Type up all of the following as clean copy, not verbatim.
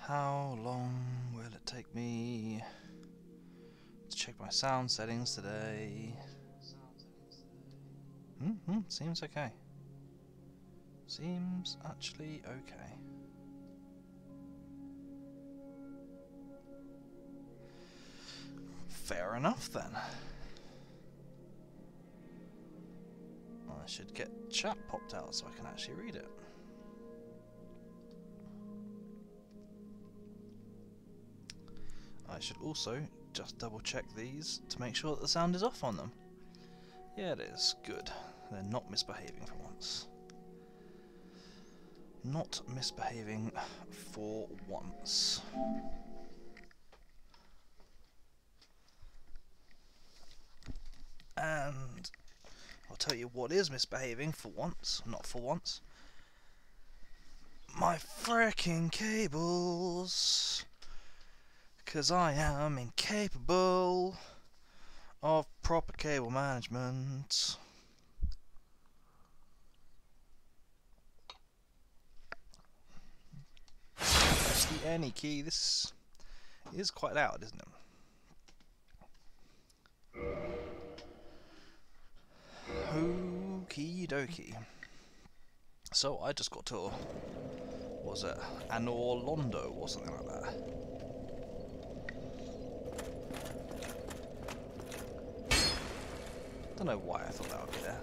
How long will it take me to check my sound settings today? Seems okay. Seems actually okay. Fair enough then. I should get chat popped out so I can actually read it. I should also just double check these to make sure that the sound is off on them. Yeah, it is. Good. They're not misbehaving for once. Not misbehaving for once. And I'll tell you what is misbehaving for once, not for once. My frickin' cables. 'Cause I am incapable of proper cable management. Press the any key. This is quite loud, isn't it? Okie dokie. So I just got to, what was it, Anorlondo or something like that. Don't know why I thought that would be there.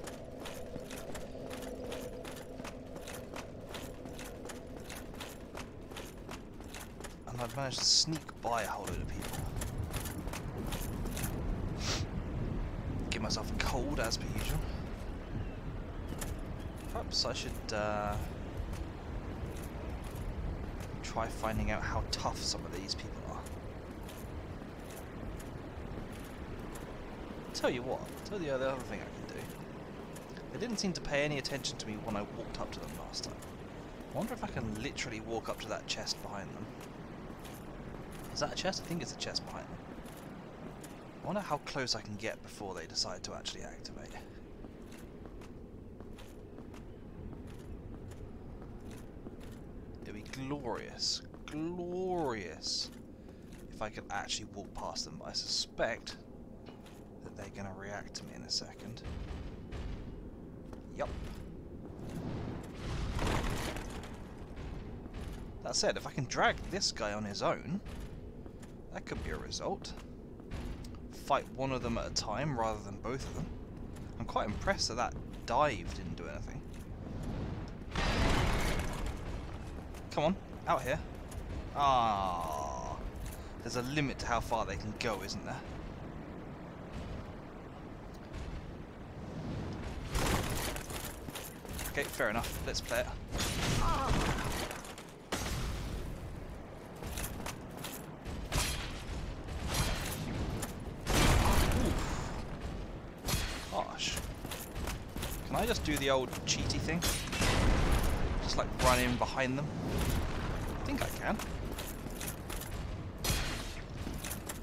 And I've managed to sneak by a whole load of people. Give myself a cold as per usual. Perhaps I should try finding out how tough some of these people are. Tell you what, tell you the other thing I can do. They didn't seem to pay any attention to me when I walked up to them last time. I wonder if I can literally walk up to that chest behind them. Is that a chest? I think it's a chest behind them. I wonder how close I can get before they decide to actually activate. It'd be glorious, glorious if I could actually walk past them, but I suspect that they're going to react to me in a second. Yup. That said, if I can drag this guy on his own, that could be a result. Fight one of them at a time rather than both of them. I'm quite impressed that that dive didn't do anything. Come on, out here. Ah, there's a limit to how far they can go, isn't there? Okay, fair enough. Let's play it. Gosh. Can I just do the old cheaty thing? Just like run in behind them? I think I can.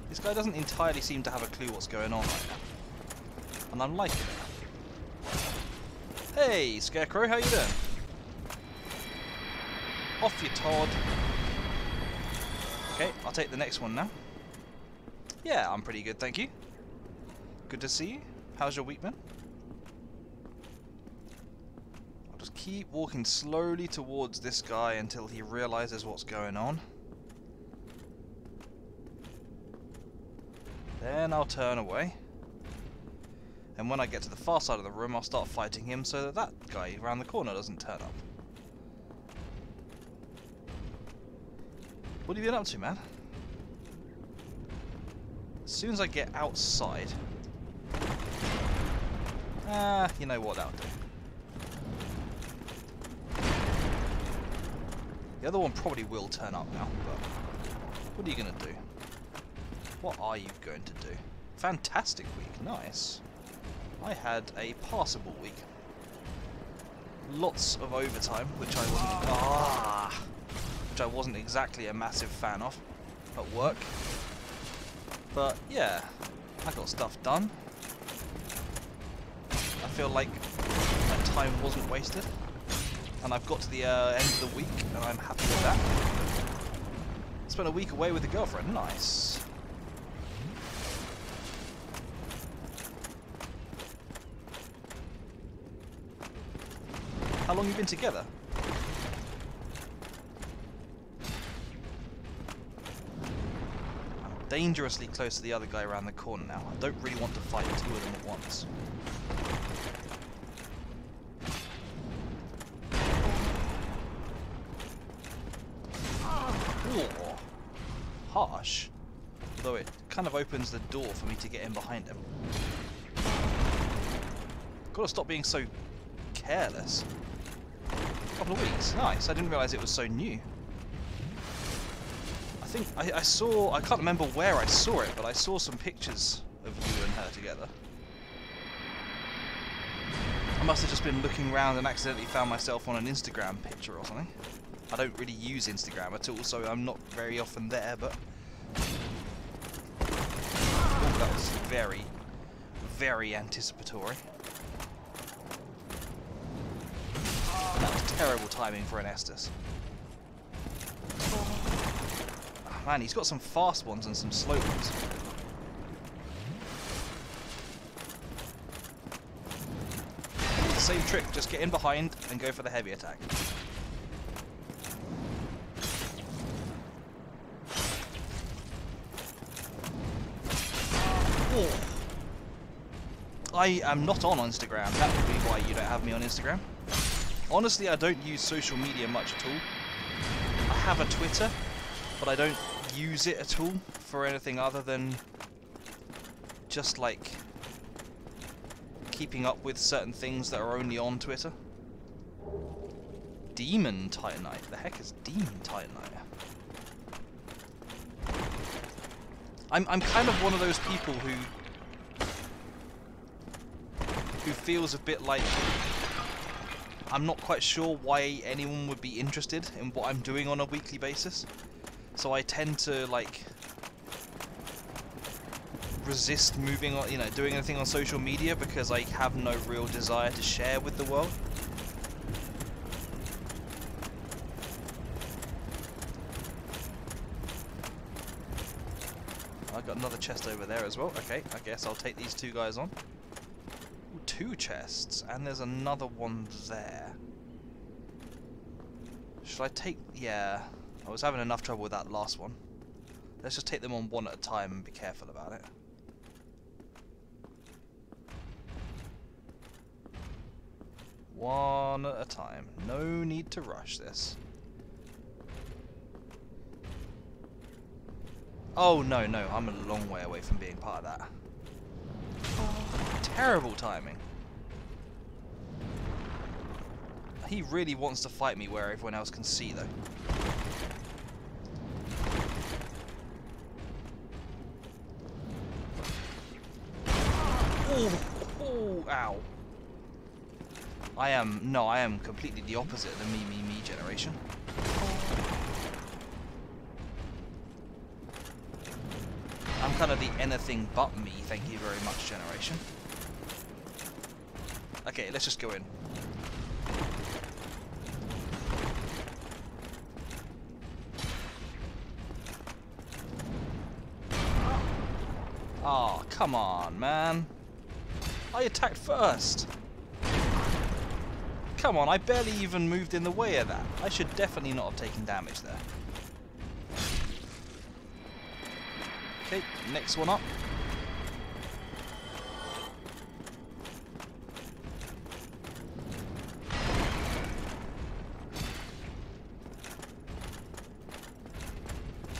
This guy doesn't entirely seem to have a clue what's going on right now. And I'm liking it. Hey, Scarecrow, how you doing? Off you, Todd. Okay, I'll take the next one now. Yeah, I'm pretty good, thank you. Good to see you. How's your week been? I'll just keep walking slowly towards this guy until he realizes what's going on. Then I'll turn away. And when I get to the far side of the room, I'll start fighting him so that that guy around the corner doesn't turn up. What have you been up to, man? As soon as I get outside... you know what, that'll do. The other one probably will turn up now, but... what are you going to do? What are you going to do? Fantastic week, nice. I had a passable week. Lots of overtime, which I wasn't exactly a massive fan of at work. But yeah, I got stuff done. I feel like my time wasn't wasted, and I've got to the end of the week, and I'm happy with that. Spent a week away with the girlfriend. Nice. How long have you been together? I'm dangerously close to the other guy around the corner now. I don't really want to fight two of them at once. Ooh. Harsh. Although it kind of opens the door for me to get in behind him. Gotta stop being so careless. A couple of weeks. Nice. I didn't realise it was so new. I think I saw... I can't remember where I saw it, but I saw some pictures of you and her together. I must have just been looking around and accidentally found myself on an Instagram picture or something. I don't really use Instagram at all, so I'm not very often there, but... Oh, that was very, very anticipatory. That was terrible timing for an Estus. Oh, man, he's got some fast ones and some slow ones. Same trick, just get in behind and go for the heavy attack. Oh. I am not on Instagram. That would be why you don't have me on Instagram. Honestly, I don't use social media much at all. I have a Twitter, but I don't use it at all for anything other than just like keeping up with certain things that are only on Twitter. Demon Titanite. The heck is Demon Titanite? I'm kind of one of those people who feels a bit like I'm not quite sure why anyone would be interested in what I'm doing on a weekly basis. So I tend to like resist moving on, doing anything on social media because I have no real desire to share with the world. I got another chest over there as well. Okay, I guess I'll take these two guys on. Ooh, two chests, and there's another one there. Should I take... yeah, I was having enough trouble with that last one. Let's just take them on one at a time and be careful about it. One at a time. No need to rush this. Oh, no, I'm a long way away from being part of that. Terrible timing. He really wants to fight me where everyone else can see, though. Oh, ow. I am completely the opposite of the me generation. I'm kind of the anything but me, thank you very much generation. Okay, let's just go in. Oh, come on, man. I attacked first. Come on, I barely even moved in the way of that. I should definitely not have taken damage there. Okay, next one up.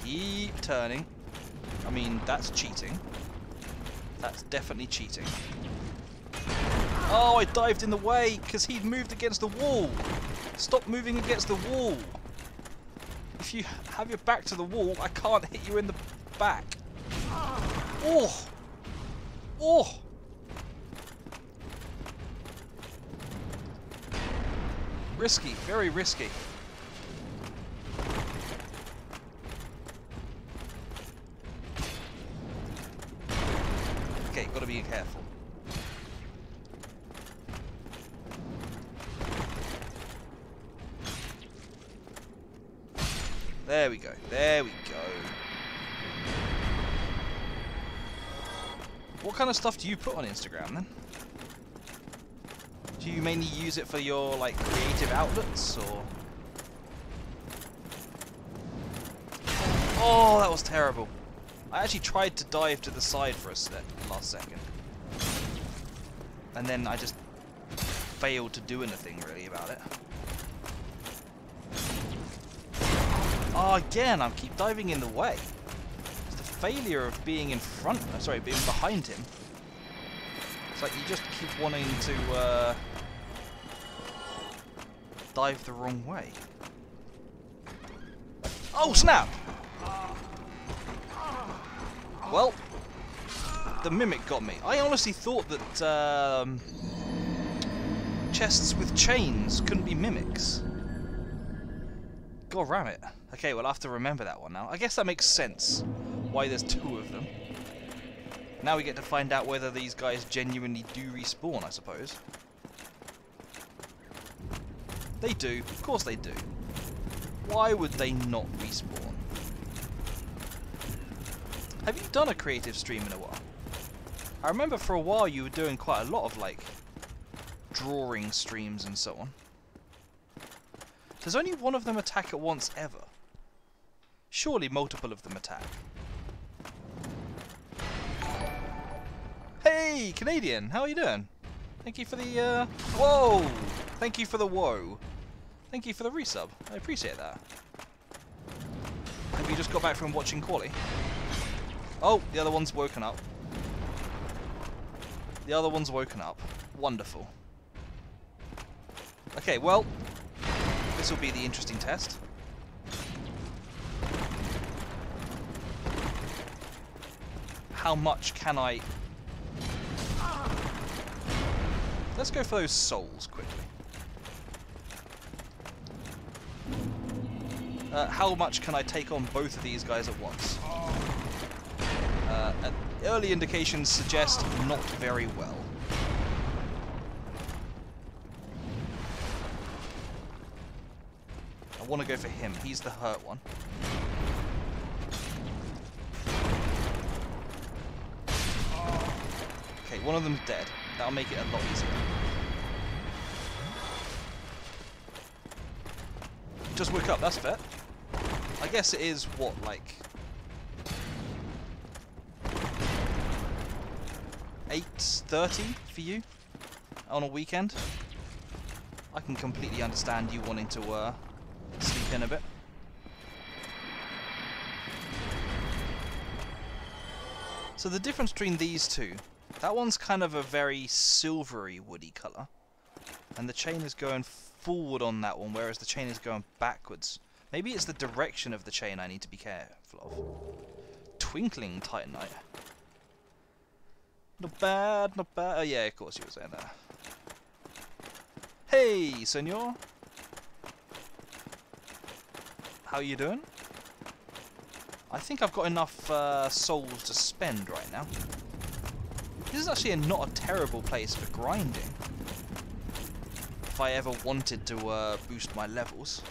Keep turning. I mean, that's cheating. That's definitely cheating. Oh, I dived in the way because he'd moved against the wall. Stop moving against the wall. If you have your back to the wall, I can't hit you in the back. Oh! Oh! Risky, very risky. Okay, gotta be careful. There we go. There we go. What kind of stuff do you put on Instagram then? Do you mainly use it for your like creative outlets or? Oh, that was terrible. I actually tried to dive to the side for a last second. And then I just failed to do anything really about it. Oh, again, I keep diving in the way. It's the failure of being in front, sorry, being behind him. It's like you just keep wanting to dive the wrong way. Oh, snap! Well, the mimic got me. I honestly thought that chests with chains couldn't be mimics. God damn it. Okay, well, I have to remember that one now. I guess that makes sense why there's two of them. Now we get to find out whether these guys genuinely do respawn, I suppose. They do. Of course they do. Why would they not respawn? Have you done a creative stream in a while? I remember for a while you were doing quite a lot of, like, drawing streams and so on. Does only one of them attack at once ever? Surely multiple of them attack. Hey, Canadian! How are you doing? Thank you for the, whoa! Thank you for the whoa. Thank you for the resub. I appreciate that. Have you just got back from watching Quali? Oh, the other one's woken up. The other one's woken up. Wonderful. Okay, well, this will be the interesting test. How much can I... Let's go for those souls quickly. How much can I take on both of these guys at once? Early indications suggest not very well. I want to go for him. He's the hurt one. Okay, one of them's dead. That'll make it a lot easier. Just woke up, that's fair. I guess it is, what, like... 8:30 for you? On a weekend? I can completely understand you wanting to, sleep in a bit. So the difference between these two, that one's kind of a very silvery woody colour, and the chain is going forward on that one, whereas the chain is going backwards. Maybe it's the direction of the chain I need to be careful of. Twinkling Titanite. Not bad, not bad. Oh yeah, of course you were saying that. Hey, senor. How you doing? I think I've got enough souls to spend right now. This is actually not a terrible place for grinding. If I ever wanted to boost my levels.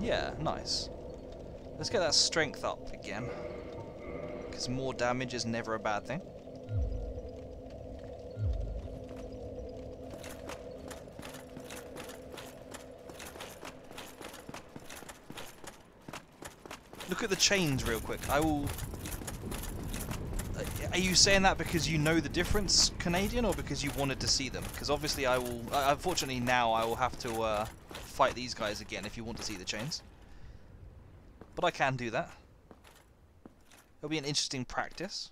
Yeah, nice. Let's get that strength up again. Because more damage is never a bad thing. Look at the chains real quick. I will... Are you saying that because you know the difference, Canadian, or because you wanted to see them? Because obviously I will... Unfortunately now I will have to fight these guys again if you want to see the chains. But I can do that. It'll be an interesting practice.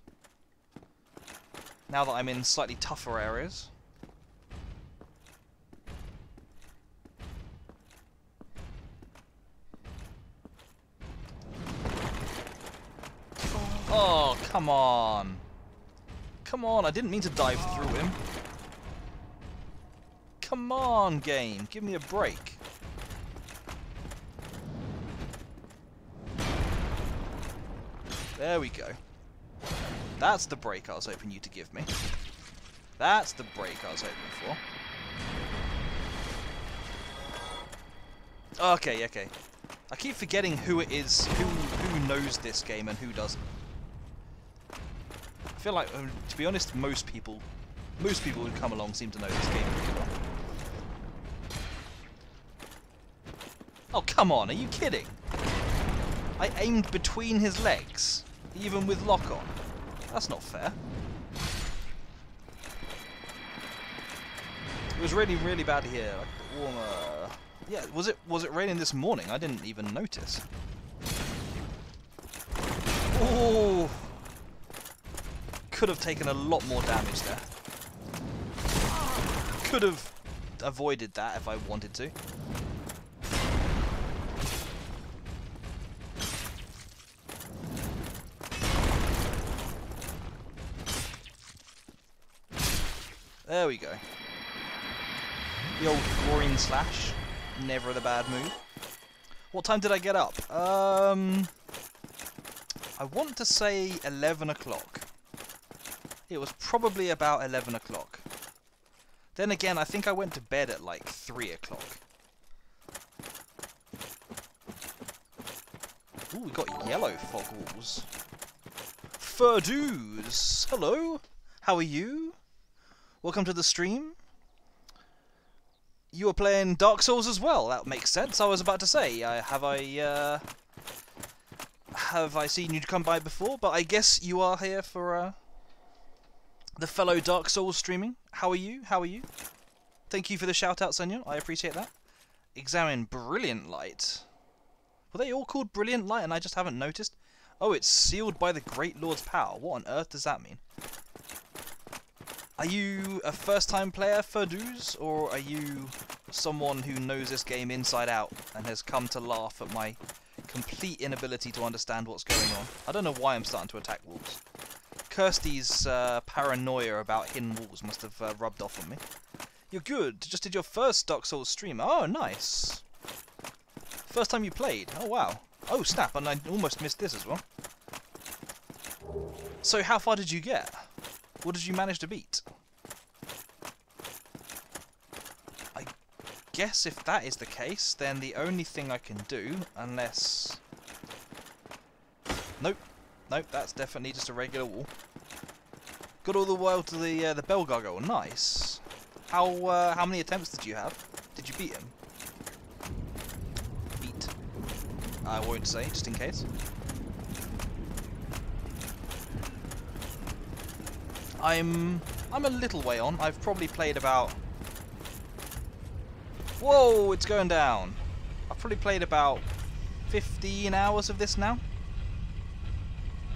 Now that I'm in slightly tougher areas. Oh, come on. Come on, I didn't mean to dive through him. Come on, game. Give me a break. There we go. That's the break I was hoping you to give me. That's the break I was hoping for. Okay, okay. I keep forgetting who it is, who knows this game and who doesn't. I feel like, to be honest, most people who come along seem to know this game pretty well. Oh, come on, are you kidding? I aimed between his legs, even with lock on. That's not fair. It was really, really bad here. Like, yeah, was it raining this morning? I didn't even notice. Oh, could have taken a lot more damage there. Could have avoided that if I wanted to. There we go. The old groin slash. Never the bad move. What time did I get up? I want to say 11 o'clock. It was probably about 11 o'clock. Then again, I think I went to bed at like 3 o'clock. Ooh, we got yellow fog walls. Furdoos! Hello! How are you? Welcome to the stream. You were playing Dark Souls as well. That makes sense. I was about to say, have I seen you come by before? But I guess you are here for the fellow Dark Souls streaming. How are you? How are you? Thank you for the shout out, Senor. I appreciate that. Examine Brilliant Light. Were they all called Brilliant Light and I just haven't noticed? Oh, it's sealed by the Great Lord's power. What on earth does that mean? Are you a first-time player, Furdoos, or are you someone who knows this game inside out and has come to laugh at my complete inability to understand what's going on? I don't know why I'm starting to attack walls. Kirsty's paranoia about hidden walls must have rubbed off on me. You're good. Just did your first Dark Souls stream. Oh, nice. First time you played. Oh, wow. Oh, snap, and I almost missed this as well. So how far did you get? What did you manage to beat? I guess if that is the case, then the only thing I can do, unless... Nope. Nope, that's definitely just a regular wall. Got all the way to the bell gargoyle. Nice. How many attempts did you have? Did you beat him? Beat. I won't say, just in case. I'm a little way on. I've probably played about... Whoa, it's going down. I've probably played about 15 hours of this now.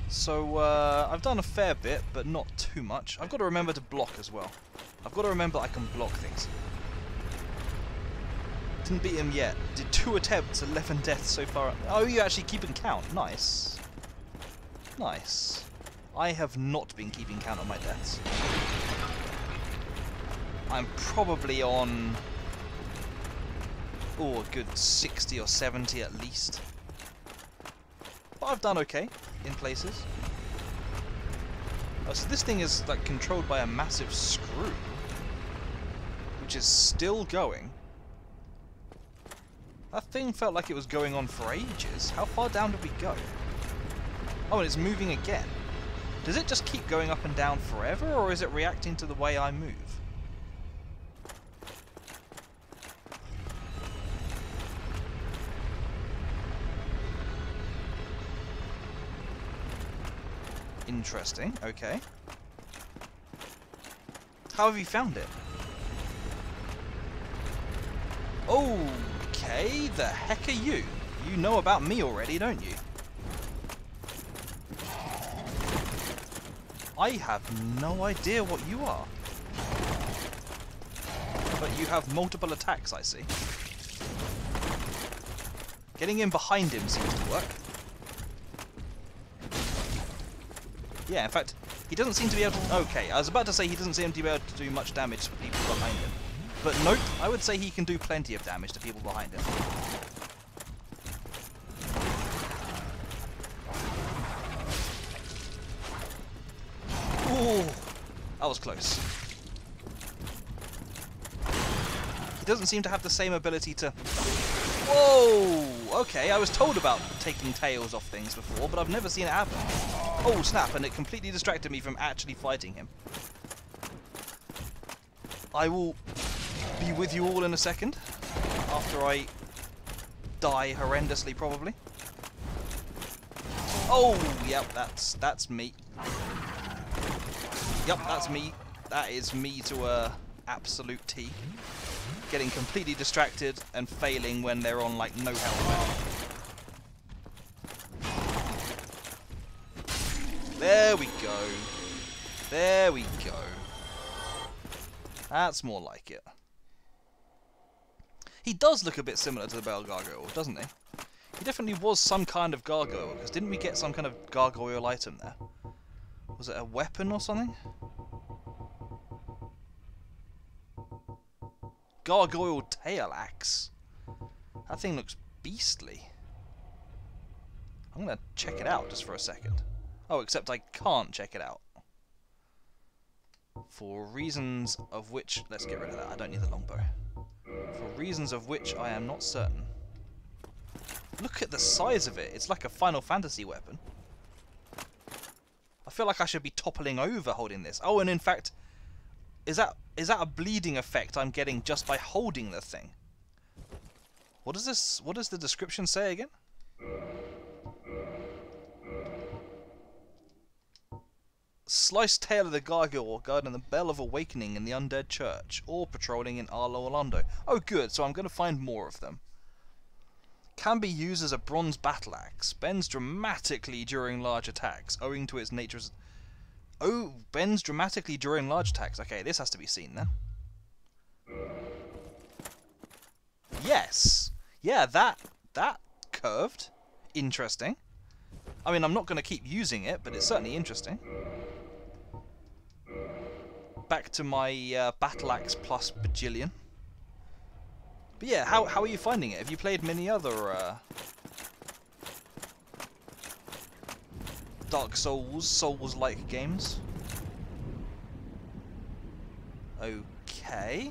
So, I've done a fair bit, but not too much. I've got to remember to block as well. I've got to remember I can block things. Didn't beat him yet. Did 2 attempts, 11 deaths so far. Oh, you're actually keeping count. Nice. Nice. I have not been keeping count on my deaths. I'm probably on... oh, a good 60 or 70 at least. But I've done okay in places. Oh, so this thing is like controlled by a massive screw, which is still going. That thing felt like it was going on for ages. How far down did we go? Oh, and it's moving again. Does it just keep going up and down forever, or is it reacting to the way I move? Interesting, okay. How have you found it? Okay, the heck are you? You know about me already, don't you? I have no idea what you are. But you have multiple attacks, I see. Getting in behind him seems to work. Yeah, in fact, he doesn't seem to be able to... Okay, I was about to say he doesn't seem to be able to do much damage to people behind him. But nope, I would say he can do plenty of damage to people behind him. Ooh, that was close. doesn't seem to have the same ability to... Whoa! Okay, I was told about taking tails off things before, but I've never seen it happen. Oh, snap, and it completely distracted me from actually fighting him. I will be with you all in a second, after I die horrendously, probably. Oh, yep, that's me. Yep, that's me. That is me to a absolute T. Getting completely distracted and failing when they're on, like, no health. There we go. There we go. That's more like it. He does look a bit similar to the Bell Gargoyle, doesn't he? He definitely was some kind of gargoyle, because didn't we get some kind of gargoyle item there? Was it a weapon or something? Gargoyle tail axe. That thing looks beastly. I'm going to check it out just for a second. Oh, except I can't check it out. For reasons of which... Let's get rid of that. I don't need the longbow. For reasons of which I am not certain. Look at the size of it. It's like a Final Fantasy weapon. I feel like I should be toppling over holding this. Oh, and in fact... Is that a bleeding effect I'm getting just by holding the thing? What is this? What does the description say again? Sliced tail of the gargoyle guarding the bell of awakening in the undead church, or patrolling in Arlo Orlando. Oh good, so I'm going to find more of them. Can be used as a bronze battle axe. Bends dramatically during large attacks, owing to its nature as... Oh, bends dramatically during large attacks. Okay, this has to be seen then. Yes! Yeah, that curved. Interesting. I mean, I'm not going to keep using it, but it's certainly interesting. Back to my Battle Axe plus Bajillion. But yeah, how are you finding it? Have you played many other Dark Souls-like games? Okay.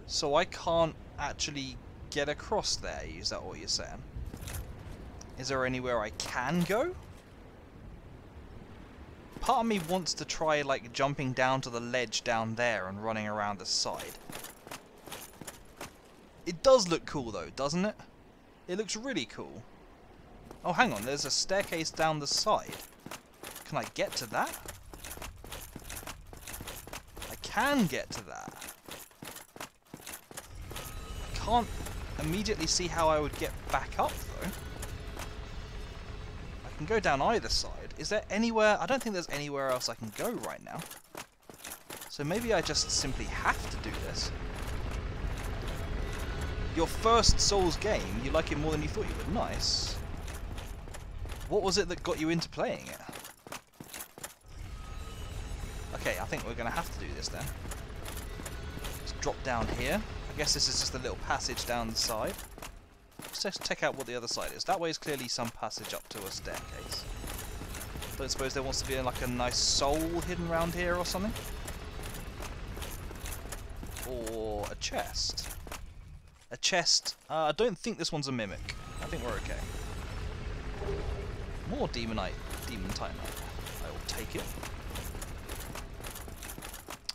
So I can't actually get across there, is that what you're saying? Is there anywhere I can go? Part of me wants to try, like, jumping down to the ledge down there and running around the side. It does look cool though, doesn't it? It looks really cool. Oh, hang on, there's a staircase down the side. Can I get to that? I can get to that. I can't immediately see how I would get back up, though. I can go down either side. Is there anywhere... I don't think there's anywhere else I can go right now. So maybe I just simply have to do this. Your first Souls game, you like it more than you thought you would. Nice. What was it that got you into playing it? Okay, I think we're going to have to do this then. Let's drop down here. I guess this is just a little passage down the side. Let's just check out what the other side is. That way is clearly some passage up to a staircase. Don't suppose there wants to be like a nice soul hidden around here or something? Or a chest. A chest. I don't think this one's a mimic. I think we're okay. More demon titanite. I will take it.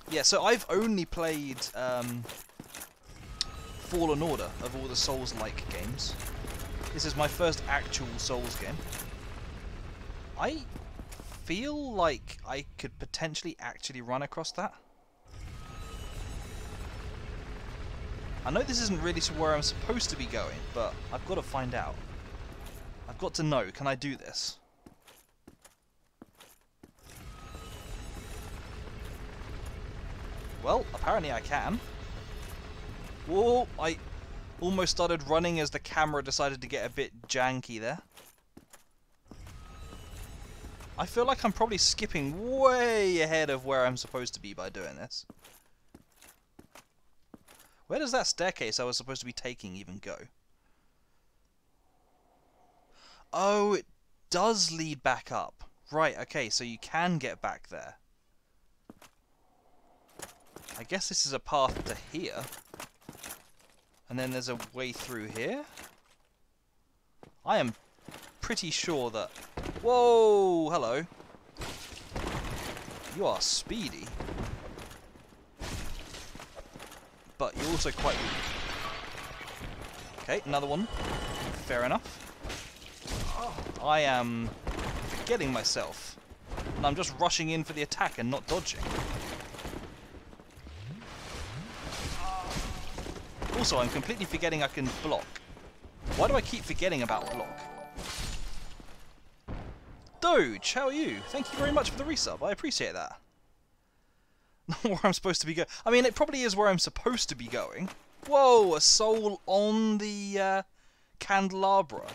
Yeah, so I've only played Fallen Order of all the Souls-like games. This is my first actual Souls game. I feel like I could potentially actually run across that. I know this isn't really to where I'm supposed to be going, but I've got to find out. I've got to know, can I do this? Well, apparently I can. Whoa, I almost started running as the camera decided to get a bit janky there. I feel like I'm probably skipping way ahead of where I'm supposed to be by doing this. Where does that staircase I was supposed to be taking even go? Oh, it does lead back up. Right, okay, so you can get back there. I guess this is a path to here. And then there's a way through here. I am pretty sure that... Whoa! Hello. You are speedy. But you're also quite weak. Okay, another one. Fair enough. I am forgetting myself. And I'm just rushing in for the attack and not dodging. Also, I'm completely forgetting I can block. Why do I keep forgetting about block? Doge, how are you? Thank you very much for the resub. I appreciate that. Not where I'm supposed to be going. I mean, it probably is where I'm supposed to be going. Whoa, a soul on the candelabra.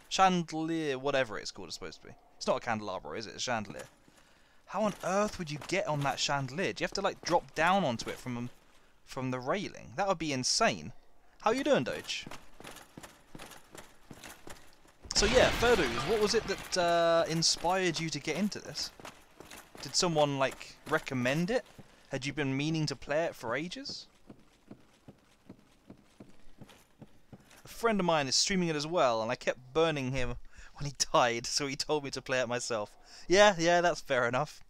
Chandelier, whatever it's called, it's supposed to be. It's not a candelabra, is it? It's a chandelier. How on earth would you get on that chandelier? Do you have to, like, drop down onto it from the railing? That would be insane. How you doing, Doge? So yeah, Ferdus, what was it that inspired you to get into this? Did someone, like, recommend it? Had you been meaning to play it for ages? A friend of mine is streaming it as well, and I kept burning him when he died, so he told me to play it myself. Yeah, that's fair enough.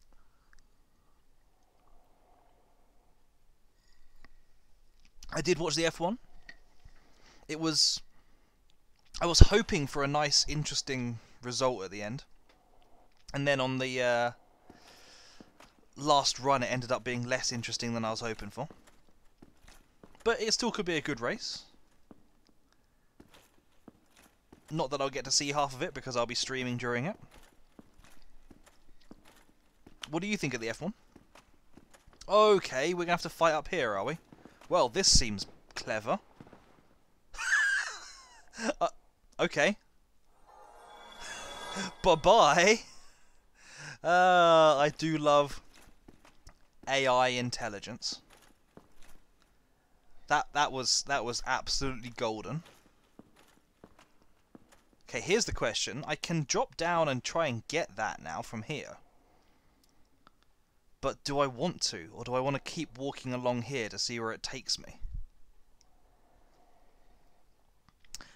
I did watch the F1. I was hoping for a nice, interesting result at the end. And then on the last run, it ended up being less interesting than I was hoping for. But it still could be a good race. Not that I'll get to see half of it, because I'll be streaming during it. What do you think of the F1? Okay, we're going to have to fight up here, are we? Well, this seems clever. Okay. Bye-bye. I do love AI intelligence. That was absolutely golden. Okay, here's the question. I can drop down and try and get that now from here. But do I want to? Or do I want to keep walking along here to see where it takes me?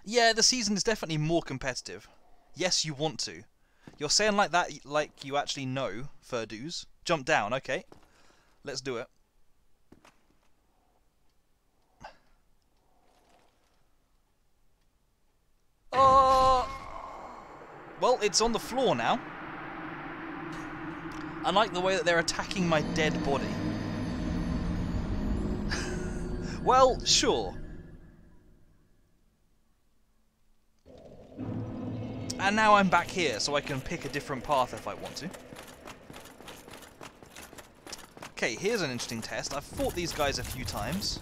Yeah, the season is definitely more competitive. Yes, you want to. You're saying like that like you actually know, Ferdus. Jump down, okay. Let's do it. Well, it's on the floor now. I like the way that they're attacking my dead body. Well, sure. And now I'm back here, so I can pick a different path if I want to. Okay, here's an interesting test. I've fought these guys a few times.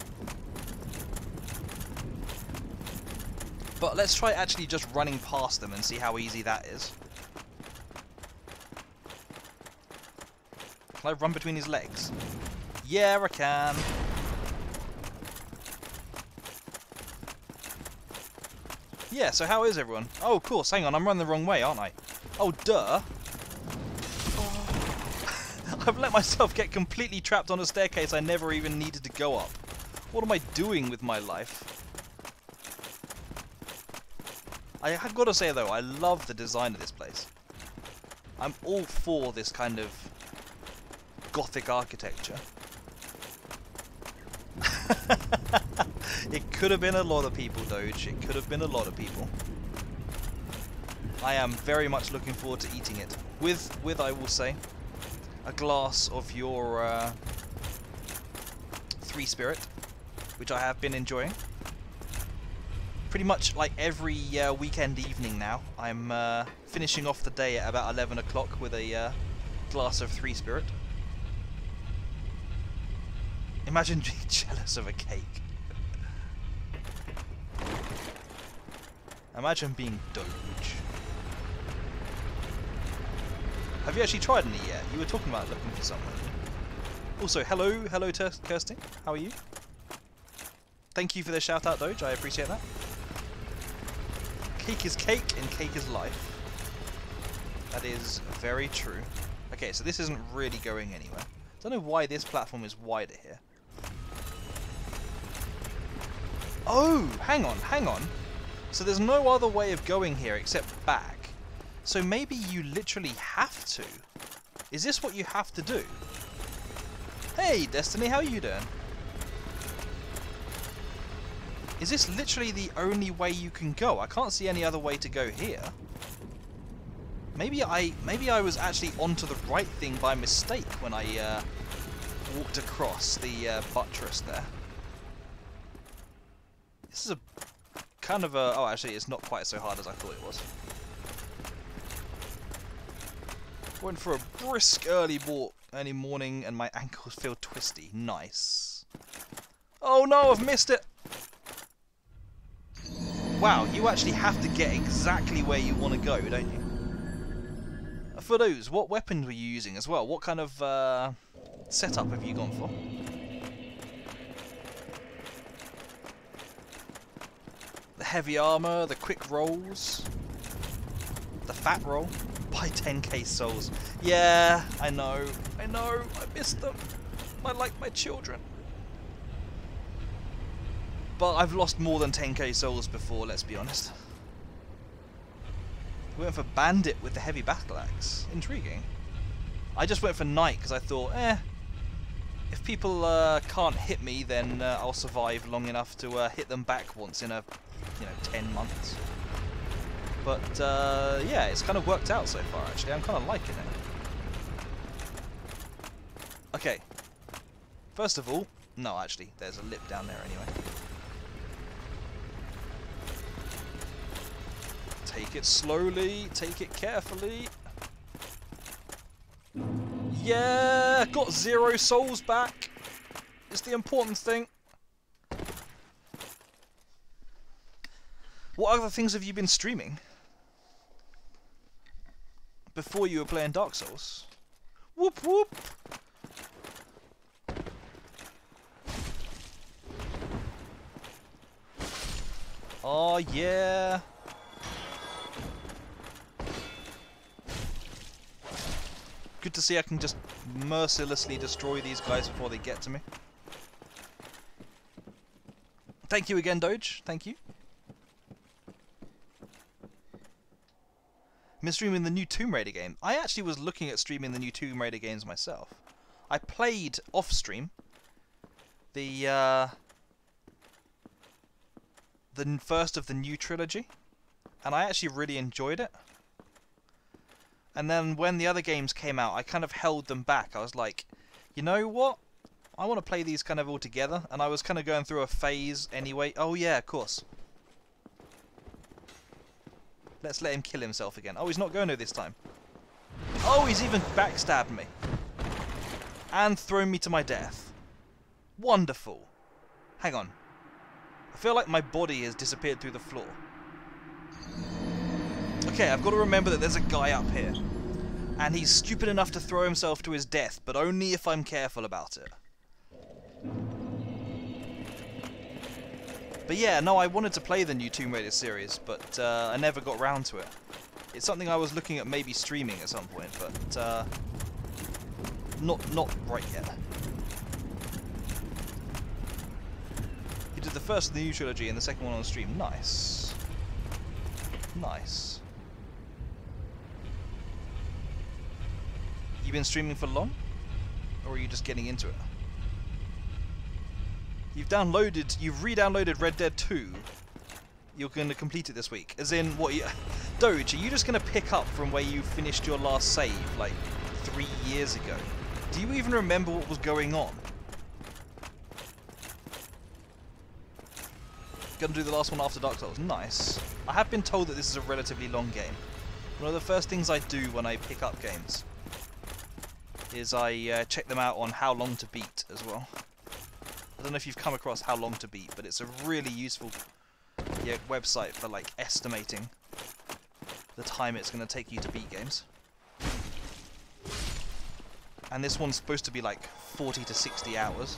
But let's try actually just running past them and see how easy that is. Can I run between his legs? Yeah, I can. Yeah, so how is everyone? Oh, of course, hang on, I'm running the wrong way, aren't I? Oh, duh. Oh. I've let myself get completely trapped on a staircase I never even needed to go up. What am I doing with my life? I've got to say, though, I love the design of this place. I'm all for this kind of Gothic architecture. It could have been a lot of people, Doge. It could have been a lot of people. I am very much looking forward to eating it. With I will say, a glass of your 3 Spirit, which I have been enjoying. Pretty much like every weekend evening now, I'm finishing off the day at about 11 o'clock with a glass of 3 Spirit. Imagine being jealous of a cake. Imagine being Doge. Have you actually tried any yet? You were talking about looking for something. Also, hello Kirsty. How are you? Thank you for the shout out, Doge. I appreciate that. Cake is cake and cake is life. That is very true. Okay, so this isn't really going anywhere. Don't know why this platform is wider here. Oh, hang on, hang on. So there's no other way of going here except back. So maybe you literally have to. Is this what you have to do? Hey, Destiny, how are you doing? Is this literally the only way you can go? I can't see any other way to go here. Maybe I was actually onto the right thing by mistake when I walked across the buttress there. This is a kind of a... Oh, actually, it's not quite so hard as I thought it was. Went for a brisk early morning and my ankles feel twisty. Nice. Oh no, I've missed it! Wow, you actually have to get exactly where you want to go, don't you? For those, what weapons were you using as well? What kind of setup have you gone for? The heavy armor, the quick rolls, the fat roll. Buy 10k souls. Yeah, I know, I missed them. I like my children. But I've lost more than 10k souls before, let's be honest. We went for Bandit with the heavy battle axe. Intriguing. I just went for Knight because I thought, if people can't hit me, then I'll survive long enough to hit them back once in 10 months. But yeah, it's kind of worked out so far. Actually, I'm kind of liking it. Okay. First of all, no, actually, there's a lip down there anyway. Take it slowly, take it carefully. Yeah, got 0 souls back. It's the important thing. What other things have you been streaming? Before you were playing Dark Souls? Whoop whoop! Oh yeah! Good to see I can just mercilessly destroy these guys before they get to me. Thank you again, Doge. Thank you. I'm streaming the new Tomb Raider game. I actually was looking at streaming the new Tomb Raider games myself. I played off stream the first of the new trilogy, and I actually really enjoyed it. And then when the other games came out, I kind of held them back. I was like, you know what? I want to play these kind of all together, and I was kind of going through a phase anyway. Oh yeah, of course. Let's let him kill himself again. Oh, he's not going to this time. Oh, he's even backstabbed me. And thrown me to my death. Wonderful. Hang on. I feel like my body has disappeared through the floor. Okay, I've got to remember that there's a guy up here. And he's stupid enough to throw himself to his death, but only if I'm careful about it. But yeah, no, I wanted to play the new Tomb Raider series, but I never got round to it. It's something I was looking at maybe streaming at some point, but not right yet. You did the first of the new trilogy and the second one on the stream. Nice. Nice. You been streaming for long? Or are you just getting into it? You've re-downloaded Red Dead 2. You're going to complete it this week. As in, what Doge, are you just going to pick up from where you finished your last save, like, 3 years ago? Do you even remember what was going on? Gonna do the last one after Dark Souls. Nice. I have been told that this is a relatively long game. One of the first things I do when I pick up games is I check them out on how long to beat as well. I don't know if you've come across How Long to Beat, but it's a really useful website for like estimating the time it's going to take you to beat games. And this one's supposed to be like 40 to 60 hours.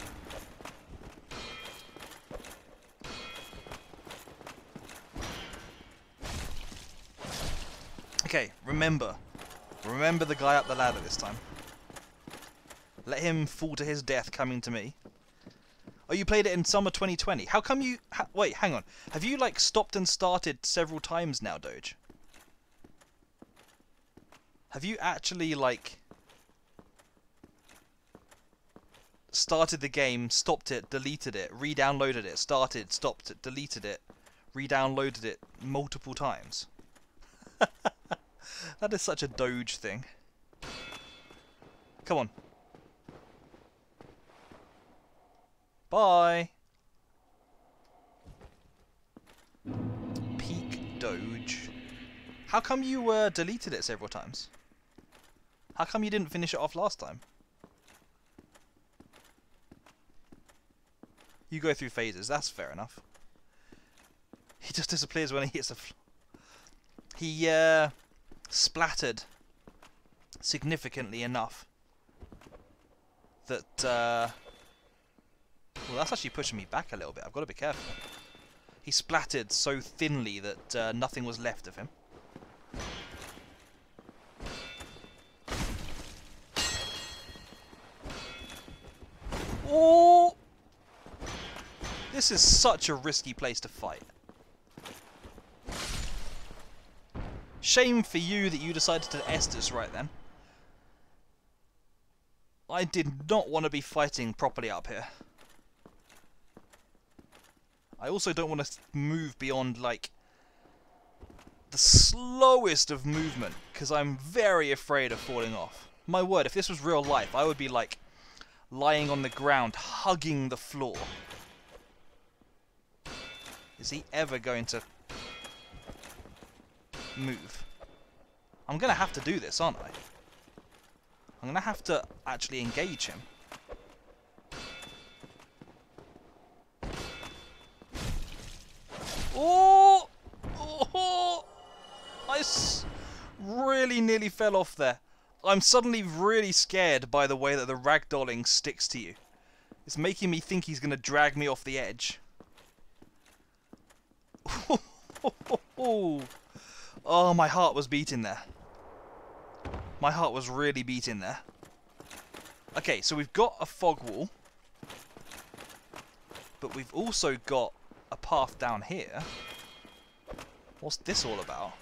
Okay, remember the guy up the ladder this time. Let him fall to his death coming to me. Oh, you played it in summer 2020. How come you... wait, hang on. Have you, like, stopped and started several times now, Doge? Have you actually, like... started the game, stopped it, deleted it, re-downloaded it, started, stopped it, deleted it, re-downloaded it multiple times? That is such a Doge thing. Come on. Bye. Peak Doge. How come you deleted it several times? How come you didn't finish it off last time? You go through phases, that's fair enough. He just disappears when he hits a he splattered significantly enough that well, that's actually pushing me back a little bit. I've got to be careful. He splattered so thinly that nothing was left of him. Oh! This is such a risky place to fight. Shame for you that you decided to Estus right then. I did not want to be fighting properly up here. I also don't want to move beyond, like, the slowest of movement, because I'm very afraid of falling off. My word, if this was real life, I would be, like, lying on the ground, hugging the floor. Is he ever going to move? I'm going to have to do this, aren't I? I'm going to have to actually engage him. Oh! Oh! Really nearly fell off there. I'm suddenly really scared by the way that the ragdolling sticks to you. It's making me think he's going to drag me off the edge. Oh, my heart was beating there. My heart was really beating there. Okay, so we've got a fog wall. But we've also got a path down here. What's this all about?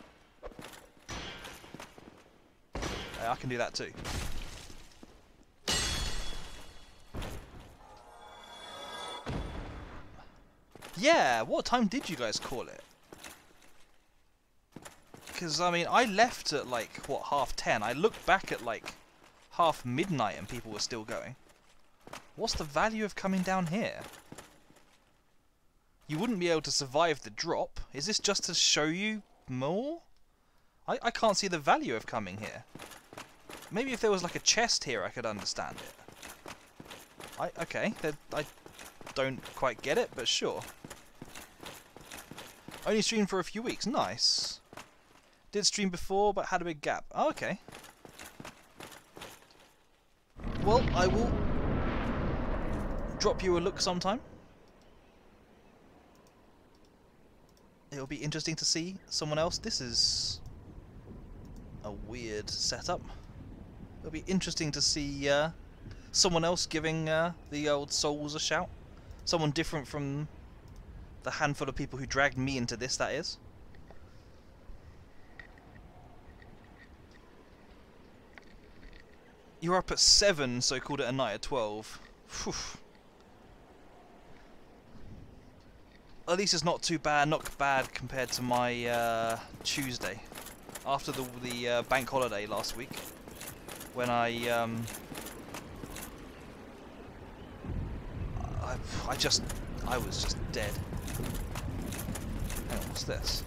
I can do that too. Yeah, what time did you guys call it? Because, I mean, I left at, like, what, 10:30? I looked back at, like, midnight and people were still going. What's the value of coming down here? You wouldn't be able to survive the drop. Is this just to show you more? I can't see the value of coming here. Maybe if there was, like, a chest here, I could understand it. Okay, I don't quite get it, but sure. Only streamed for a few weeks. Nice. Did stream before, but had a big gap. Oh, okay. Well, I will drop you a look sometime. It'll be interesting to see someone else. This is a weird setup. It'll be interesting to see someone else giving the old souls a shout. Someone different from the handful of people who dragged me into this, that is. You were up at 7, so called it a night at 12. Whew. At least it's not too bad, not bad compared to my Tuesday. After the bank holiday last week, when I was just dead. Hang on, what's this?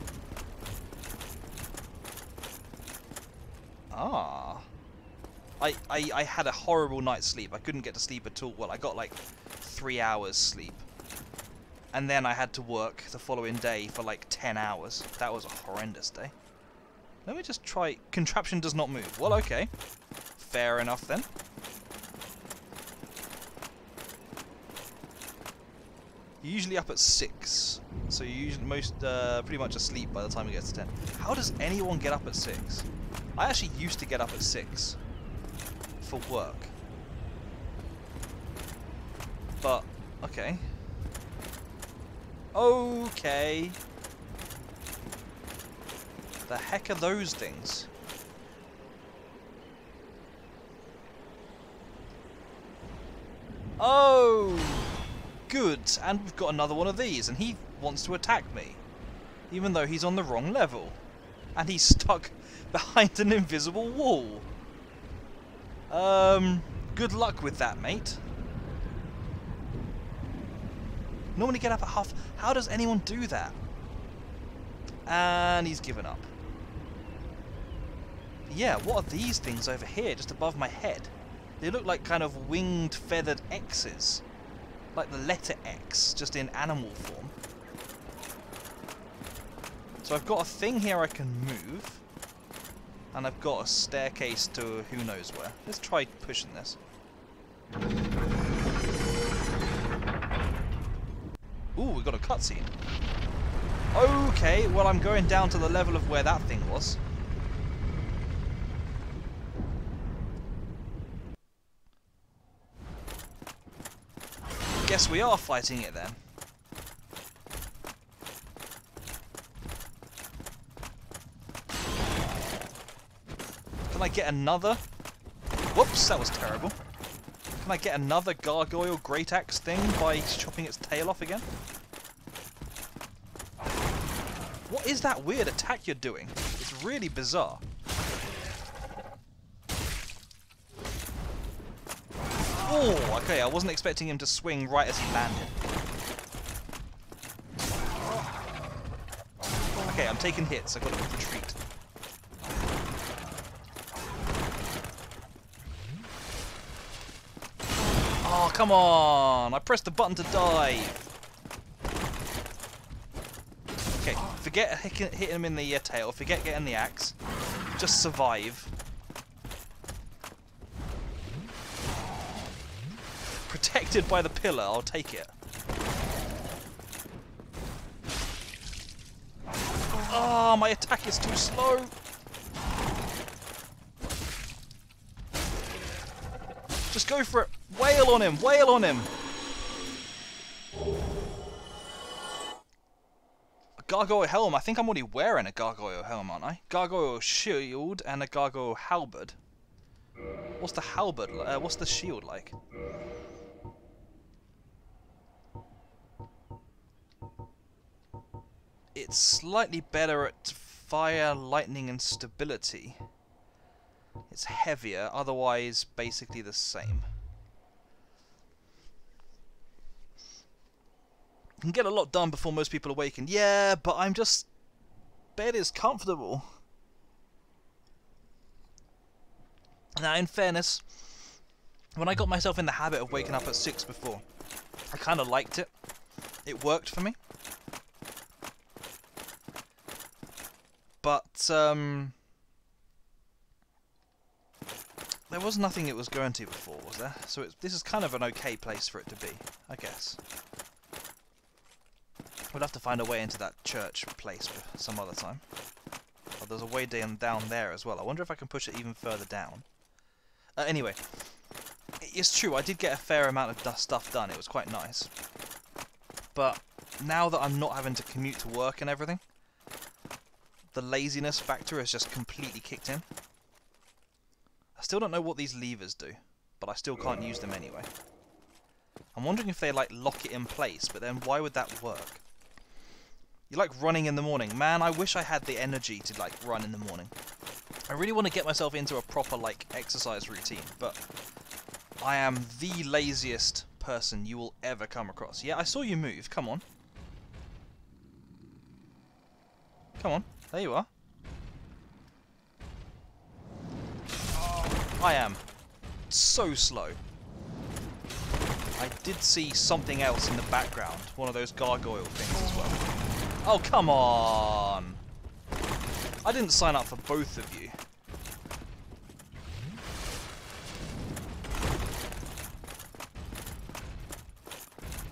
Ah. I had a horrible night's sleep. I couldn't get to sleep at all. Well, I got like 3 hours sleep. And then I had to work the following day for like 10 hours. That was a horrendous day. Let me just try... Contraption does not move. Well, okay. Fair enough then. You're usually up at 6. So you're usually pretty much asleep by the time it gets to 10. How does anyone get up at 6? I actually used to get up at 6. For work. But, okay. Okay. The heck are those things? Oh! Good. And we've got another one of these, and he wants to attack me. Even though he's on the wrong level. And he's stuck behind an invisible wall. Good luck with that, mate. Normally get up at half. How does anyone do that? And he's given up. Yeah, what are these things over here, just above my head? They look like kind of winged, feathered X's. Like the letter X, just in animal form. So I've got a thing here I can move. And I've got a staircase to who knows where. Let's try pushing this. Ooh, we got a cutscene. Okay, well I'm going down to the level of where that thing was. Guess we are fighting it then. Can I get another? Whoops, that was terrible. Can I get another gargoyle great axe thing by chopping its tail off again? What is that weird attack you're doing? It's really bizarre. Oh, okay, I wasn't expecting him to swing right as he landed. Okay, I'm taking hits, I've got to retreat. Oh, come on! I pressed the button to dive! Okay, forget hitting him in the tail, forget getting the axe. Just survive. Protected by the pillar, I'll take it. Oh, my attack is too slow! Just go for it! Wail on him! Wail on him! A gargoyle helm. I think I'm already wearing a gargoyle helm, aren't I? Gargoyle shield and a gargoyle halberd. What's the halberd? What's the shield like? It's slightly better at fire, lightning, and stability. It's heavier, otherwise basically the same. Can get a lot done before most people awaken. Yeah, but I'm just... bed is comfortable. Now, in fairness, when I got myself in the habit of waking up at 6 before, I kind of liked it. It worked for me. But, there was nothing it was going to before, was there? So this is kind of an okay place for it to be, I guess. We'll have to find a way into that church place some other time. Oh, there's a way down there as well. I wonder if I can push it even further down. Anyway, it's true, I did get a fair amount of stuff done. It was quite nice. But now that I'm not having to commute to work and everything, the laziness factor has just completely kicked in. I still don't know what these levers do, but I still can't use them anyway. I'm wondering if they like lock it in place, but then why would that work? You like running in the morning. Man, I wish I had the energy to like run in the morning. I really want to get myself into a proper like exercise routine, but I am the laziest person you will ever come across. Yeah, I saw you move. Come on. Come on. There you are. I am so slow. I did see something else in the background. One of those gargoyle things as well. Oh, come on! I didn't sign up for both of you.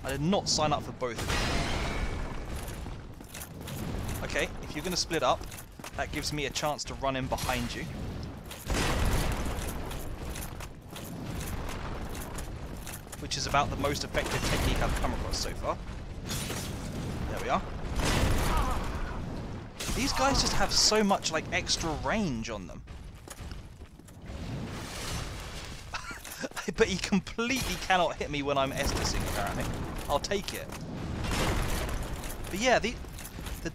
I did not sign up for both of you. Okay, if you're going to split up, that gives me a chance to run in behind you. Which is about the most effective technique I've come across so far. There we are. These guys just have so much, like, extra range on them. But he completely cannot hit me when I'm Estusing, apparently. I'll take it. But yeah, the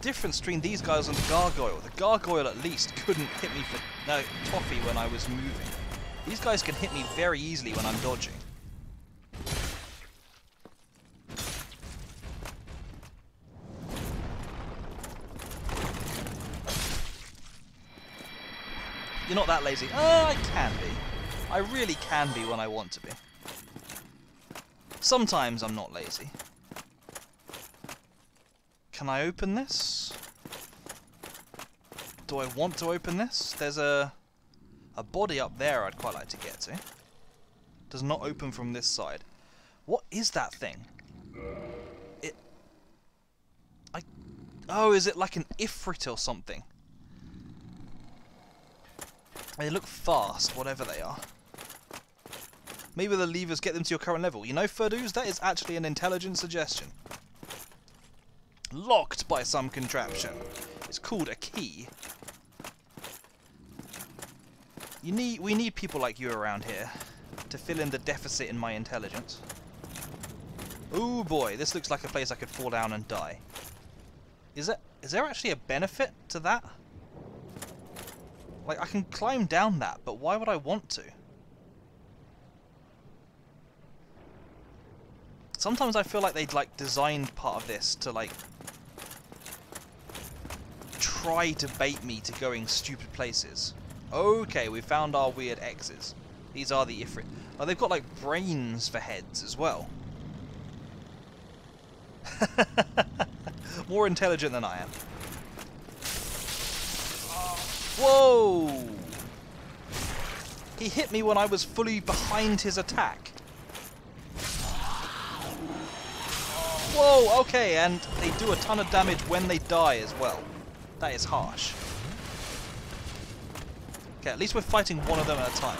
difference between these guys and the gargoyle. The gargoyle at least couldn't hit me for toffee when I was moving. These guys can hit me very easily when I'm dodging. You're not that lazy. Oh, I can be. I really can be when I want to be. Sometimes I'm not lazy. Can I open this? Do I want to open this? There's a body up there I'd quite like to get to. Does not open from this side. What is that thing? Oh, is it like an Ifrit or something? They look fast, whatever they are. Maybe the levers get them to your current level. You know, Furdoos, that is actually an intelligent suggestion. Locked by some contraption. It's called a key. We need people like you around here to fill in the deficit in my intelligence. Oh boy, this looks like a place I could fall down and die. Is there actually a benefit to that? Like, I can climb down that, but why would I want to? Sometimes I feel like they'd, like, designed part of this to, like, try to bait me to going stupid places. Okay, we found our weird X's. These are the Ifrit. Oh, they've got, like, brains for heads as well. More intelligent than I am. Whoa! He hit me when I was fully behind his attack. Whoa, okay, and they do a ton of damage when they die as well. That is harsh. Okay, at least we're fighting one of them at a time.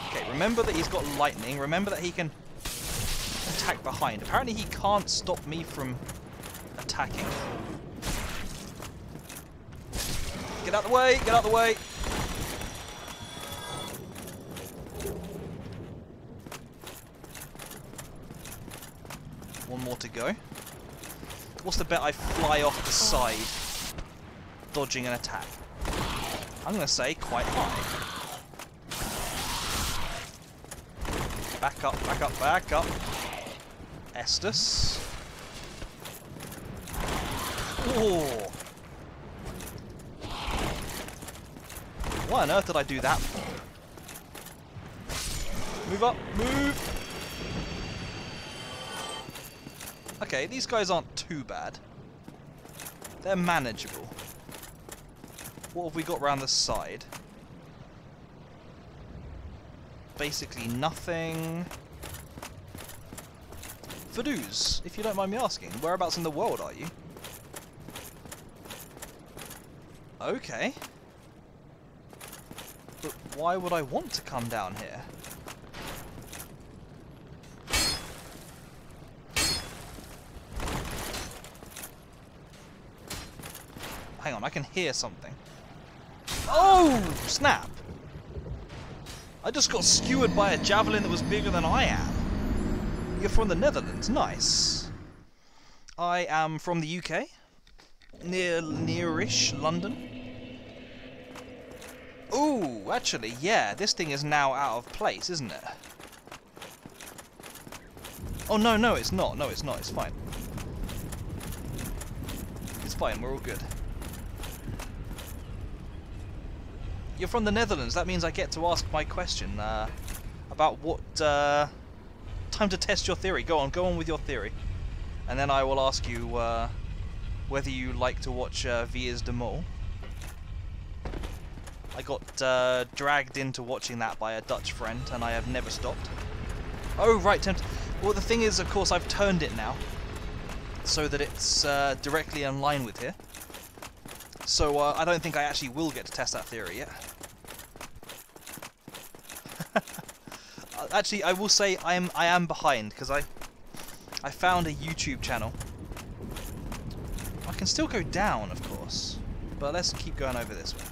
Okay, remember that he's got lightning. Remember that he can attack behind. Apparently he can't stop me from attacking. Get out the way! Get out the way! One more to go. What's the bet I fly off the side, dodging an attack? I'm going to say quite high. Back up, back up, back up. Estus. Oh! Why on earth did I do that for? Move up, move! Okay, these guys aren't too bad. They're manageable. What have we got round the side? Basically nothing. Furdoos, if you don't mind me asking, whereabouts in the world are you? Okay. But why would I want to come down here? Hang on, I can hear something. Oh, snap! I just got skewered by a javelin that was bigger than I am. You're from the Netherlands, nice. I am from the UK, nearish London. Ooh, actually, yeah, this thing is now out of place, isn't it? Oh, no, no, it's not. No, it's not. It's fine. It's fine. We're all good. You're from the Netherlands. That means I get to ask my question about what... time to test your theory. Go on with your theory. And then I will ask you whether you like to watch Vias de Mol. I got dragged into watching that by a Dutch friend, and I have never stopped. Oh, right, well, the thing is, of course, I've turned it now, so that it's directly in line with here. So I don't think I actually will get to test that theory yet. Actually, I will say I am behind, because I found a YouTube channel. I can still go down, of course, but let's keep going over this way.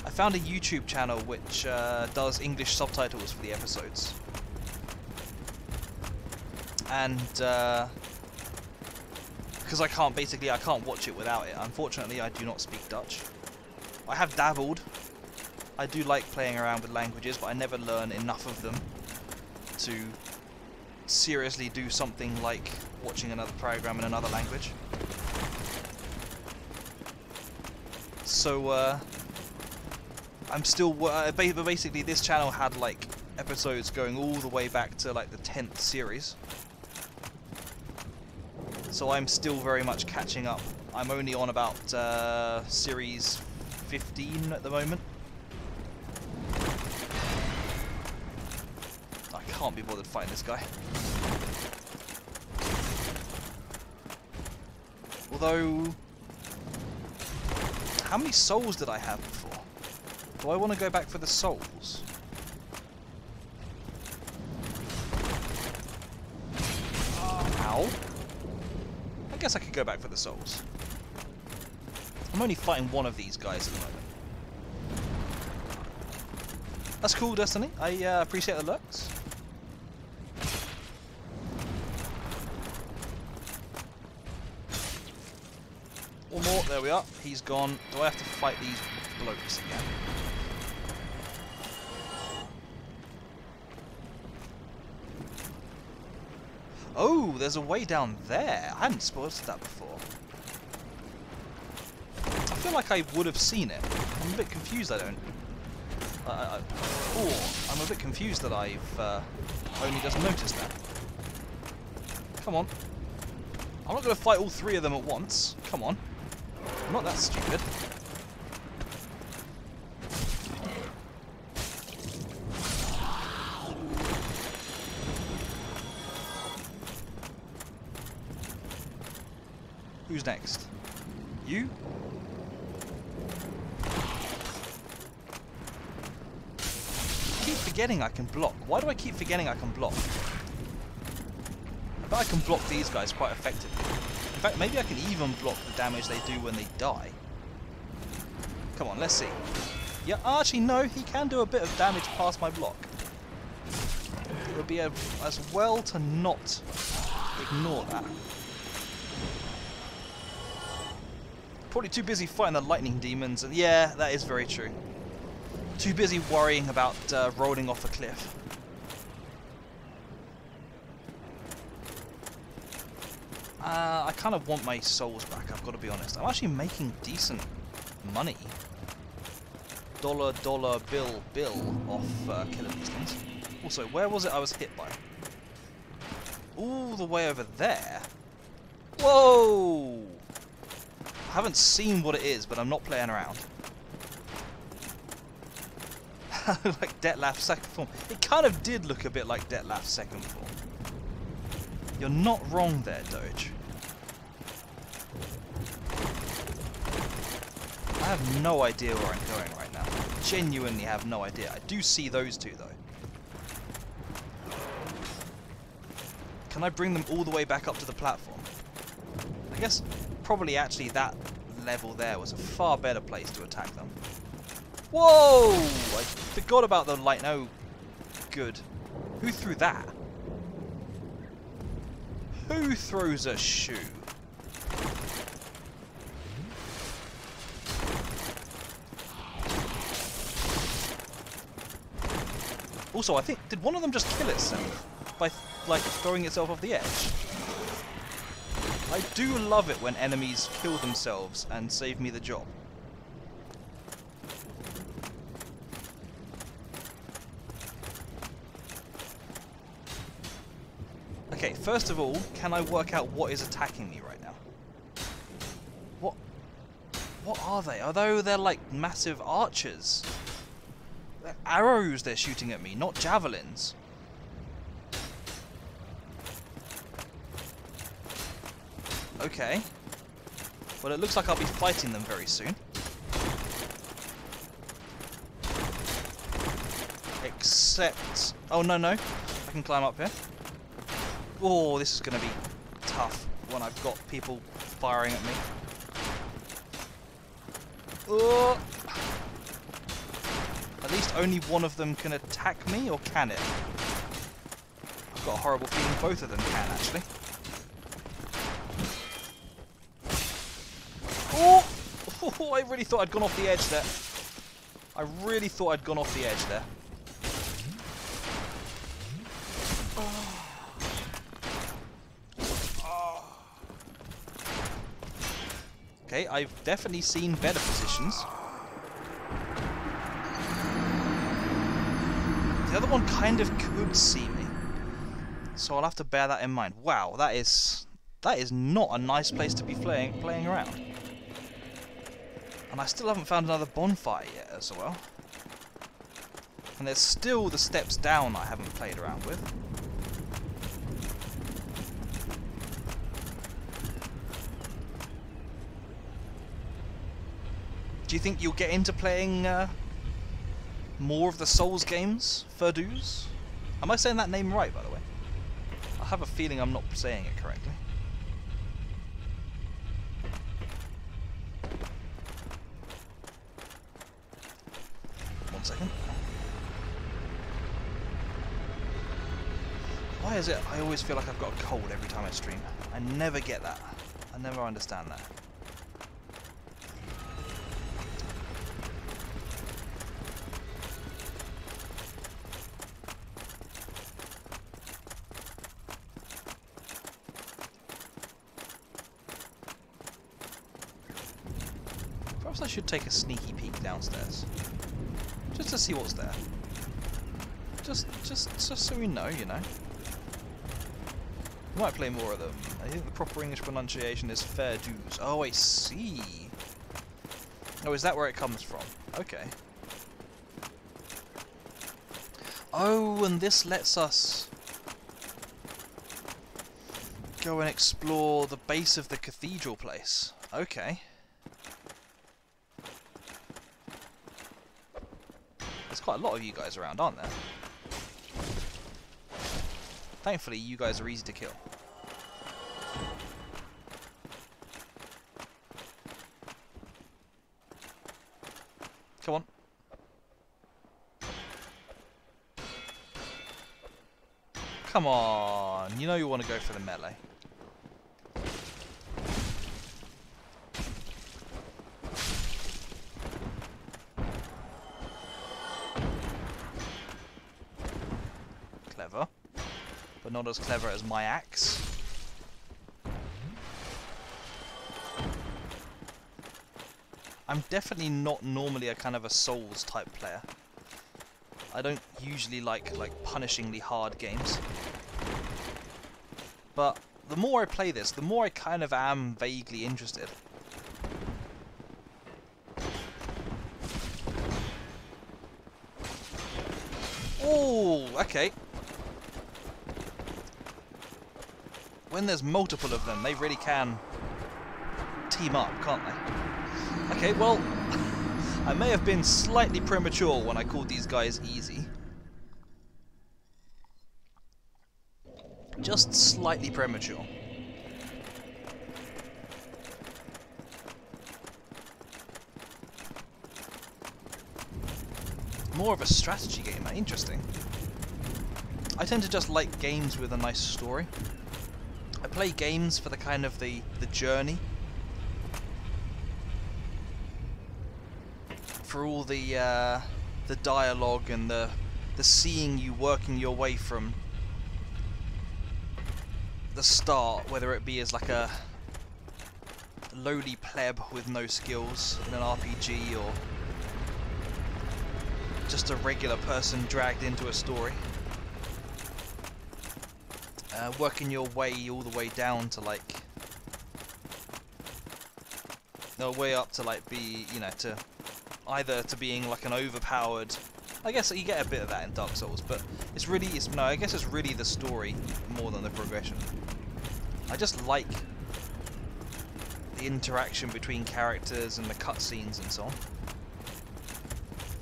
I found a YouTube channel which does English subtitles for the episodes. And because I can't watch it without it. Unfortunately, I do not speak Dutch. I have dabbled. I do like playing around with languages, but I never learn enough of them to seriously do something like watching another program in another language. So I'm still basically this channel had like episodes going all the way back to like the 10th series. So I'm still very much catching up. I'm only on about series 15 at the moment. I can't be bothered fighting this guy. Although, how many souls did I have before? Do I want to go back for the souls? Ow. I guess I could go back for the souls. I'm only fighting one of these guys at the moment. That's cool, Destiny. I appreciate the looks. One more. There we are. He's gone. Do I have to fight these blokes again? Oh, there's a way down there. I hadn't spotted that before. I feel like I would have seen it. I'm a bit confused I don't. I'm a bit confused that I've only just noticed that. Come on. I'm not going to fight all three of them at once. Come on. I'm not that stupid. Who's next? You? I keep forgetting I can block. Why do I keep forgetting I can block? I bet I can block these guys quite effectively. In fact, maybe I can even block the damage they do when they die. Come on, let's see. Yeah, actually no, he can do a bit of damage past my block. It would be as well to not ignore that. Probably too busy fighting the lightning demons, and yeah, that is very true. Too busy worrying about rolling off a cliff. I kind of want my souls back, I've got to be honest. I'm actually making decent money. Dollar, bill off killing these things. Also, where was it I was hit by? All the way over there? Whoa! I haven't seen what it is, but I'm not playing around. Like Detlef's second form. It kind of did look a bit like Detlef's second form. You're not wrong there, Doge. I have no idea where I'm going right now. Genuinely have no idea. I do see those two, though. Can I bring them all the way back up to the platform? I guess probably actually that level there was a far better place to attack them. Whoa! I forgot about the light. No. Good. Who threw that? Who throws a shoe? Also, I think, did one of them just kill itself by, like, throwing itself off the edge? I do love it when enemies kill themselves and save me the job. Okay, first of all, can I work out what is attacking me right now? What are they? Although they're like massive archers. They're arrows they're shooting at me, not javelins. Okay. Well, it looks like I'll be fighting them very soon. Except... Oh, no. I can climb up here. Oh, this is going to be tough when I've got people firing at me. Oh! At least only one of them can attack me, or can it? I've got a horrible feeling both of them can, actually. Oh! Oh, I really thought I'd gone off the edge there. I really thought I'd gone off the edge there. Okay, I've definitely seen better positions. The other one kind of could see me, so I'll have to bear that in mind. Wow, that is not a nice place to be playing around. And I still haven't found another bonfire yet as well. And there's still the steps down I haven't played around with. Do you think you'll get into playing more of the Souls games, Ferduz? Am I saying that name right, by the way? I have a feeling I'm not saying it correctly. One second. Why is it I always feel like I've got a cold every time I stream? I never get that. I never understand that. Perhaps I should take a sneaky peek downstairs, just to see what's there. Just so we know, you know. I might play more of them. I think the proper English pronunciation is Ferduz. Oh, I see. Oh, is that where it comes from? Okay. Oh, and this lets us go and explore the base of the cathedral place. Okay. There's quite a lot of you guys around, aren't there? Thankfully, you guys are easy to kill. Come on. Come on. You know you want to go for the melee. Clever. But not as clever as my axe. I'm definitely not normally a kind of a Souls type player. I don't usually like punishingly hard games. But the more I play this, the more I kind of am vaguely interested. Oh, okay. When there's multiple of them, they really can team up, can't they? Okay, well, I may have been slightly premature when I called these guys easy. Just slightly premature. More of a strategy game, interesting. I tend to just like games with a nice story. I play games for the kind of the journey. For all the dialogue and the seeing you working your way from the start, whether it be as like a lowly pleb with no skills in an RPG, or just a regular person dragged into a story. Working your way all the way down to like, no, way up to like be, you know, to either to being like an overpowered. I guess you get a bit of that in Dark Souls, but it's really, no, I guess it's really the story more than the progression. I just like the interaction between characters and the cutscenes and so on.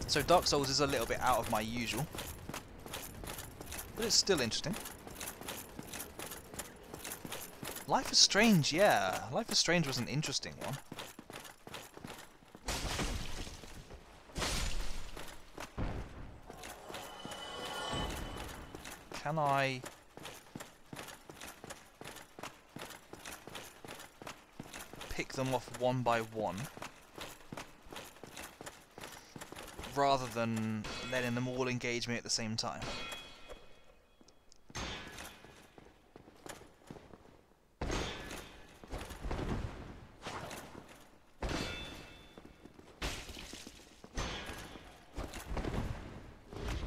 So Dark Souls is a little bit out of my usual, but it's still interesting. Life is Strange, yeah. Life is Strange was an interesting one. Can I... pick them off one by one? Rather than letting them all engage me at the same time.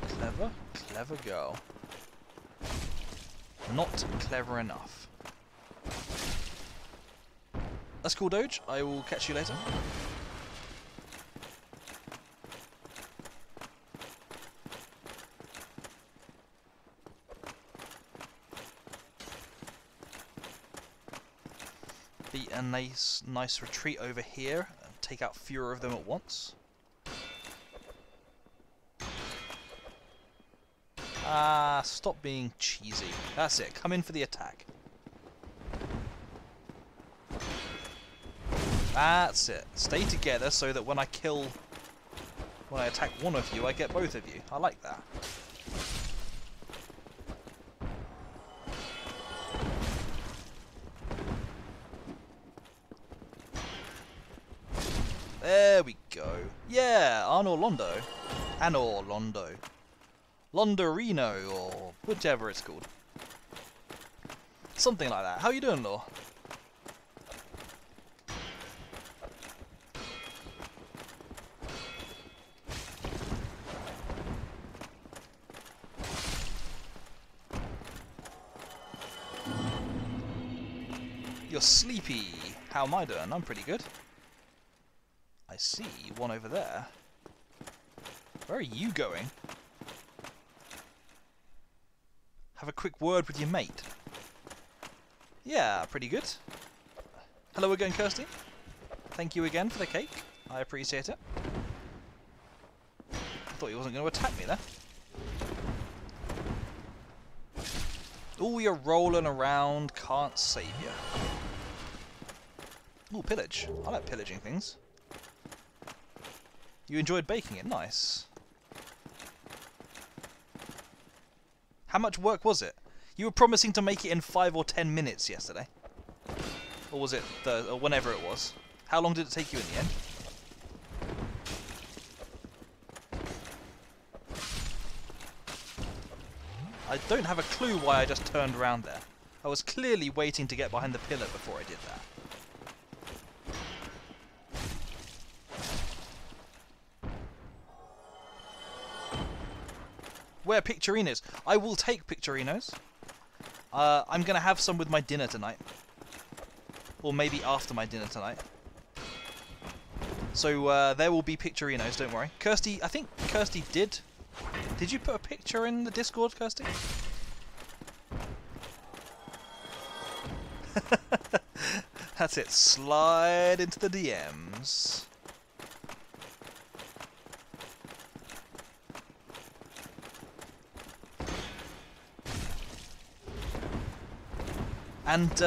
Clever, clever girl. Not clever enough. That's cool, Doge. I will catch you later. Be a nice retreat over here and take out fewer of them at once. Ah, stop being cheesy. That's it. Come in for the attack. That's it. Stay together so that when I attack one of you, I get both of you. I like that. There we go. Yeah, Arnor Londo. Anor Londo. Londorino, or whichever it's called. Something like that. How you doing, Law? You're sleepy. How am I doing? I'm pretty good. I see one over there. Where are you going? Have a quick word with your mate. Yeah, pretty good. Hello again, Kirsty. Thank you again for the cake. I appreciate it. I thought he wasn't going to attack me there. Oh, you're rolling around. Can't save you. Oh, pillage. I like pillaging things. You enjoyed baking it. Nice. How much work was it? You were promising to make it in 5 or 10 minutes yesterday. Or was it or whenever it was? How long did it take you in the end? I don't have a clue why I just turned around there. I was clearly waiting to get behind the pillar before I did that. Where picturinos? I will take picturinos. I'm going to have some with my dinner tonight. Or maybe after my dinner tonight. So there will be picturinos, don't worry. Kirsty, I think Kirsty did. Did you put a picture in the Discord, Kirsty? That's it. Slide into the DMs. And,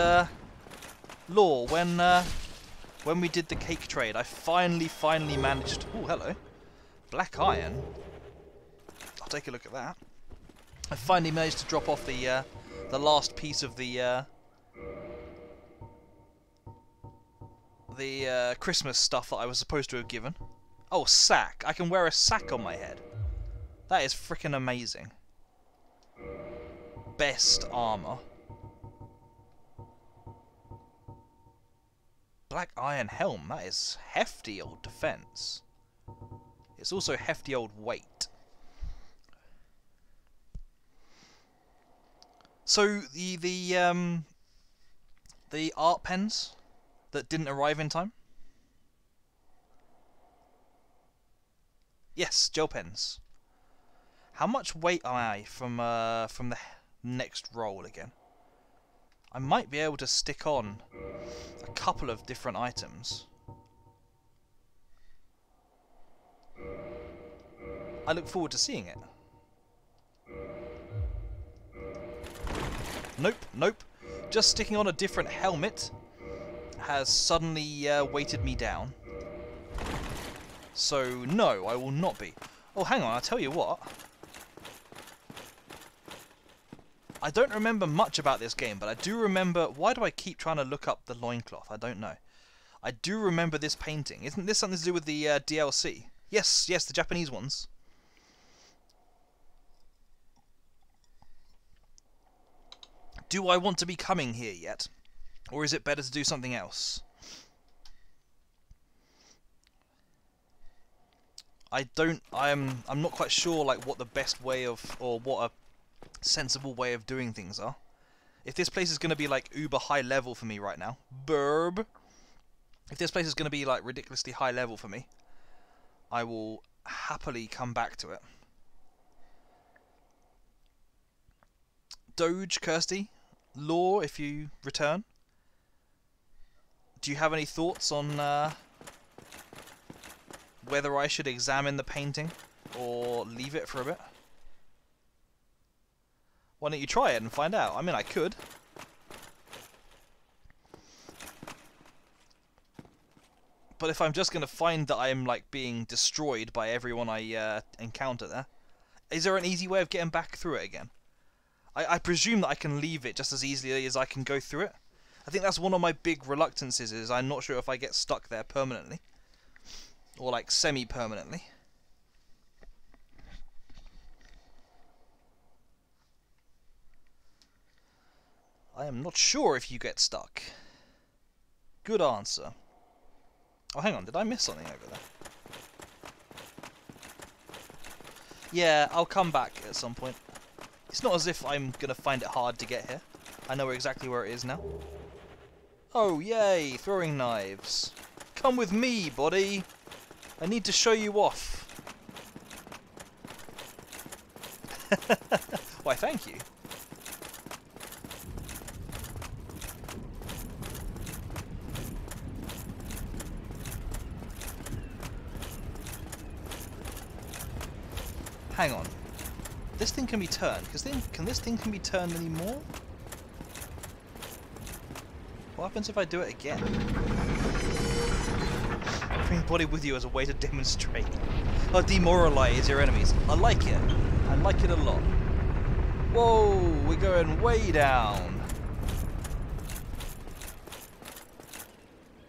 Law, when we did the cake trade, I finally managed... Oh, hello. Black iron. I'll take a look at that. I finally managed to drop off the last piece of the Christmas stuff that I was supposed to have given. Oh, sack. I can wear a sack on my head. That is freaking amazing. Best armor. Black iron helm, that is hefty old defense. It's also hefty old weight. So the art pens that didn't arrive in time? Yes, gel pens. How much weight am I from the next roll again? I might be able to stick on a couple of different items. I look forward to seeing it. Nope, nope. just sticking on a different helmet has suddenly weighted me down. So, no, I will not be. Oh, hang on, I'll tell you what. I don't remember much about this game, but I do remember... Why do I keep trying to look up the loincloth? I don't know. I do remember this painting. Isn't this something to do with the DLC? Yes, yes, the Japanese ones. Do I want to be coming here yet? Or is it better to do something else? I'm not quite sure like what the best way of, or what a sensible way of doing things are. If this place is going to be like uber high level for me right now, if this place is going to be like ridiculously high level for me, I will happily come back to it. Doge, Kirsty, Law, if you return. Do you have any thoughts on whether I should examine the painting or leave it for a bit? Why don't you try it and find out? I mean, I could. But if I'm just going to find that I'm like being destroyed by everyone I encounter there, is there an easy way of getting back through it again? I presume that I can leave it just as easily as I can go through it. I think that's one of my big reluctances, is I'm not sure if I get stuck there permanently. Or like semi-permanently. I am not sure if you get stuck. Good answer. Oh, hang on, did I miss something over there? Yeah, I'll come back at some point. It's not as if I'm gonna find it hard to get here. I know exactly where it is now. Oh, yay, throwing knives. Come with me, buddy. I need to show you off. Why, thank you. Hang on. This thing can be turned. Can this thing be turned anymore? What happens if I do it again? Bring body with you as a way to demonstrate. Or demoralize your enemies. I like it. I like it a lot. Whoa, we're going way down.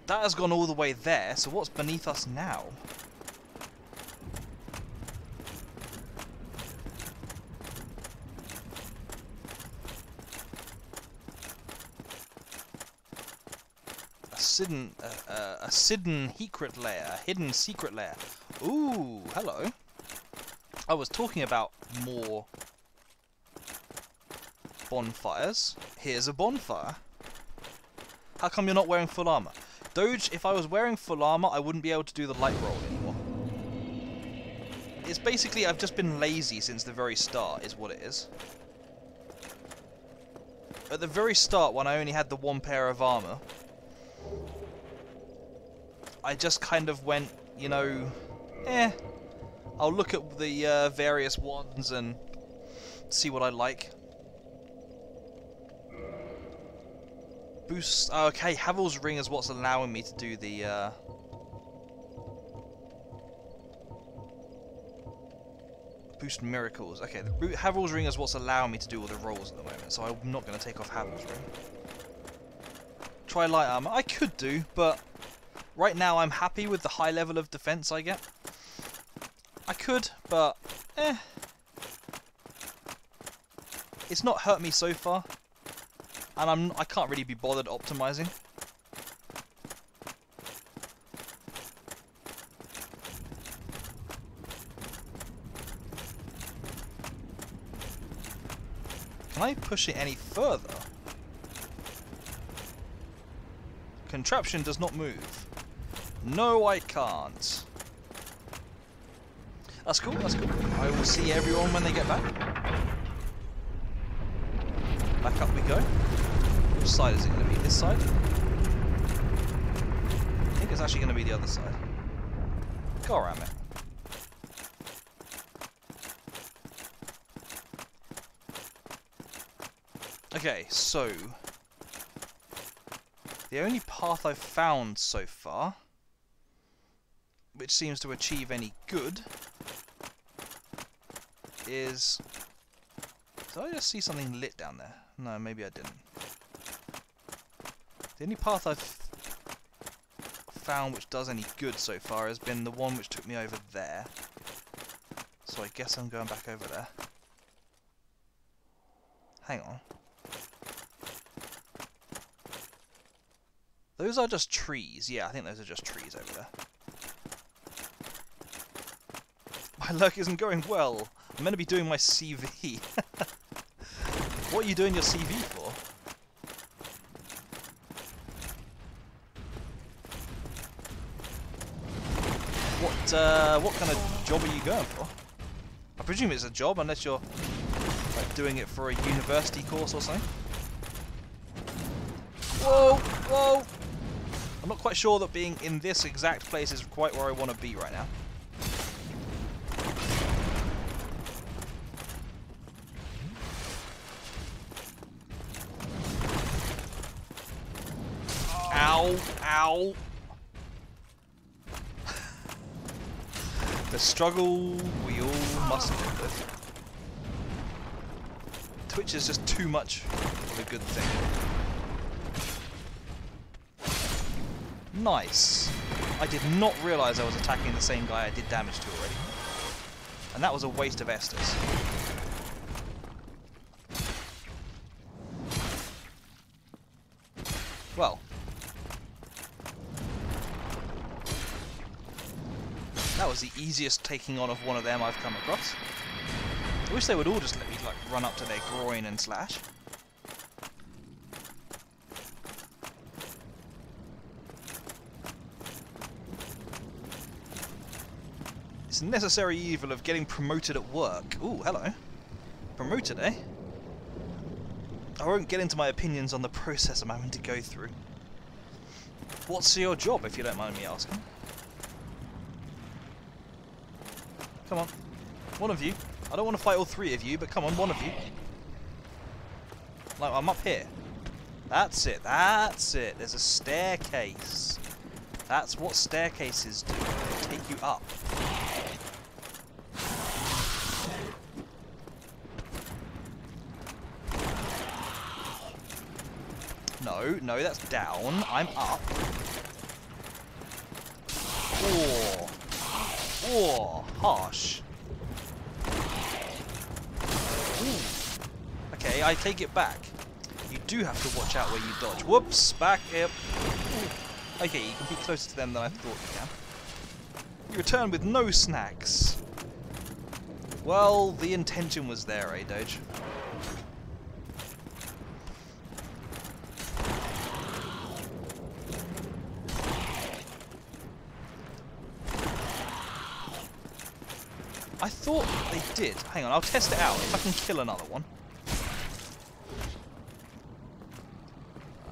That has gone all the way there, so what's beneath us now? A hidden secret lair. Ooh, hello. I was talking about more bonfires. Here's a bonfire. How come you're not wearing full armor? Doge, if I was wearing full armor, I wouldn't be able to do the light roll anymore. It's basically, I've just been lazy since the very start, is what it is. At the very start, when I only had the one pair of armor, I just kind of went, you know, I'll look at the various ones and see what I like. Boost. Oh, okay, Havel's Ring is what's allowing me to do the boost miracles. Okay, the Havel's Ring is what's allowing me to do all the rolls at the moment, so I'm not going to take off Havel's Ring. Try light armor. I could do, but right now I'm happy with the high level of defense I get. I could, but it's not hurt me so far, and I can't really be bothered optimizing. Can I push it any further? Contraption does not move. No, I can't. That's cool, that's cool. I will see everyone when they get back. Back up we go. Which side is it going to be? This side? I think it's actually going to be the other side. Go around it. Okay, so The only path I've found so far, which seems to achieve any good, is... Did I just see something lit down there? No, maybe I didn't. The only path I've found which does any good so far has been the one which took me over there. So I guess I'm going back over there. Hang on. Those are just trees. Yeah, I think those are just trees over there. My luck isn't going well. I'm meant to be doing my CV. What are you doing your CV for? What kind of job are you going for? I presume it's a job, unless you're like doing it for a university course or something. Whoa, whoa! I'm not quite sure that being in this exact place is quite where I want to be right now. Ow, ow! The struggle we all must live with. Twitch is just too much of a good thing. Nice. I did not realise I was attacking the same guy I did damage to already. And that was a waste of Esters. Well. That was the easiest taking on of one of them I've come across. I wish they would all just let me like run up to their groin and slash. It's a necessary evil of getting promoted at work. Ooh, hello. Promoted, eh? I won't get into my opinions on the process I'm having to go through. What's your job, if you don't mind me asking? Come on. One of you. I don't want to fight all three of you, but come on, one of you. Like, I'm up here. That's it, that's it. There's a staircase. That's what staircases do. They take you up. No, no, that's down. I'm up. Oh. Oh, harsh. Ooh. Okay, I take it back. You do have to watch out where you dodge. Whoops, back up. Ooh. Okay, you can be closer to them than I thought you can. You return with no snacks. Well, the intention was there, eh, Doge? I thought they did. Hang on, I'll test it out if I can kill another one.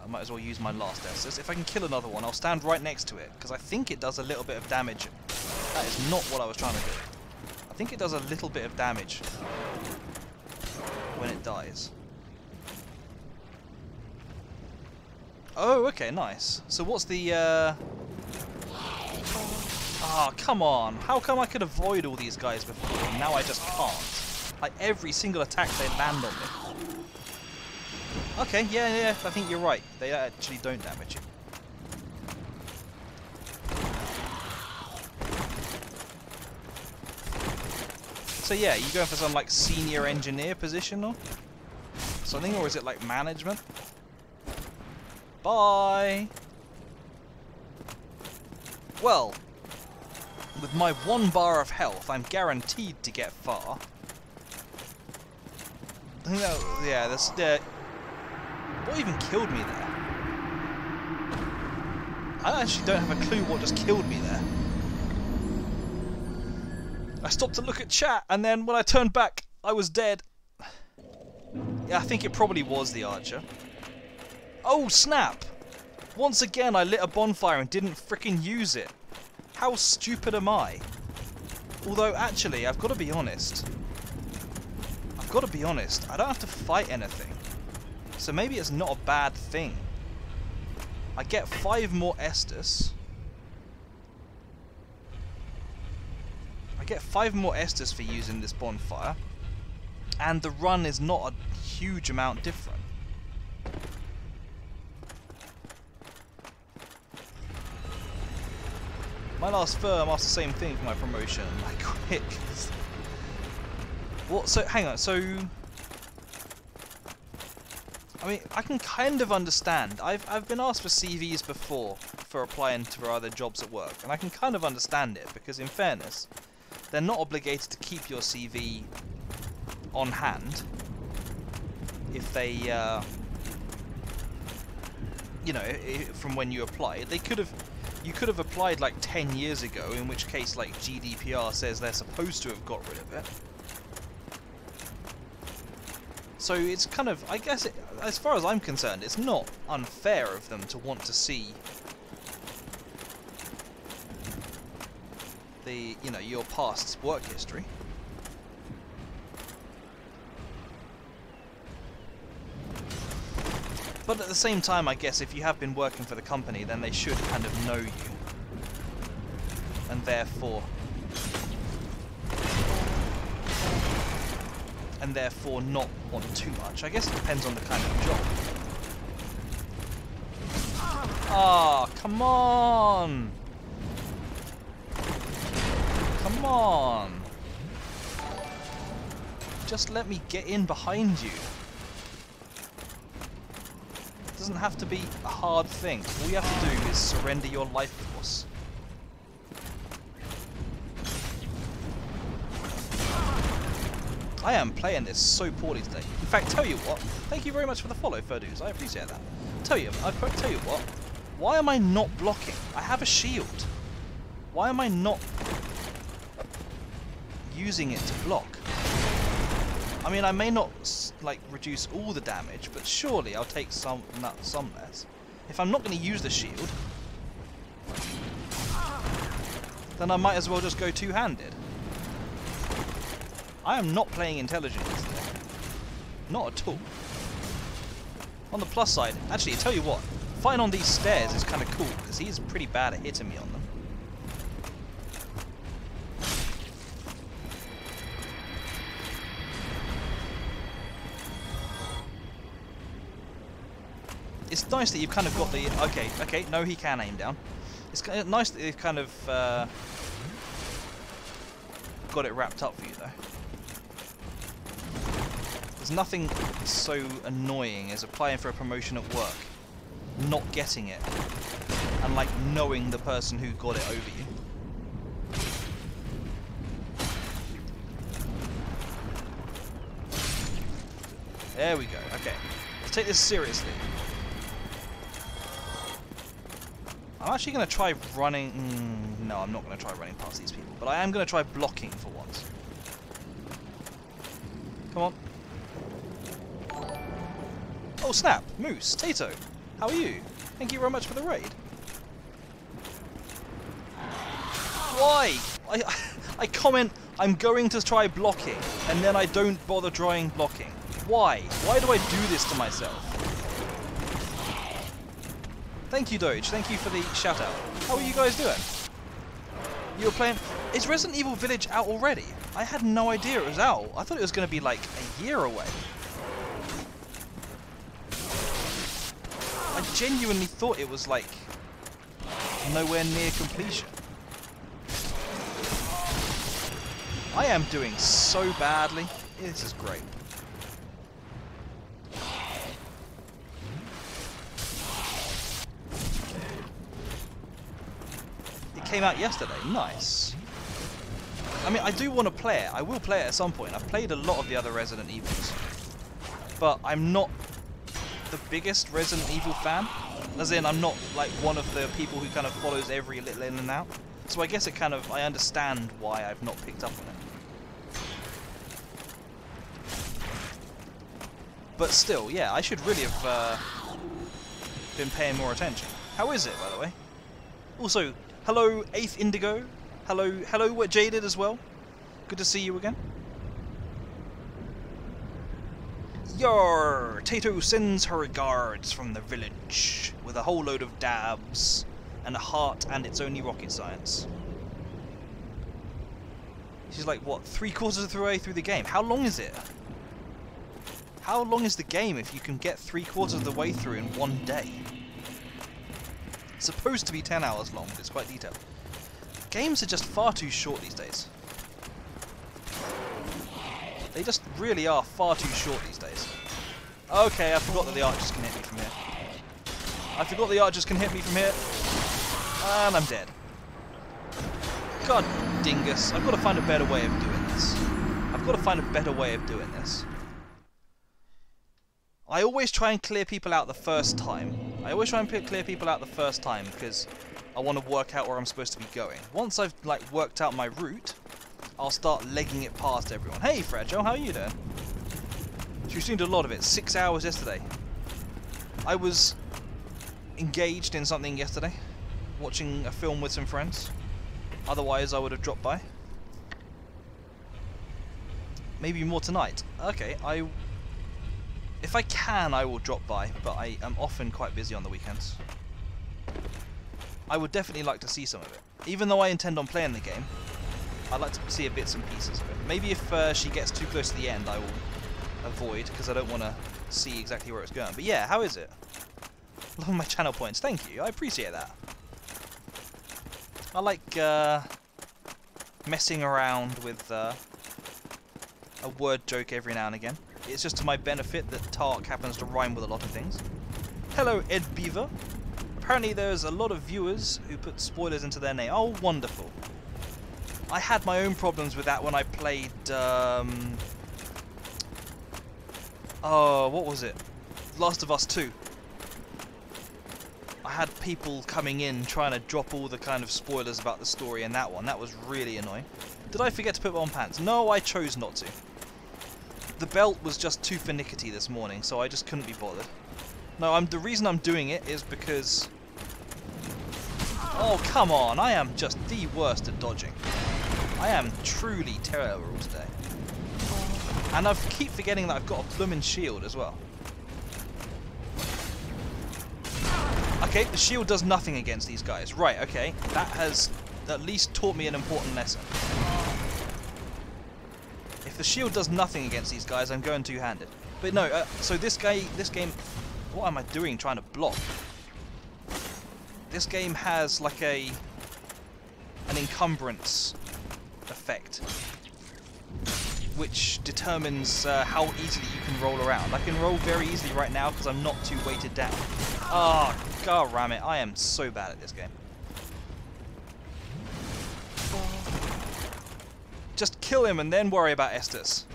I might as well use my last Estus. If I can kill another one, I'll stand right next to it, because I think it does a little bit of damage. That is not what I was trying to do. I think it does a little bit of damage when it dies. Oh, okay, nice. So what's the, Ah, oh, come on. How come I could avoid all these guys before and now I just can't? Like, every single attack they land on me. Okay, yeah, I think you're right. They actually don't damage you. So yeah, you going for some, like, senior engineer position or something? Or is it, like, management? Bye! Well... with my 1 bar of health, I'm guaranteed to get far. No, yeah, that's what even killed me there? I actually don't have a clue what just killed me there. I stopped to look at chat, and then when I turned back, I was dead. Yeah, I think it probably was the archer. Oh, snap! Once again, I lit a bonfire and didn't frickin' use it. How stupid am I? Although, actually, I've got to be honest. I don't have to fight anything. So maybe it's not a bad thing. I get 5 more Estus. I get 5 more Estus for using this bonfire. And the run is not a huge amount different. My last firm asked the same thing for my promotion. I quit. What? So hang on. So I mean, I can kind of understand. I've been asked for CVs before for applying for other jobs at work, and I can kind of understand it because, in fairness, they're not obligated to keep your CV on hand if they, you know, from when you applied. They could have. You could have applied like 10 years ago, in which case like GDPR says they're supposed to have got rid of it. So it's kind of, I guess, as far as I'm concerned, it's not unfair of them to want to see the, you know, your past work history. But at the same time, I guess, if you have been working for the company, then they should kind of know you. And therefore not want too much. I guess it depends on the kind of job. Ah, come on! Come on! Just let me get in behind you. It doesn't have to be a hard thing. All you have to do is surrender your life force. I am playing this so poorly today. In fact, tell you what, thank you very much for the follow, Ferdus. I appreciate that. Tell you what, why am I not blocking? I have a shield. Why am I not using it to block? I mean, I may not like reduce all the damage, but surely I'll take some less. If I'm not going to use the shield, then I might as well just go two-handed. I am not playing intelligently today. Not at all. On the plus side, actually, I tell you what, fighting on these stairs is kind of cool, because he's pretty bad at hitting me on them. It's nice that you've kind of got the... Okay, no, he can aim down. It's nice that they've kind of got it wrapped up for you, though. There's nothing so annoying as applying for a promotion at work, not getting it, and like knowing the person who got it over you. There we go. Okay, let's take this seriously. I'm actually going to try running... no, I'm not going to try running past these people, but I am going to try blocking for once. Come on. Oh snap! Moose! Tato! How are you? Thank you very much for the raid. Why? I comment I'm going to try blocking, and then I don't bother trying blocking. Why? Why do I do this to myself? Thank you, Doge. Thank you for the shout out. How are you guys doing? You're playing... Is Resident Evil Village out already? I had no idea it was out. I thought it was going to be like a year away. I genuinely thought it was like nowhere near completion. I am doing so badly. This is great. It came out yesterday. Nice. I mean, I do want to play it. I will play it at some point. I've played a lot of the other Resident Evils, but I'm not the biggest Resident Evil fan. As in, I'm not like one of the people who kind of follows every little in and out. So I guess it kind of, I understand why I've not picked up on it. But still, yeah, I should really have been paying more attention. How is it, by the way? Also, hello 8th Indigo. Hello Jaded as well. Good to see you again. Your Tato sends her regards from the village with a whole load of dabs and a heart, and it's only rocket science. She's like, what, 3/4 of the way through the game? How long is it? How long is the game if you can get 3/4 of the way through in one day? It's supposed to be 10 hours long, but it's quite detailed. Games are just far too short these days. They just really are far too short these days. Okay, I forgot that the archers can hit me from here. I forgot the archers can hit me from here. And I'm dead. God dingus. I've got to find a better way of doing this. I've got to find a better way of doing this. I always try and clear people out the first time. Because I want to work out where I'm supposed to be going. Once I've like worked out my route, I'll start legging it past everyone. Hey Fragile, how are you doing? She streamed a lot of it. 6 hours yesterday. I was engaged in something yesterday, watching a film with some friends. Otherwise I would have dropped by. Maybe more tonight. Okay, if I can, I will drop by, but I am often quite busy on the weekends. I would definitely like to see some of it. Even though I intend on playing the game, I'd like to see a bits and pieces of it. Maybe if she gets too close to the end, I will avoid, because I don't want to see exactly where it's going. But yeah, how is it? Love my channel points. Thank you. I appreciate that. I like messing around with a word joke every now and again. It's just to my benefit that Tark happens to rhyme with a lot of things. Hello, Ed Beaver. Apparently there's a lot of viewers who put spoilers into their name. Oh, wonderful. I had my own problems with that when I played... oh, what was it? Last of Us 2. I had people coming in trying to drop all the kind of spoilers about the story in that one. That was really annoying. Did I forget to put on pants? No, I chose not to. The belt was just too finicky this morning, so I just couldn't be bothered. No, the reason I'm doing it is because... oh, come on, I am just the worst at dodging. I am truly terrible today. And I keep forgetting that I've got a blooming shield as well. Okay, the shield does nothing against these guys. Right, okay. That has at least taught me an important lesson. If the shield does nothing against these guys, I'm going two-handed. But no, so this game... what am I doing trying to block? This game has like an encumbrance effect, which determines how easily you can roll around. I can roll very easily right now because I'm not too weighted down. Ah, oh, god damn it, I am so bad at this game. Just kill him and then worry about Estes.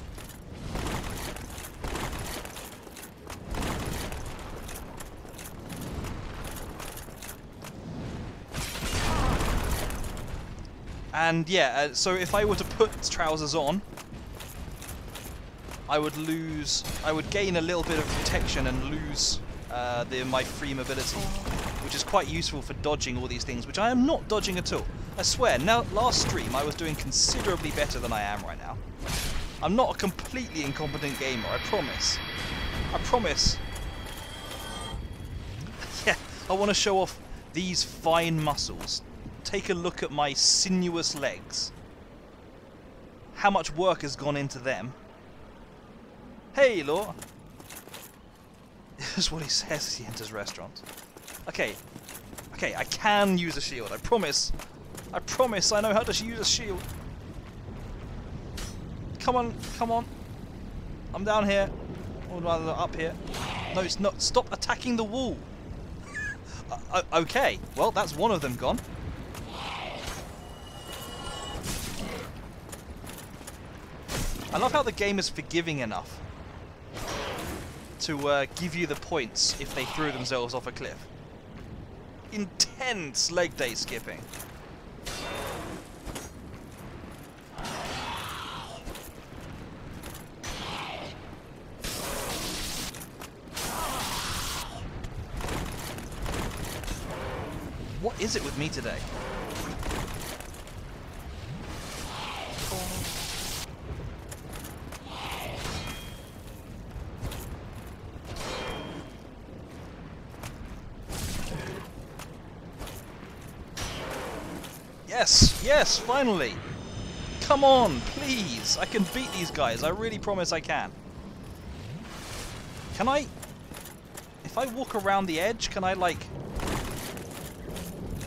And yeah, so if I were to put trousers on, I would gain a little bit of protection and lose my free mobility, which is quite useful for dodging all these things, which I am not dodging at all. I swear, now last stream I was doing considerably better than I am right now. I'm not a completely incompetent gamer, I promise. I promise. Yeah, I want to show off these fine muscles. Take a look at my sinuous legs. How much work has gone into them. Hey, Law. That's what he says as he enters restaurants. Okay. Okay, I can use a shield, I promise. I promise I know how to use a shield. Come on, come on. I'm down here. Or rather, up here. No, it's not. Stop attacking the wall. Okay, well, that's one of them gone. I love how the game is forgiving enough to give you the points if they threw themselves off a cliff. Intense leg day skipping. What is it with me today? Yes! Yes! Finally! Come on, please! I can beat these guys. I really promise I can. Can I... If I walk around the edge, can I, like...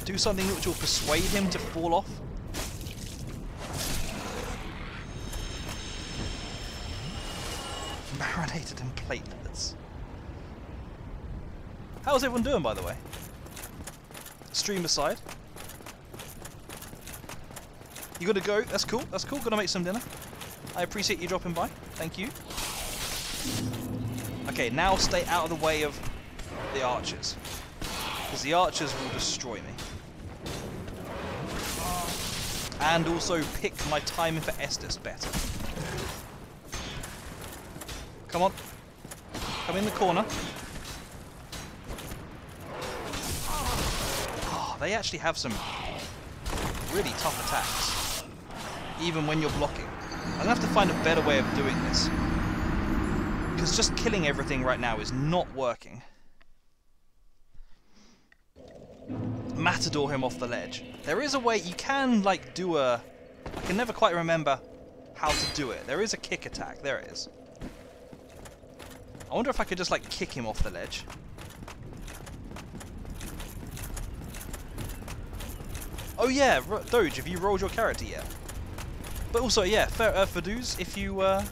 do something which will persuade him to fall off? Marinated in platelets. How's everyone doing, by the way? Stream aside. You gotta go. That's cool. That's cool. Gonna make some dinner. I appreciate you dropping by. Thank you. Okay, now stay out of the way of the archers, because the archers will destroy me. And also pick my timing for Estus better. Come on. Come in the corner. Oh, they actually have some really tough attacks, even when you're blocking. I'm gonna have to find a better way of doing this, because just killing everything right now is not working. Matador him off the ledge. There is a way you can, like, do a... I can never quite remember how to do it. There is a kick attack. There it is. I wonder if I could just, like, kick him off the ledge. Oh yeah, Doge, have you rolled your character yet? But also, yeah, Fadouz, if you... yeah,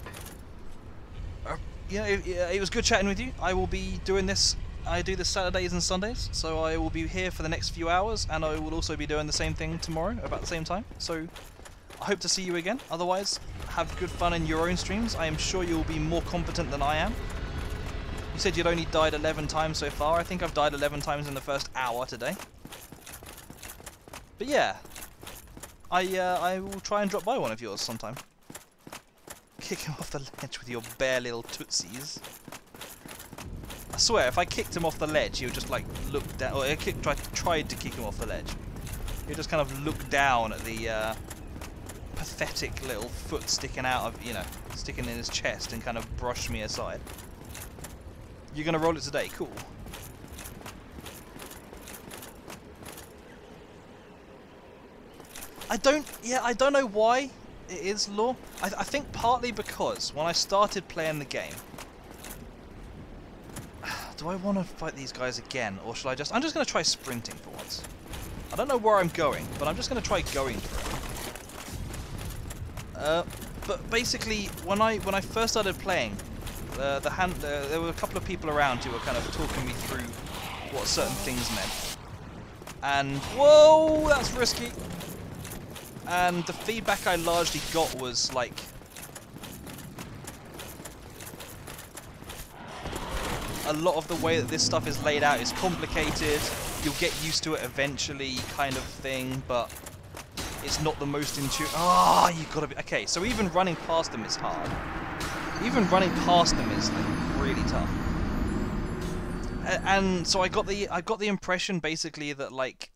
it was good chatting with you. I will be doing this... I do this Saturdays and Sundays, so I will be here for the next few hours, and I will also be doing the same thing tomorrow, about the same time. So, I hope to see you again. Otherwise, have good fun in your own streams. I am sure you'll be more competent than I am. You said you'd only died 11 times so far. I think I've died 11 times in the first hour today. But yeah, I will try and drop by one of yours sometime. Kick him off the ledge with your bare little tootsies. I swear, if I kicked him off the ledge, he would just, like, look down. Or I tried to kick him off the ledge. He would just kind of look down at the pathetic little foot sticking out of, you know, sticking in his chest, and kind of brush me aside. You're gonna roll it today? Cool. I don't know why it is law. I think partly because when I started playing the game, do I want to fight these guys again, or should I just... I'm just going to try sprinting for once. I don't know where I'm going, but I'm just going to try going for it. But basically, when I first started playing, there were a couple of people around who were kind of talking me through what certain things meant. And, whoa, that's risky. And the feedback I largely got was, like... a lot of the way that this stuff is laid out is complicated. You'll get used to it eventually, kind of thing, but it's not the most intuitive. Ah, you've got to be... Okay, so even running past them is hard. Even running past them is, like, really tough. And so I got the impression, basically, that, like,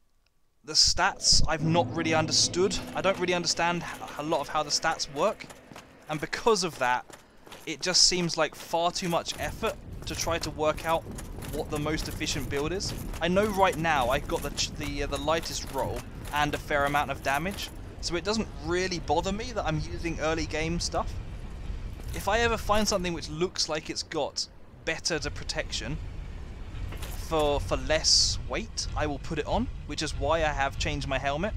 the stats I've not really understood. I don't really understand a lot of how the stats work, and because of that, it just seems like far too much effort to try to work out what the most efficient build is. I know right now I've got the lightest roll and a fair amount of damage, so it doesn't really bother me that I'm using early game stuff. If I ever find something which looks like it's got better protection for less weight, I will put it on, which is why I have changed my helmet.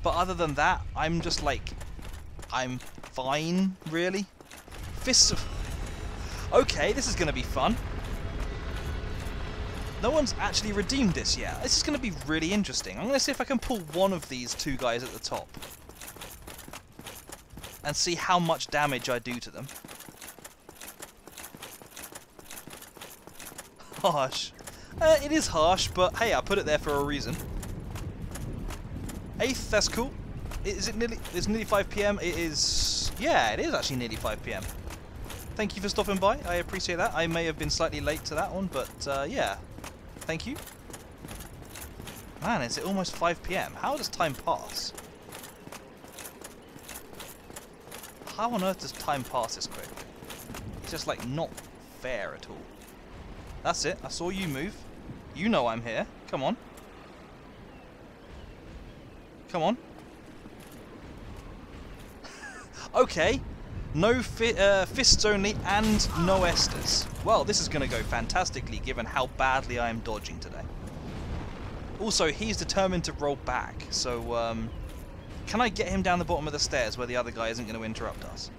But other than that, I'm just like, I'm fine, really. Fists of... Okay, this is going to be fun. No one's actually redeemed this yet. This is going to be really interesting. I'm going to see if I can pull one of these two guys at the top and see how much damage I do to them. Harsh. It is harsh, but hey, I put it there for a reason. 8th, that's cool. Is it nearly? It's nearly 5 PM. It is. Yeah, it is actually nearly 5 PM. Thank you for stopping by. I appreciate that. I may have been slightly late to that one, but yeah, thank you. Man, is it almost 5 PM? How does time pass? How on earth does time pass this quick? It's just, like, not fair at all. That's it. I saw you move. You know I'm here. Come on. Come on. Okay. No fists only and no Estus. Well, this is going to go fantastically given how badly I am dodging today. Also, he's determined to roll back, so can I get him down the bottom of the stairs where the other guy isn't going to interrupt us?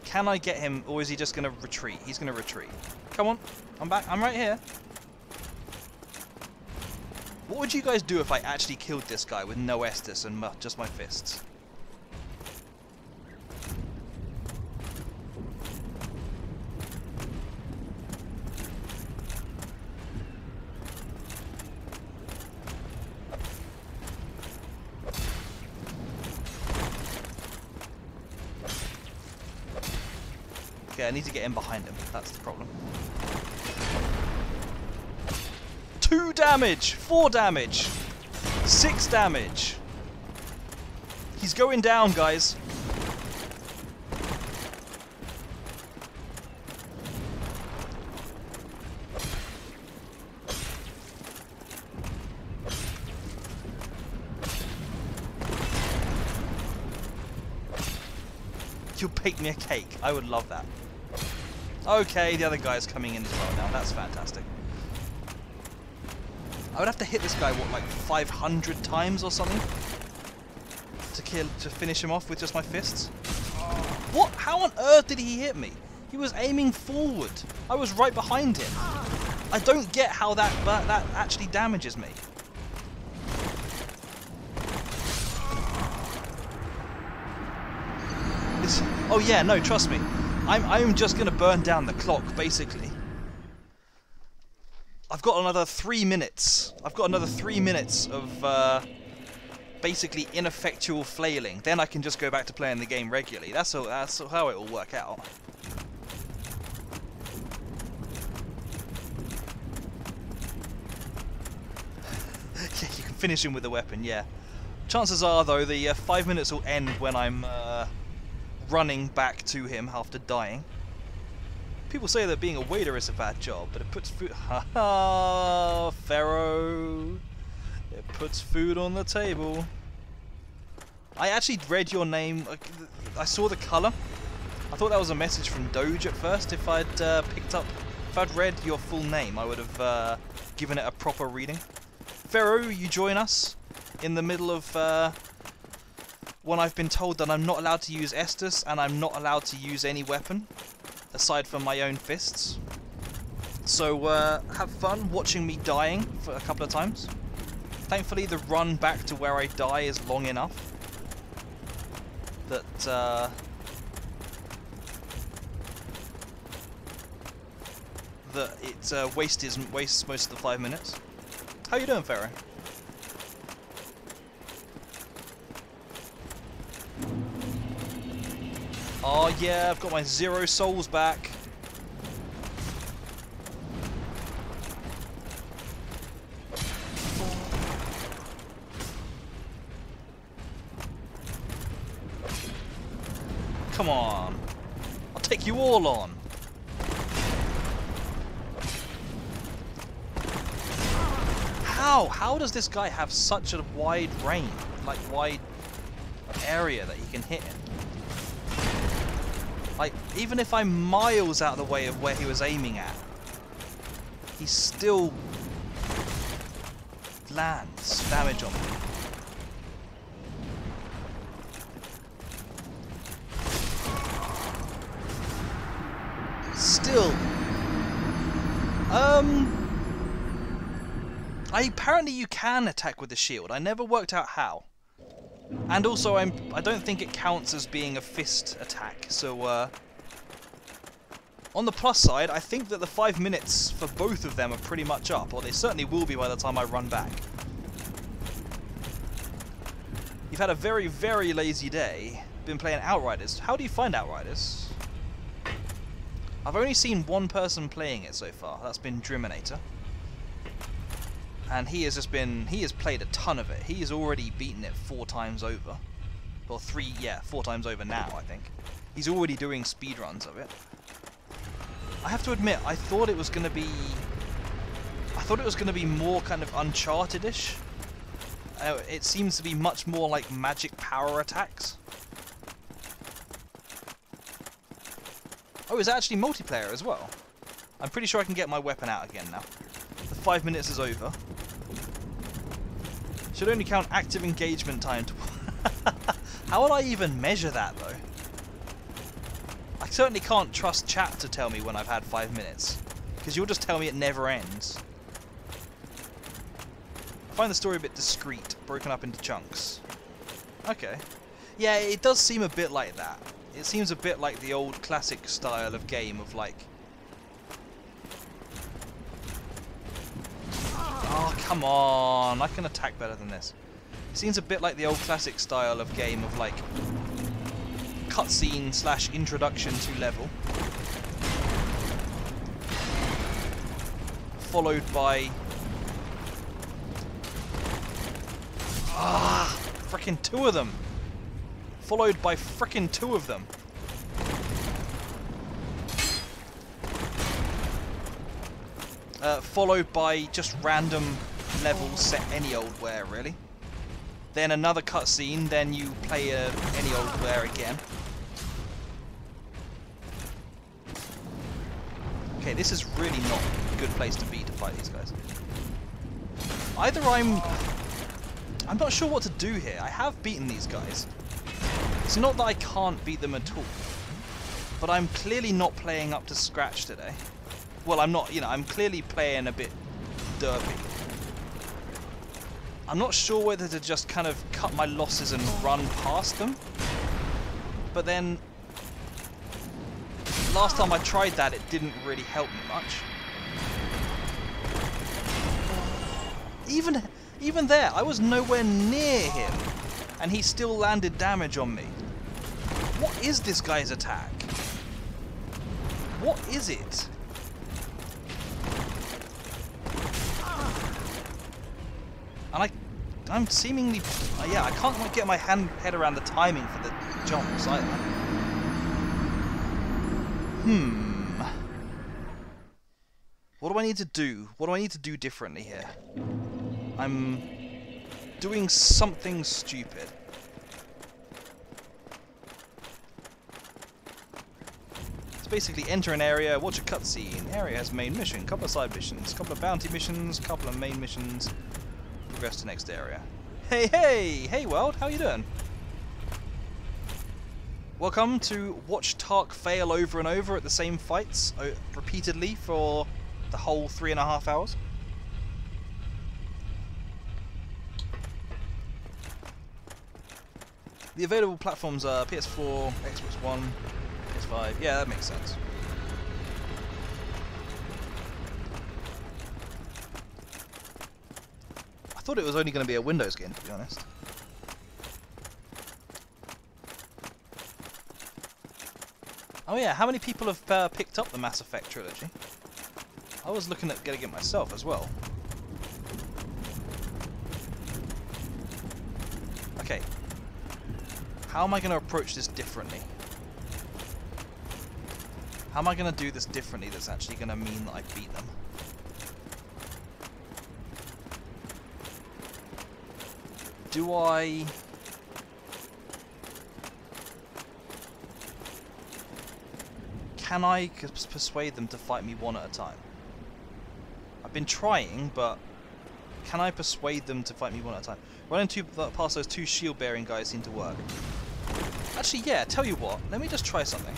Can I get him, or is he just going to retreat? He's going to retreat. Come on, I'm back. I'm right here. What would you guys do if I actually killed this guy with no Estus and just my fists? Okay, I need to get in behind him. That's the problem. 2 damage! 4 damage! 6 damage! He's going down, guys. You'll bake me a cake. I would love that. Okay, the other guy's coming in as well now. That's fantastic. I would have to hit this guy, what, like 500 times or something? To finish him off with just my fists? What? How on earth did he hit me? He was aiming forward. I was right behind him. I don't get how that actually damages me. Oh yeah, no, trust me. I'm just going to burn down the clock, basically. I've got another 3 minutes. I've got another 3 minutes of basically ineffectual flailing. Then I can just go back to playing the game regularly. That's how it will work out. Yeah, you can finish him with the weapon, yeah. Chances are, though, the 5 minutes will end when I'm running back to him after dying. People say that being a waiter is a bad job, but it puts food... Ha-ha! Pharaoh! It puts food on the table. I actually read your name. I saw the colour. I thought that was a message from Doge at first. If I'd if I'd read your full name, I would have given it a proper reading. Pharaoh, you join us in the middle of when I've been told that I'm not allowed to use Estus and I'm not allowed to use any weapon aside from my own fists. So have fun watching me dying for a couple of times. Thankfully the run back to where I die is long enough that that it wastes most of the 5 minutes. How you doing, Pharaoh? Oh yeah, I've got my 0 souls back. Come on. I'll take you all on. How does this guy have such a wide range, like wide area that he can hit in? Like, even if I'm miles out of the way of where he was aiming at, he still lands damage on me. Still, apparently you can attack with the shield. I never worked out how. And also, I don't think it counts as being a fist attack, so on the plus side, I think that the 5 minutes for both of them are pretty much up, or they certainly will be by the time I run back. You've had a very, very lazy day, been playing Outriders. How do you find Outriders? I've only seen one person playing it so far, that's been Driminator. And he has played a ton of it. He has already beaten it 4 times over. Or 4 times over now, I think. He's already doing speedruns of it. I have to admit, I thought thought it was going to be more kind of Uncharted-ish. It seems to be much more like magic power attacks. Oh, it's actually multiplayer as well. I'm pretty sure I can get my weapon out again now. The 5 minutes is over. Should only count active engagement time to... How will I even measure that, though? I certainly can't trust chat to tell me when I've had 5 minutes. Because you'll just tell me it never ends. I find the story a bit discreet, broken up into chunks. Okay. Yeah, it does seem a bit like that. It seems a bit like the old classic style of game of like... Oh, come on. I can attack better than this. It seems a bit like the old classic style of game of like cutscene / introduction to level. Followed by... frickin' 2 of them. Followed by frickin' 2 of them. Followed by just random levels set any old where, really. Then another cutscene, then you play any old where again. Okay, this is really not a good place to be to fight these guys. Either I'm not sure what to do here. I have beaten these guys. It's not that I can't beat them at all. But I'm clearly not playing up to scratch today. Well, I'm not, you know, I'm clearly playing a bit derpy. I'm not sure whether to just kind of cut my losses and run past them. But then, last time I tried that, it didn't really help me much. Even there, I was nowhere near him, and he still landed damage on me. What is this guy's attack? What is it? And I'm seemingly... yeah, I can't quite get my head around the timing for the jumps either. What do I need to do? What do I need to do differently here? I'm doing something stupid. It's basically enter an area, watch a cutscene. Area has main mission, couple of side missions, couple of bounty missions, couple of main missions. Progress to next area. Hey world, how you doing? Welcome to watch Tark fail over and over at the same fights repeatedly for the whole 3.5 hours. The available platforms are PS4, Xbox One, PS5. Yeah, that makes sense. I thought it was only going to be a Windows game, to be honest. Oh yeah, how many people have picked up the Mass Effect trilogy? I was looking at getting it myself as well. Okay. How am I going to approach this differently? How am I going to do this differently that's actually going to mean that I beat them? Do I... Can I persuade them to fight me one at a time? I've been trying, but can I persuade them to fight me one at a time? Running past those 2 shield-bearing guys seem to work. Actually, yeah, tell you what, let me just try something.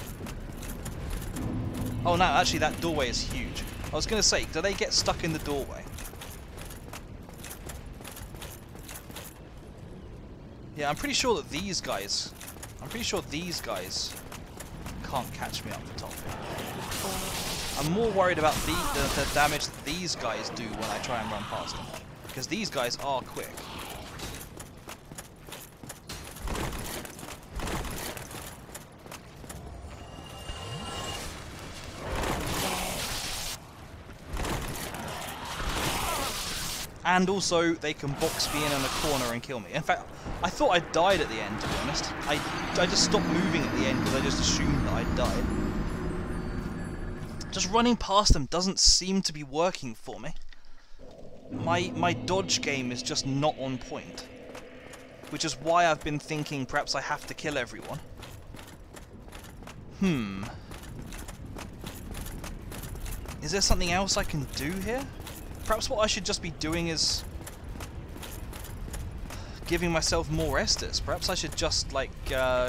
Oh no, actually that doorway is huge. I was going to say, do they get stuck in the doorway? Yeah, I'm pretty sure that these guys... can't catch me up the top. I'm more worried about the damage that these guys do when I try and run past them. Because these guys are quick. And also, they can box me in a corner and kill me. In fact, I thought I died at the end, to be honest. I just stopped moving at the end because I just assumed that I'd died. Just running past them doesn't seem to be working for me. my dodge game is just not on point. Which is why I've been thinking perhaps I have to kill everyone. Is there something else I can do here? Perhaps what I should just be doing is giving myself more Estus. Perhaps I should just, like,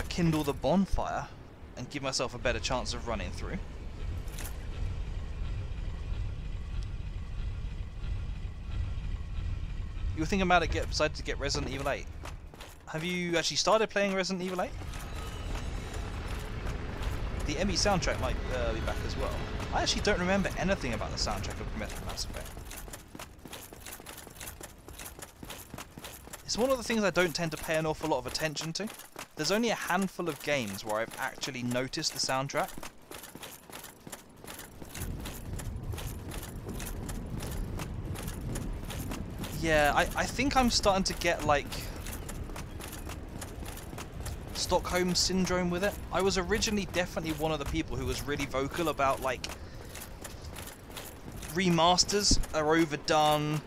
kindle the bonfire and give myself a better chance of running through. You were thinking about it, decided to get Resident Evil 8. Have you actually started playing Resident Evil 8? The ME soundtrack might be back as well. I actually don't remember anything about the soundtrack of Mass Effect. It's one of the things I don't tend to pay an awful lot of attention to. There's only a handful of games where I've actually noticed the soundtrack. Yeah, I think I'm starting to get, like, Stockholm Syndrome with it. I was originally definitely one of the people who was really vocal about, like, remasters are overdone,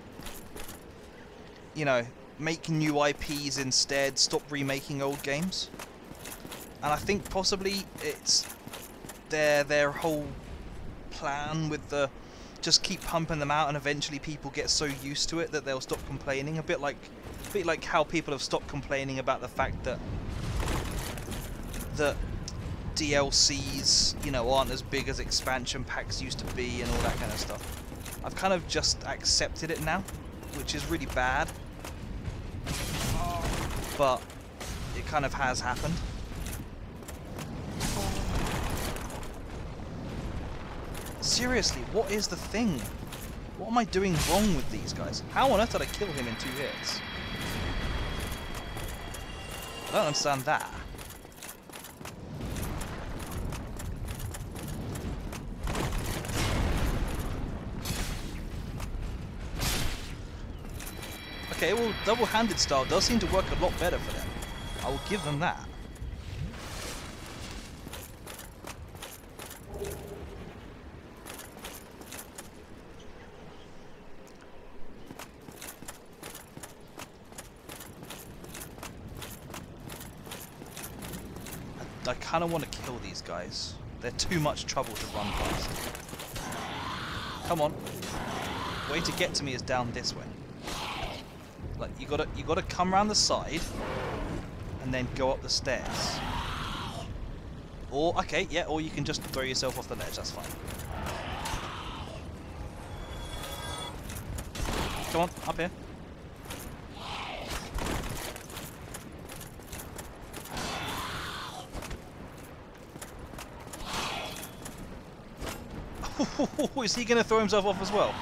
you know, make new IPs instead, stop remaking old games. And I think possibly it's their whole plan with the just keep pumping them out and eventually people get so used to it that they'll stop complaining. A bit like how people have stopped complaining about the fact that DLCs, you know, aren't as big as expansion packs used to be and all that kind of stuff. I've kind of just accepted it now, which is really bad. But it kind of has happened. Seriously, what is the thing? What am I doing wrong with these guys? How on earth did I kill him in 2 hits? I don't understand that. Okay, well, double-handed style does seem to work a lot better for them. I will give them that. I kind of want to kill these guys. They're too much trouble to run past. Come on. The way to get to me is down this way. Like, you gotta come around the side and then go up the stairs. Or okay, yeah, or you can just throw yourself off the ledge, that's fine. Come on, up here. Is he gonna throw himself off as well?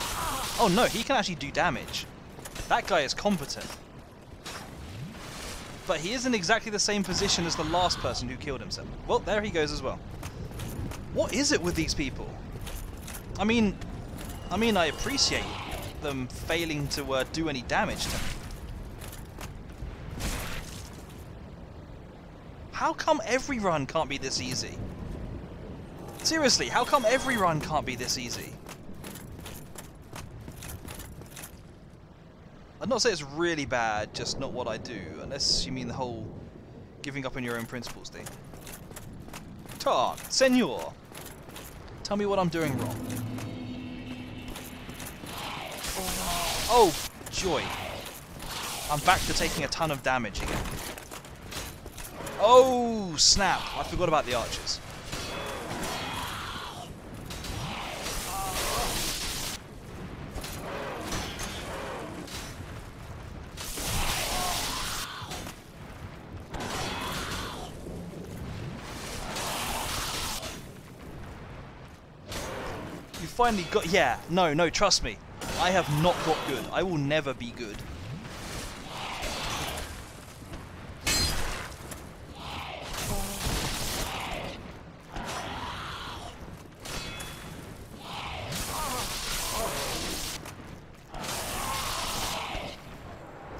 Oh no, he can actually do damage. That guy is competent. But he isn't exactly the same position as the last person who killed himself. Well, there he goes as well. What is it with these people? I mean, I appreciate them failing to do any damage to me. How come every run can't be this easy? Seriously, how come every run can't be this easy? I'd not say it's really bad, just not what I do, unless you mean the whole giving up on your own principles thing. Talk, senor! Tell me what I'm doing wrong. Oh, joy. I'm back to taking a ton of damage again. Oh, snap! I forgot about the archers. Finally got... Yeah, no, trust me. I have not got good. I will never be good.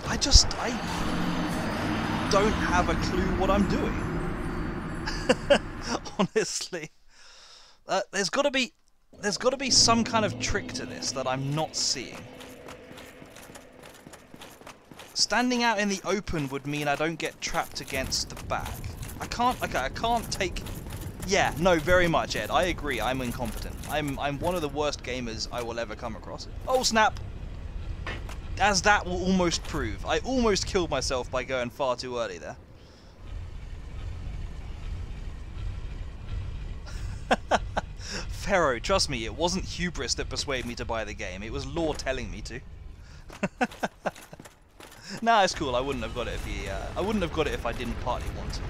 I don't have a clue what I'm doing. Honestly. There's got to be some kind of trick to this that I'm not seeing. Standing out in the open would mean I don't get trapped against the back. I can't, okay, I can't take... Yeah, no, very much, Ed. I agree, I'm incompetent. I'm one of the worst gamers I will ever come across. Oh, snap! As that will almost prove. I almost killed myself by going far too early there. Pharaoh, trust me, it wasn't hubris that persuaded me to buy the game. It was lore telling me to. Nah, it's cool. I wouldn't have got it if I wouldn't have got it if I didn't partly want to.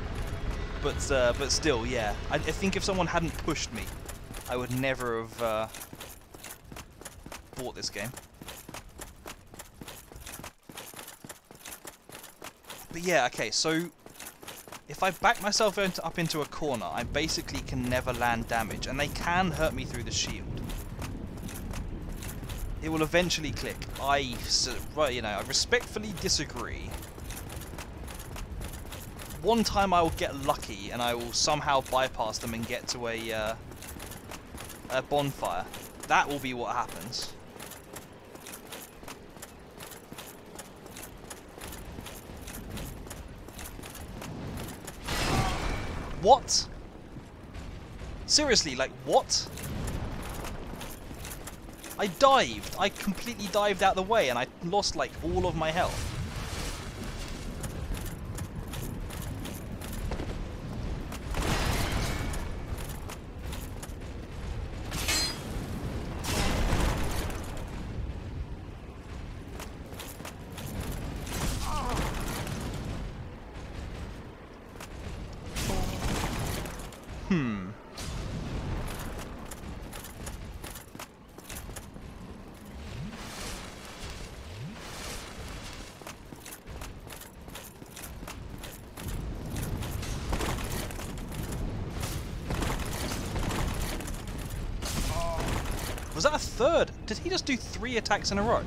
But still, yeah. I think if someone hadn't pushed me, I would never have bought this game. But yeah, okay. So if I back myself up into a corner, I basically can never land damage, and they can hurt me through the shield. It will eventually click. I respectfully disagree. One time I will get lucky and I will somehow bypass them and get to a bonfire. That will be what happens. What? Seriously, like, what? I dived. I completely dived out the way and I lost, like, all of my health. Was that a third? Did he just do 3 attacks in a row?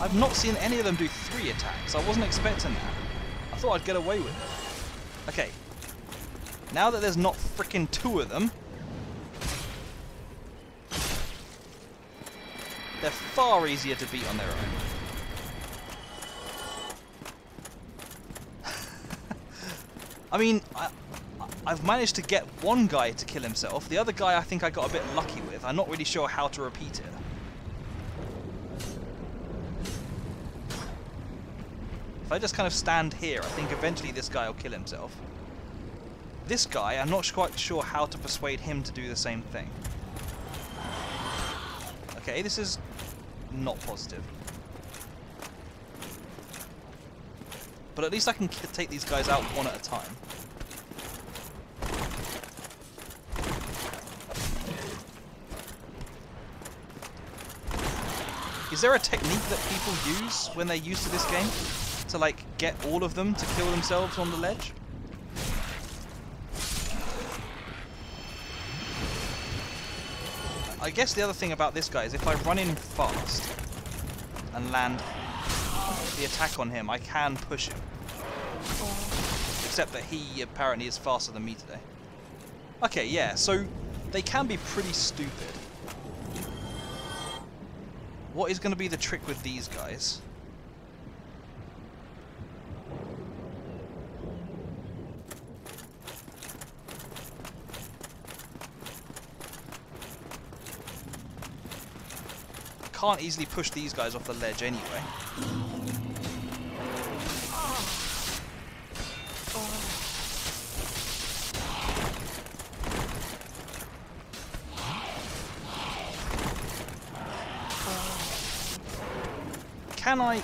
I've not seen any of them do 3 attacks. I wasn't expecting that. I thought I'd get away with it. Okay. Now that there's not frickin' 2 of them, they're far easier to beat on their own. I mean, I've managed to get one guy to kill himself. The other guy I think I got a bit lucky with. I'm not really sure how to repeat it. If I just kind of stand here, I think eventually this guy will kill himself. This guy, I'm not quite sure how to persuade him to do the same thing. Okay, this is not positive. But at least I can take these guys out one at a time. Is there a technique that people use when they're used to this game to, like, get all of them to kill themselves on the ledge? I guess the other thing about this guy is if I run in fast and land the attack on him, I can push him. Except that he apparently is faster than me today. Okay, yeah, so they can be pretty stupid. What is going to be the trick with these guys? I can't easily push these guys off the ledge anyway.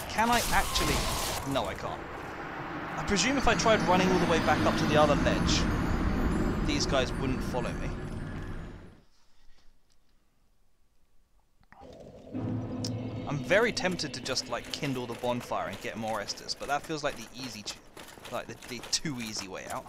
Can I actually... No, I can't. I presume if I tried running all the way back up to the other ledge, these guys wouldn't follow me. I'm very tempted to just, like, kindle the bonfire and get more Estus, but that feels like the easy... like, the too easy way out.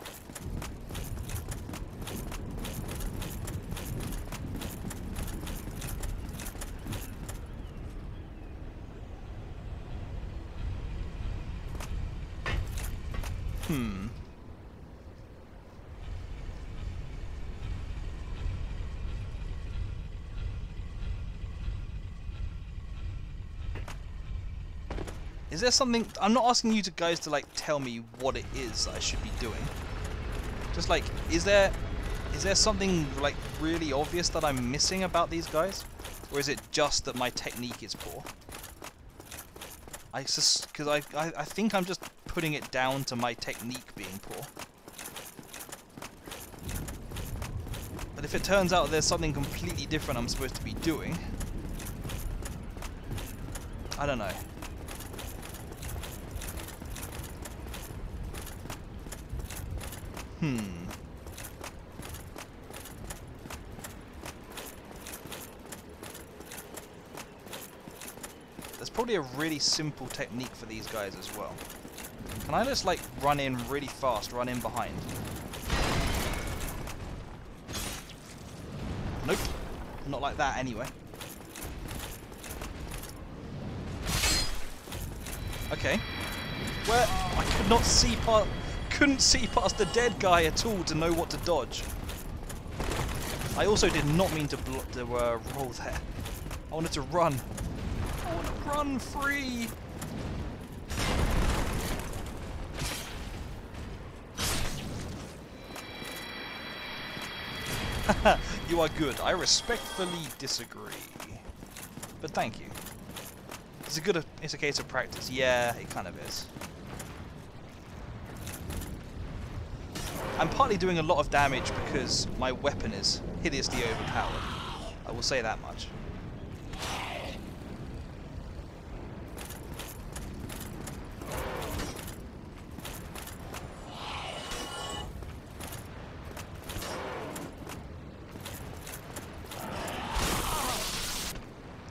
Is there something... I'm not asking you guys to, like, tell me what it is that I should be doing. Just, like, is there something, like, really obvious that I'm missing about these guys? Or is it just that my technique is poor? Because I think I'm just putting it down to my technique being poor. But if it turns out there's something completely different I'm supposed to be doing... I don't know. There's probably a really simple technique for these guys as well. Can I just, like, run in really fast, run in behind? Nope. Not like that, anyway. Okay. Where... I could not see past... Couldn't see past the dead guy at all to know what to dodge. I also did not mean to roll there. I wanted to run. I want to run free. You are good. I respectfully disagree. But thank you. It's a case of practice. Yeah, it kind of is. I'm partly doing a lot of damage because my weapon is hideously overpowered. I will say that much.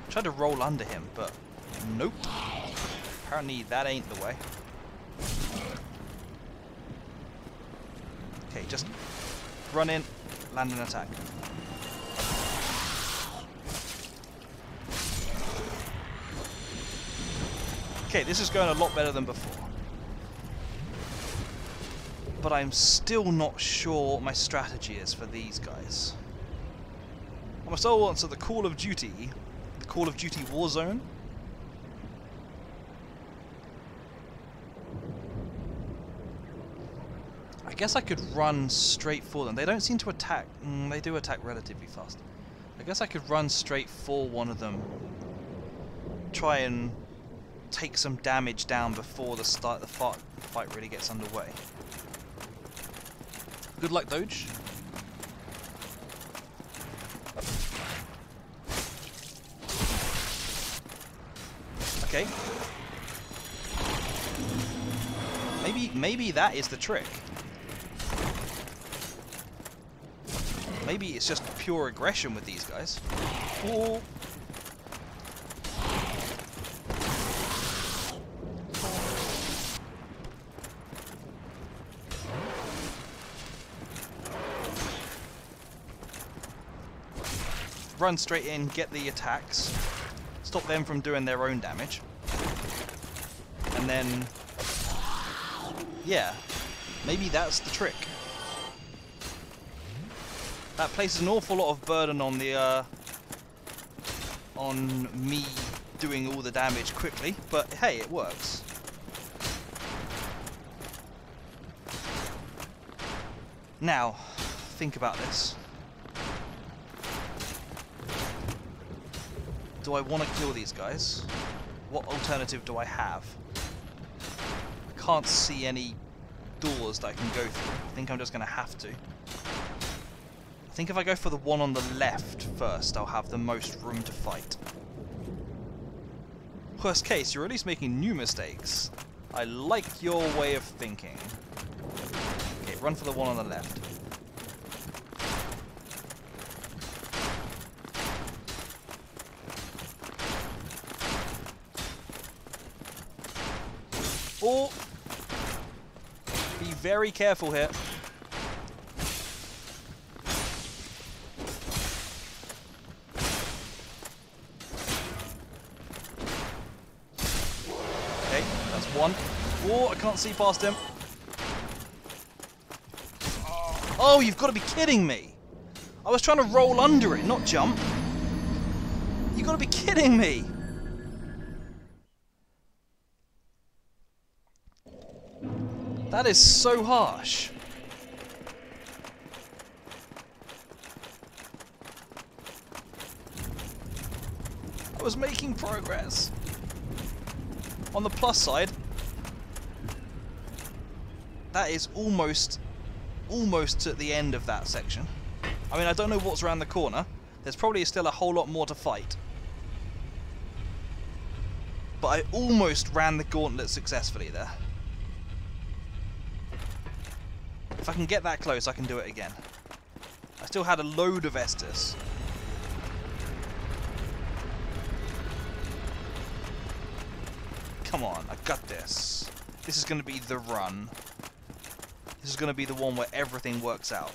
Tried to roll under him, but nope. Apparently that ain't the way. Okay, just run in, land an attack. Okay, this is going a lot better than before. But I'm still not sure what my strategy is for these guys. I must all answer the Call of Duty Warzone. I guess I could run straight for them. They don't seem to attack. They do attack relatively fast. I guess I could run straight for one of them. Try and take some damage down before the fight really gets underway. Good luck, Doge. Okay. Maybe that is the trick. Maybe it's just pure aggression with these guys. Oh. Run straight in, get the attacks, stop them from doing their own damage, and then, yeah, maybe that's the trick. That places an awful lot of burden on the on me doing all the damage quickly, but hey, it works. Now, think about this. Do I want to kill these guys? What alternative do I have? I can't see any doors that I can go through. I think I'm just going to have to. I think if I go for the one on the left first, I'll have the most room to fight. Worst case, you're at least making new mistakes. I like your way of thinking. Okay, run for the one on the left. Oh! Be very careful here. Okay, that's one. Oh, I can't see past him. Oh, you've got to be kidding me! I was trying to roll under it, not jump. You've got to be kidding me! That is so harsh. I was making progress. On the plus side, that is almost at the end of that section. I mean, I don't know what's around the corner. There's probably still a whole lot more to fight. But I almost ran the gauntlet successfully there. If I can get that close, I can do it again. I still had a load of Estus. Come on, I got this. This is going to be the run. This is going to be the one where everything works out.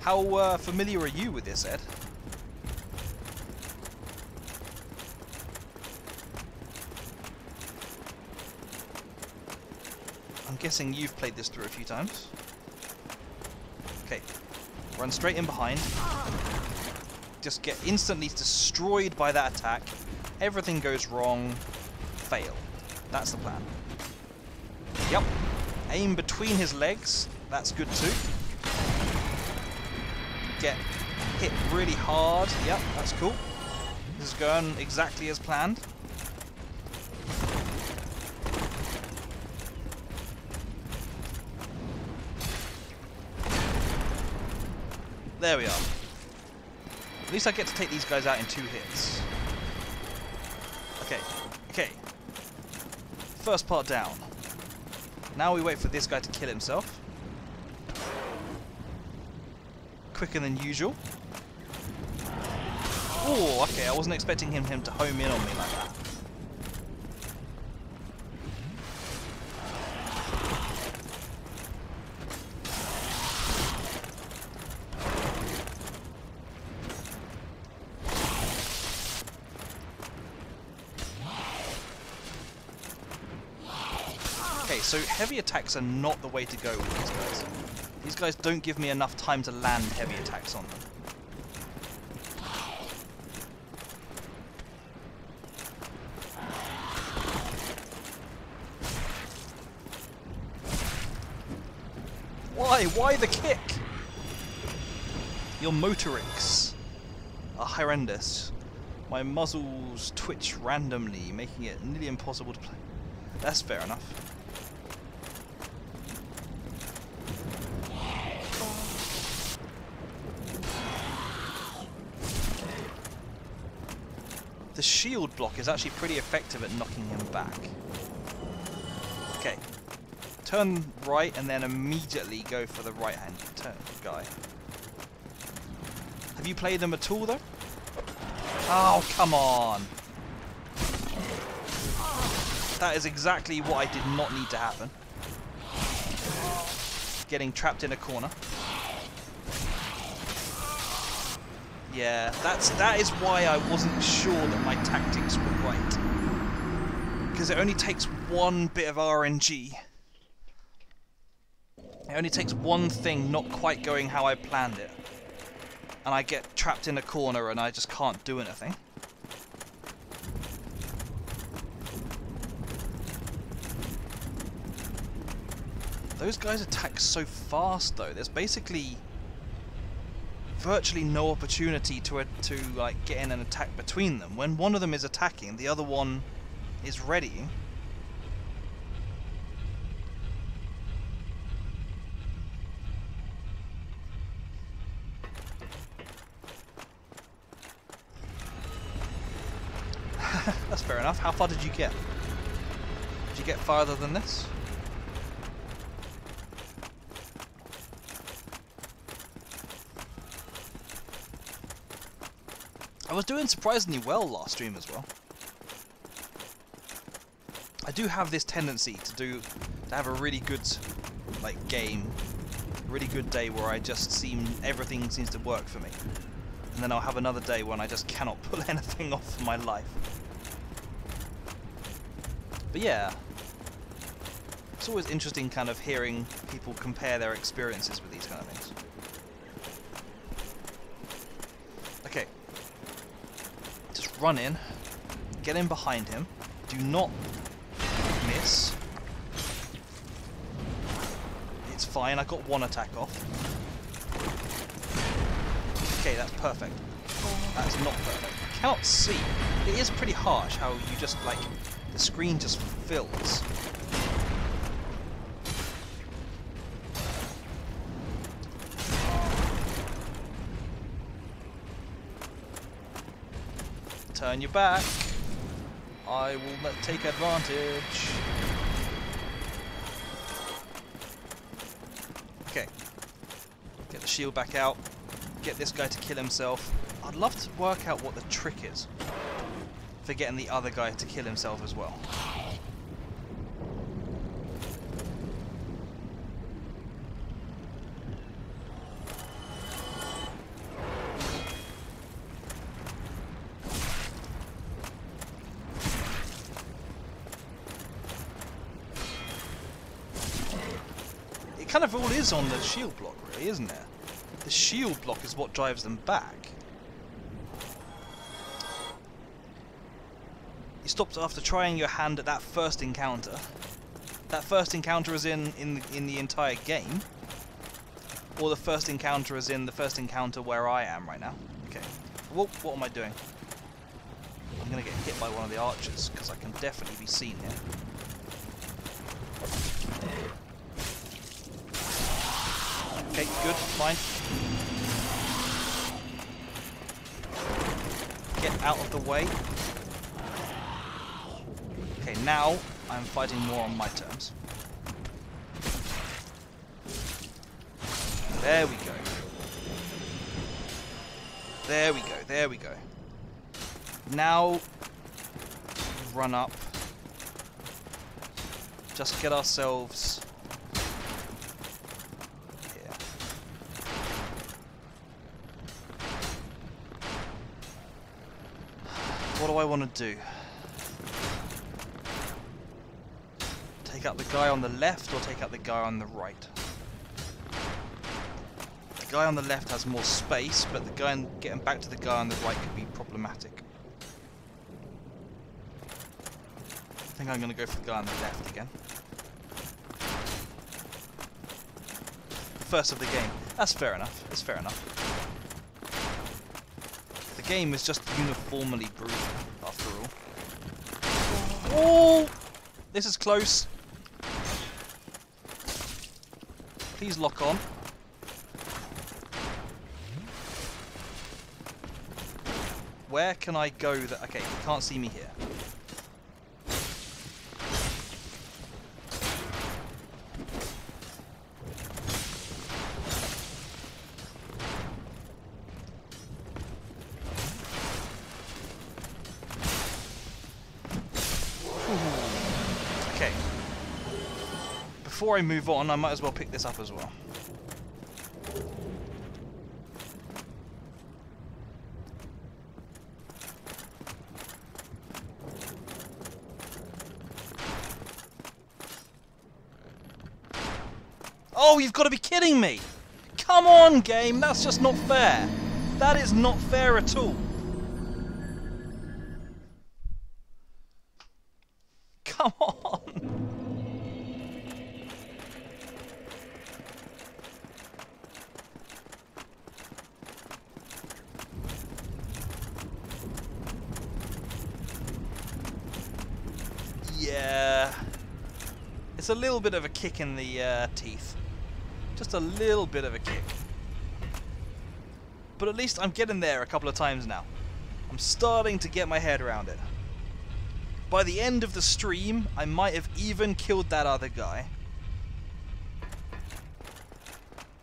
How familiar are you with this, Ed? I'm guessing you've played this through a few times. Okay, run straight in behind. Just get instantly destroyed by that attack. Everything goes wrong. Fail. That's the plan. Yep. Aim between his legs. That's good too. Get hit really hard. Yep, that's cool. This is going exactly as planned. There we are. At least I get to take these guys out in 2 hits. Okay, okay. First part down. Now we wait for this guy to kill himself. Quicker than usual. Oh, okay, I wasn't expecting him to home in on me like that. Okay, so heavy attacks are not the way to go with these guys. These guys don't give me enough time to land heavy attacks on them. Why? Why the kick? Your motorics are horrendous. My muzzles twitch randomly, making it nearly impossible to play. That's fair enough. The shield block is actually pretty effective at knocking him back. Okay. Turn right and then immediately go for the right hand turn guy. Have you played them at all though? Oh, come on. That is exactly what I did not need to happen. Getting trapped in a corner. Yeah, that is why I wasn't sure that my tactics were right. Because it only takes one bit of RNG. It only takes one thing not quite going how I planned it. And I get trapped in a corner and I just can't do anything. Those guys attack so fast though. There's basically virtually no opportunity to like get in an attack between them. When one of them is attacking, the other one is readying. That's fair enough. How far did you get? Did you get farther than this? I was doing surprisingly well last stream as well. I do have this tendency to have a really good like game, a really good day where I just everything seems to work for me. And then I'll have another day when I just cannot pull anything off for my life. But yeah. It's always interesting kind of hearing people compare their experiences with these kind of things. Okay. Just run in. Get in behind him. Do not miss. It's fine, I got one attack off. Okay, that's perfect. That's not perfect. I cannot see. It is pretty harsh how you just, like, the screen just fills. Turn your back. I will take advantage. Okay. Get the shield back out. Get this guy to kill himself. I'd love to work out what the trick is for getting the other guy to kill himself as well. It kind of all is on the shield block, really, isn't it? The shield block is what drives them back. You stopped after trying your hand at that first encounter. That first encounter is in the entire game, or the first encounter is in the first encounter where I am right now. Okay. What am I doing? I'm gonna get hit by one of the archers because I can definitely be seen here. Okay, good, fine. Get out of the way. Okay, now I'm fighting more on my terms. There we go. There we go, there we go. Now, run up. Just get ourselves... What do I want to do? Take out the guy on the left or take out the guy on the right? The guy on the left has more space, but the guy getting back to the guy on the right could be problematic. I think I'm going to go for the guy on the left again. First of the game. That's fair enough. It's fair enough. The game is just uniformly brutal, after all. Oh! This is close. Please lock on. Where can I go that... Okay, you can't see me here. Before I move on, I might as well pick this up as well. Oh, you've got to be kidding me! Come on, game! That's just not fair! That is not fair at all! Come on! Yeah, it's a little bit of a kick in the teeth. Just a little bit of a kick. But at least I'm getting there a couple of times now. I'm starting to get my head around it. By the end of the stream, I might have even killed that other guy.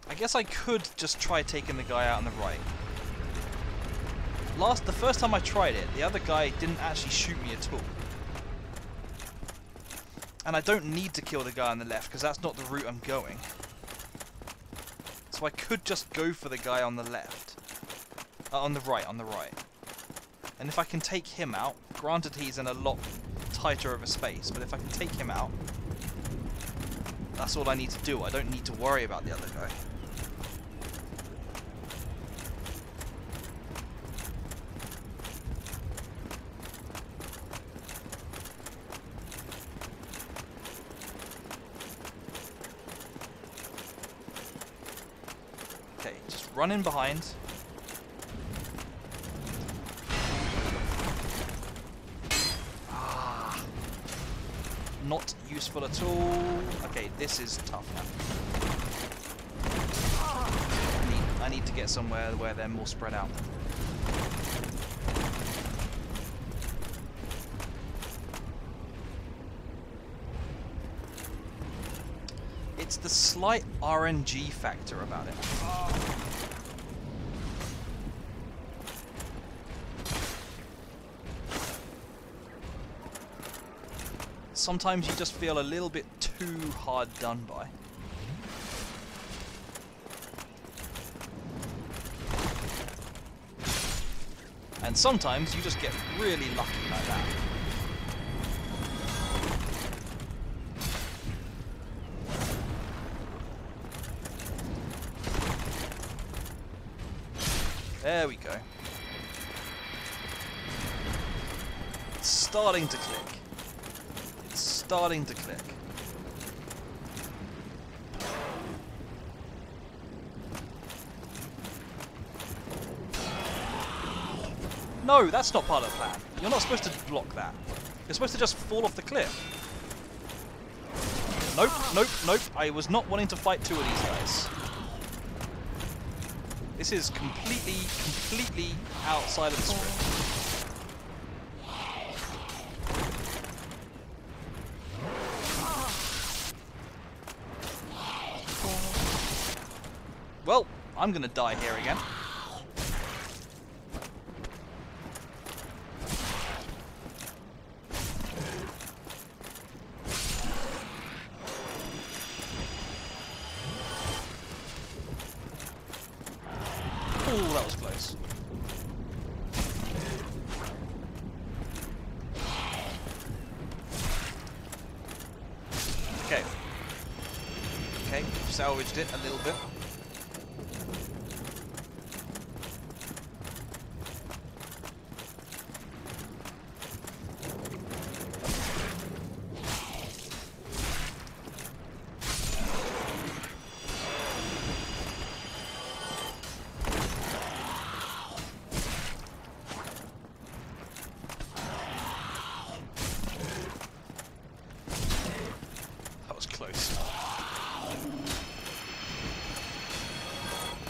I guess I could just try taking the guy out on the right. The first time I tried it, the other guy didn't actually shoot me at all. And I don't need to kill the guy on the left, because that's not the route I'm going. So I could just go for the guy on the left. On the right. And if I can take him out, granted he's in a lot tighter of a space, but if I can take him out, That's all I need to do. I don't need to worry about the other guy. Okay, just run in behind. Not useful at all. Okay, this is tough now. I need to get somewhere where they're more spread out. It's the slight RNG factor about it. Sometimes you just feel a little bit too hard done by. And sometimes you just get really lucky like that. There we go. It's starting to click. Starting to click. No, that's not part of the plan. You're not supposed to block that. You're supposed to just fall off the cliff. Nope, nope, nope. I was not wanting to fight two of these guys. This is completely outside of the script. Well, I'm gonna die here again. Oh, that was close. Okay. Okay, salvaged it a little bit.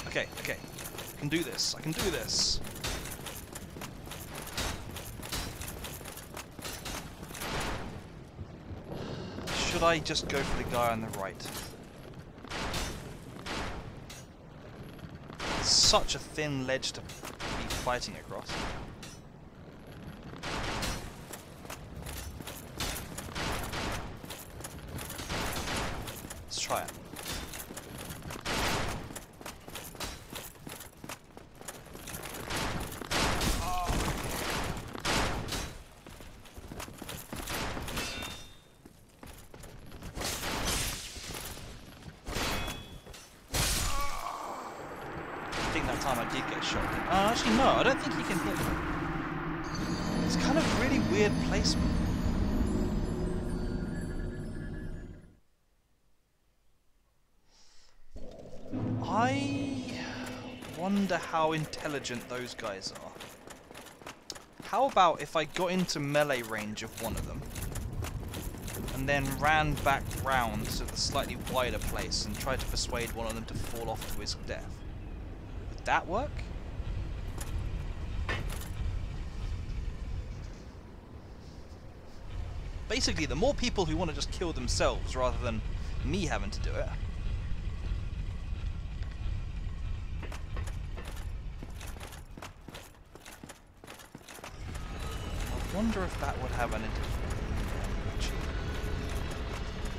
Okay, okay. I can do this. I can do this. Should I just go for the guy on the right? It's such a thin ledge to be fighting across. Let's try it. I think that time I did get shot. Actually, no, I don't think he can hit me. It's kind of really weird placement. I wonder how intelligent those guys are. How about if I got into melee range of one of them and then ran back round to the slightly wider place and tried to persuade one of them to fall off to his death? Would that work? Basically, the more people who want to just kill themselves rather than me having to do it. I wonder if that would have an interference.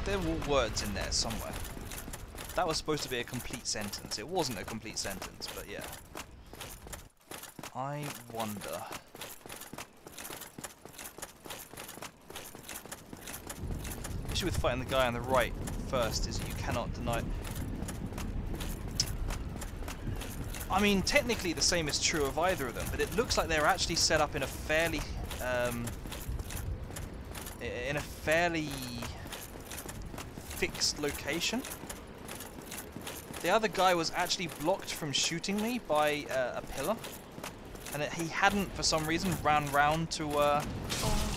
There were words in there somewhere. That was supposed to be a complete sentence. It wasn't a complete sentence, but yeah. I wonder. The issue with fighting the guy on the right first is you cannot deny. I mean, technically the same is true of either of them, but it looks like they're actually set up in a fairly fixed location. The other guy was actually blocked from shooting me by a pillar, and he hadn't, for some reason, ran round to...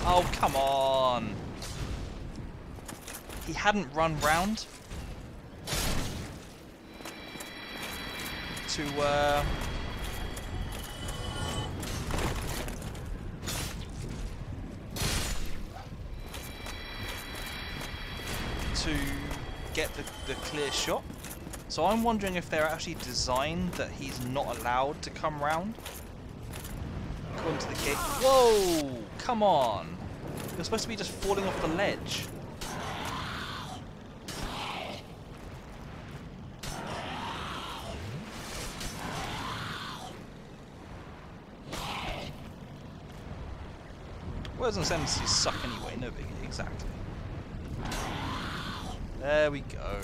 Oh, come on! He hadn't run round to... to get the clear shot. So I'm wondering if they're actually designed that he's not allowed to come round. According to the kid. Whoa! Come on! You're supposed to be just falling off the ledge. Words and sentences suck anyway, no biggie, exactly. There we go.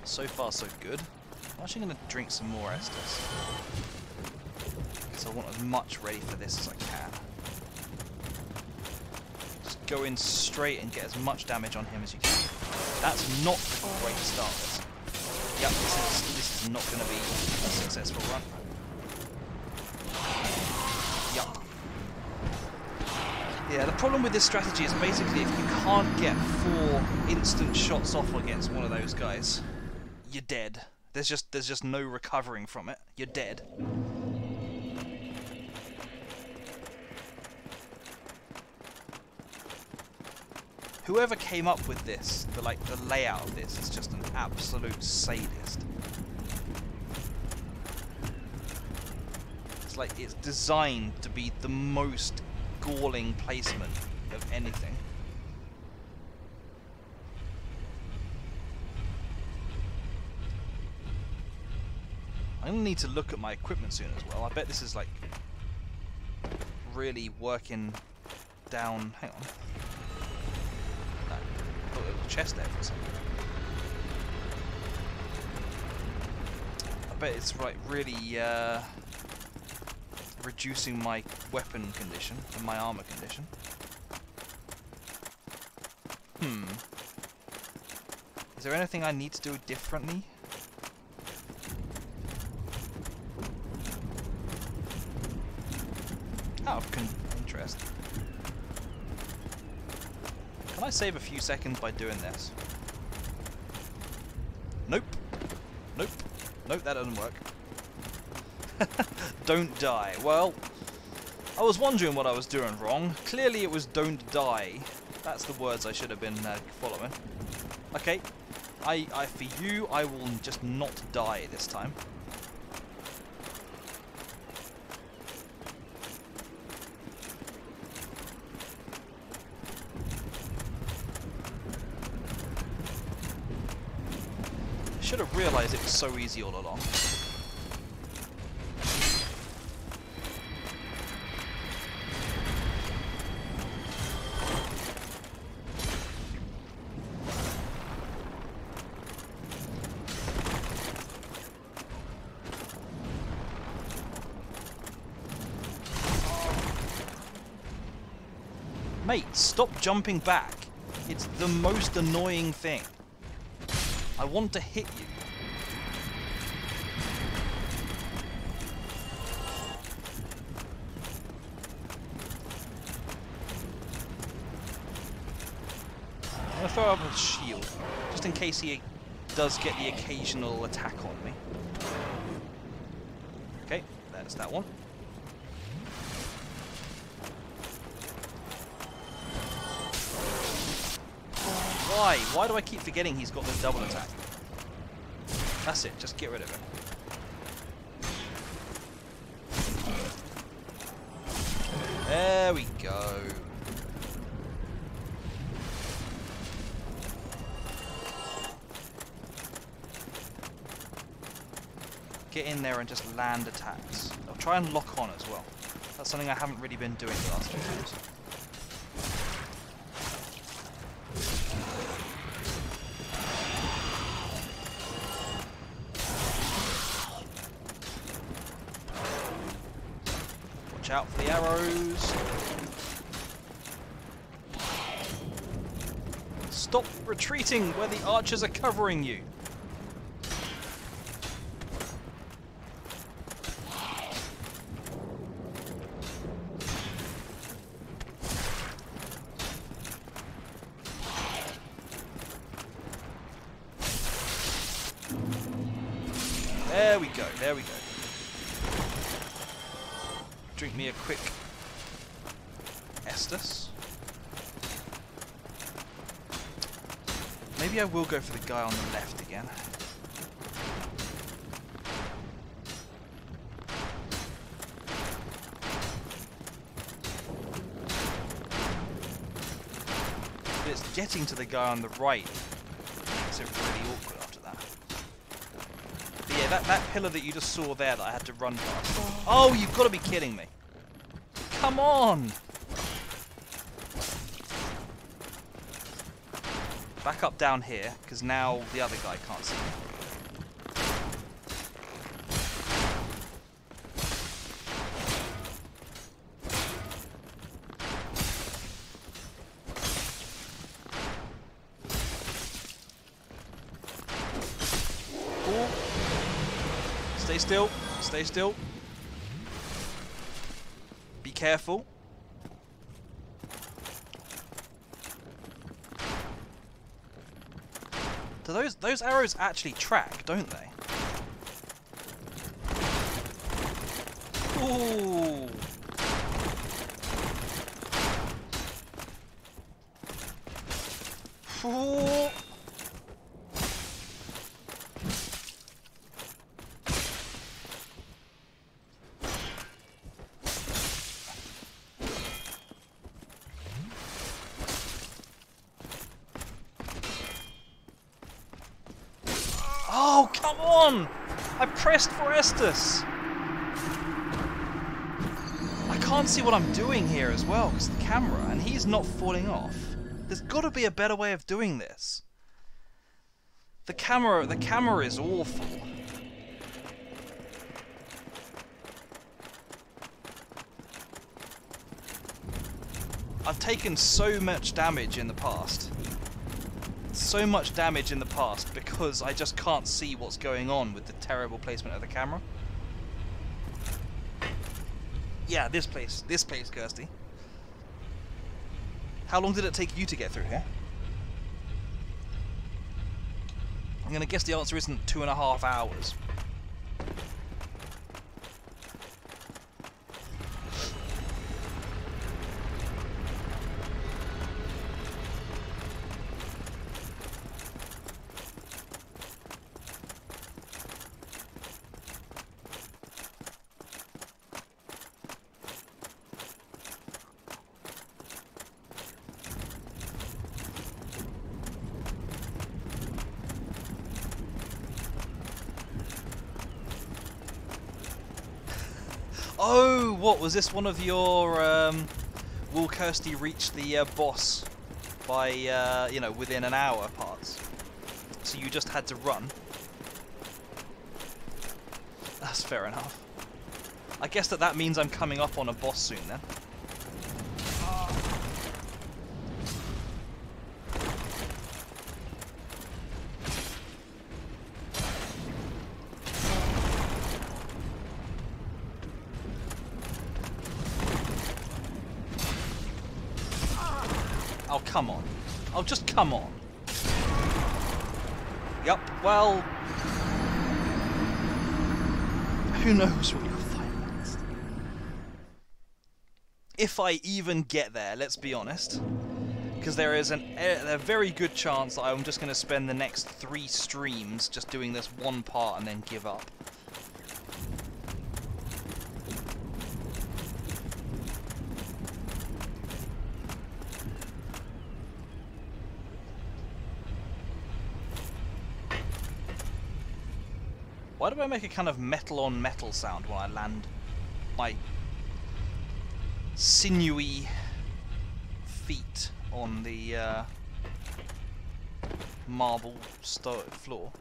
So far, so good. I'm actually going to drink some more Estus, because I want as much ready for this as I can. Just go in straight and get as much damage on him as you can. That's not the way to start this. Yep, this is not going to be a successful run. Yup. Yeah, the problem with this strategy is basically if you can't get 4 instant shots off against one of those guys, you're dead. There's just no recovering from it. You're dead. Whoever came up with this, the layout of this, is just an absolute sadist. It's like it's designed to be the most galling placement of anything. I'm gonna need to look at my equipment soon as well. I bet this is like really working down. Hang on. No, I thought there was a chest there for a second. I bet it's like really reducing my weapon condition and my armor condition. Is there anything I need to do differently? Out of interest. Can I save a few seconds by doing this? Nope. Nope. Nope, that doesn't work. Don't die. Well, I was wondering what I was doing wrong. Clearly it was don't die. That's the words I should have been following. Okay. For you, I will just not die this time. Should have realised it was so easy all along. Mate, stop jumping back. It's the most annoying thing. I want to hit you. I'm going to throw up a shield, just in case he does get the occasional attack on me. Okay, that's that one. Why? Why do I keep forgetting he's got the double attack? That's it, just get rid of him. There we go. get in there and just land attacks. I'll try and lock on as well. That's something I haven't really been doing the last few times. Watch out for the arrows. Stop retreating where the archers are covering you. There we go, there we go. Drink me a quick Estus. Maybe I will go for the guy on the left again. But it's getting to the guy on the right makes it really awkward after that. But yeah, that pillar that you just saw there that I had to run past. Oh, you've got to be kidding me. Come on! Back up down here, because now the other guy can't see me. Cool. Stay still. Stay still. Be careful. Do those arrows actually track, don't they? Ooh. Ooh. Oh, come on! I pressed for Estus! I can't see what I'm doing here as well, because the camera, and he's not falling off. There's got to be a better way of doing this. The camera is awful. I've taken so much damage in the past. So much damage in the past because I just can't see what's going on with the terrible placement of the camera. Yeah, this place, Kirsty. How long did it take you to get through here? I'm gonna guess the answer isn't 2.5 hours. Oh, what was this? One of your will Kirsty reach the boss by you know, within an hour parts? So you just had to run. That's fair enough. I guess that means I'm coming up on a boss soon then. Oh, come on. Oh, just come on. Yup, well... who knows what you'll find next. If I even get there, let's be honest. Because there is a very good chance that I'm just going to spend the next 3 streams just doing this one part and then give up. Why do I make a kind of metal on metal sound when I land my sinewy feet on the marble floor?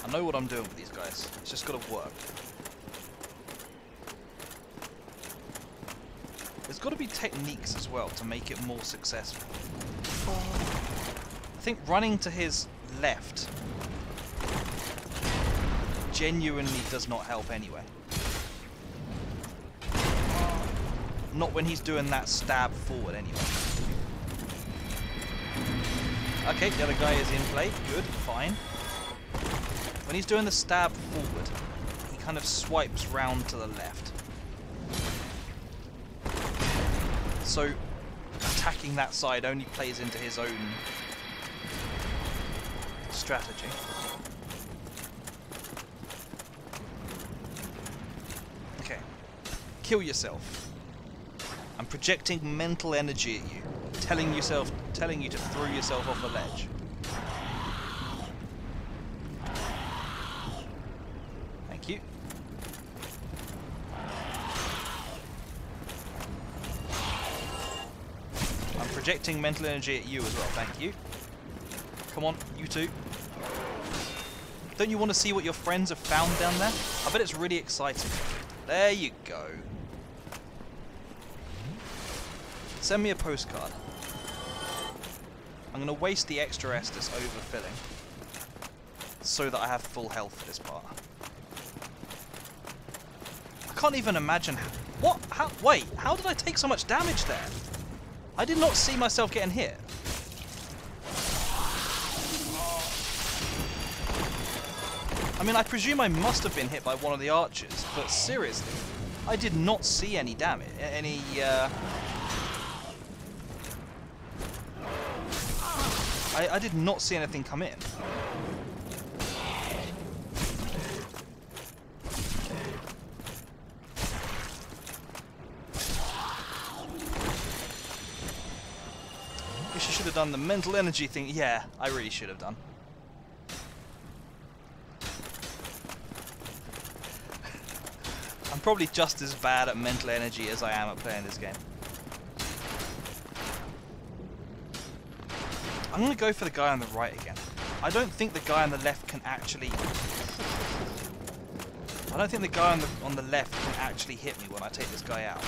I know what I'm doing with these guys. It's just got to work. There's got to be techniques as well to make it more successful. I think running to his left genuinely does not help anyway. Not when he's doing that stab forward anyway. Okay, the other guy is in play. Good, fine. When he's doing the stab forward, he kind of swipes round to the left. So, attacking that side only plays into his own strategy. Okay. Kill yourself. I'm projecting mental energy at you, telling you to throw yourself off a ledge. Thank you. I'm projecting mental energy at you as well, thank you. Come on, you two. Don't you want to see what your friends have found down there? I bet it's really exciting. There you go. Send me a postcard. I'm going to waste the extra Estus overfilling so that I have full health for this part. I can't even imagine what? Wait, how did I take so much damage there? I did not see myself getting hit. I mean, I presume I must have been hit by one of the archers, but seriously, I did not see any damage, I did not see anything come in. Guess you should have done the mental energy thing. Yeah, I really should have done. I'm probably just as bad at mental energy as I am at playing this game. I'm going to go for the guy on the right again. I don't think the guy on the left can actually... I don't think the guy on the left can actually hit me when I take this guy out.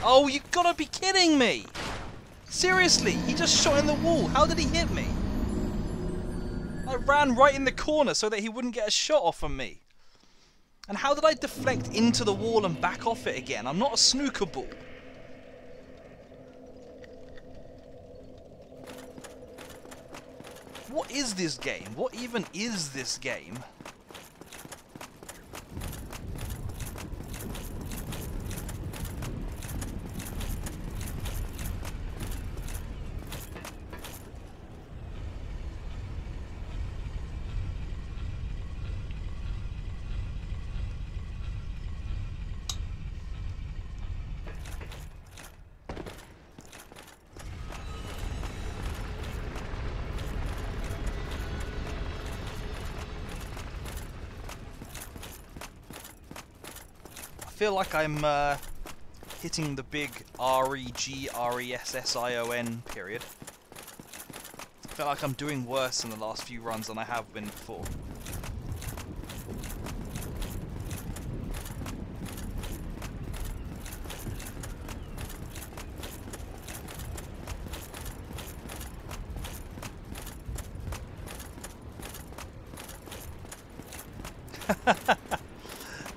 Oh, you gotta be kidding me! Seriously, he just shot in the wall. How did he hit me? I ran right in the corner so that he wouldn't get a shot off of me. And how did I deflect into the wall and back off it again? I'm not a snooker ball. What is this game? What even is this game? I feel like I'm hitting the big REGRESSION period. I feel like I'm doing worse in the last few runs than I have been before.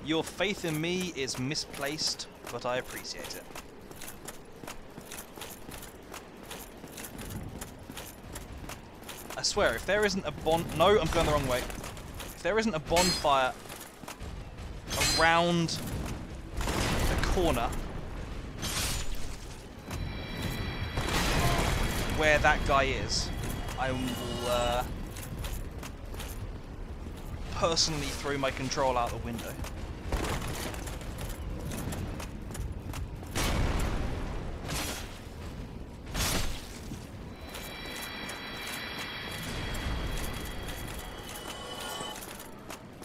Your faith in me is misplaced, but I appreciate it. I swear, if there isn't a no, I'm going the wrong way. If there isn't a bonfire around the corner where that guy is, I will personally throw my control out the window.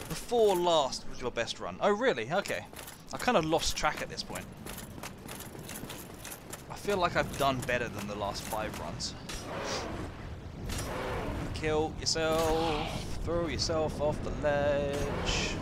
Before last was your best run. Oh really? Okay. I kind of lost track at this point. I feel like I've done better than the last 5 runs. Kill yourself. Throw yourself off the ledge.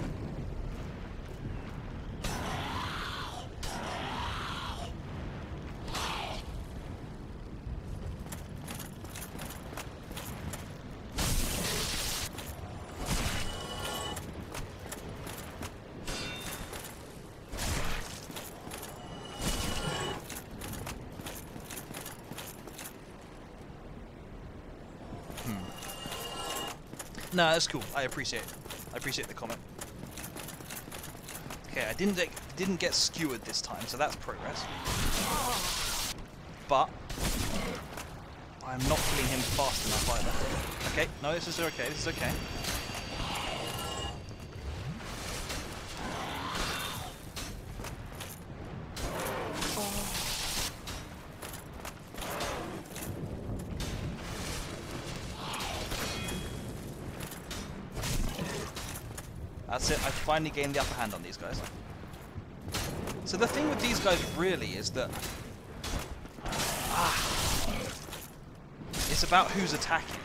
No, that's cool. I appreciate it. I appreciate the comment. Okay, I didn't get skewered this time, so that's progress. But I'm not killing him fast enough either. Okay, no, this is okay. This is okay. That's it, I finally gained the upper hand on these guys. So the thing with these guys really is that it's about who's attacking.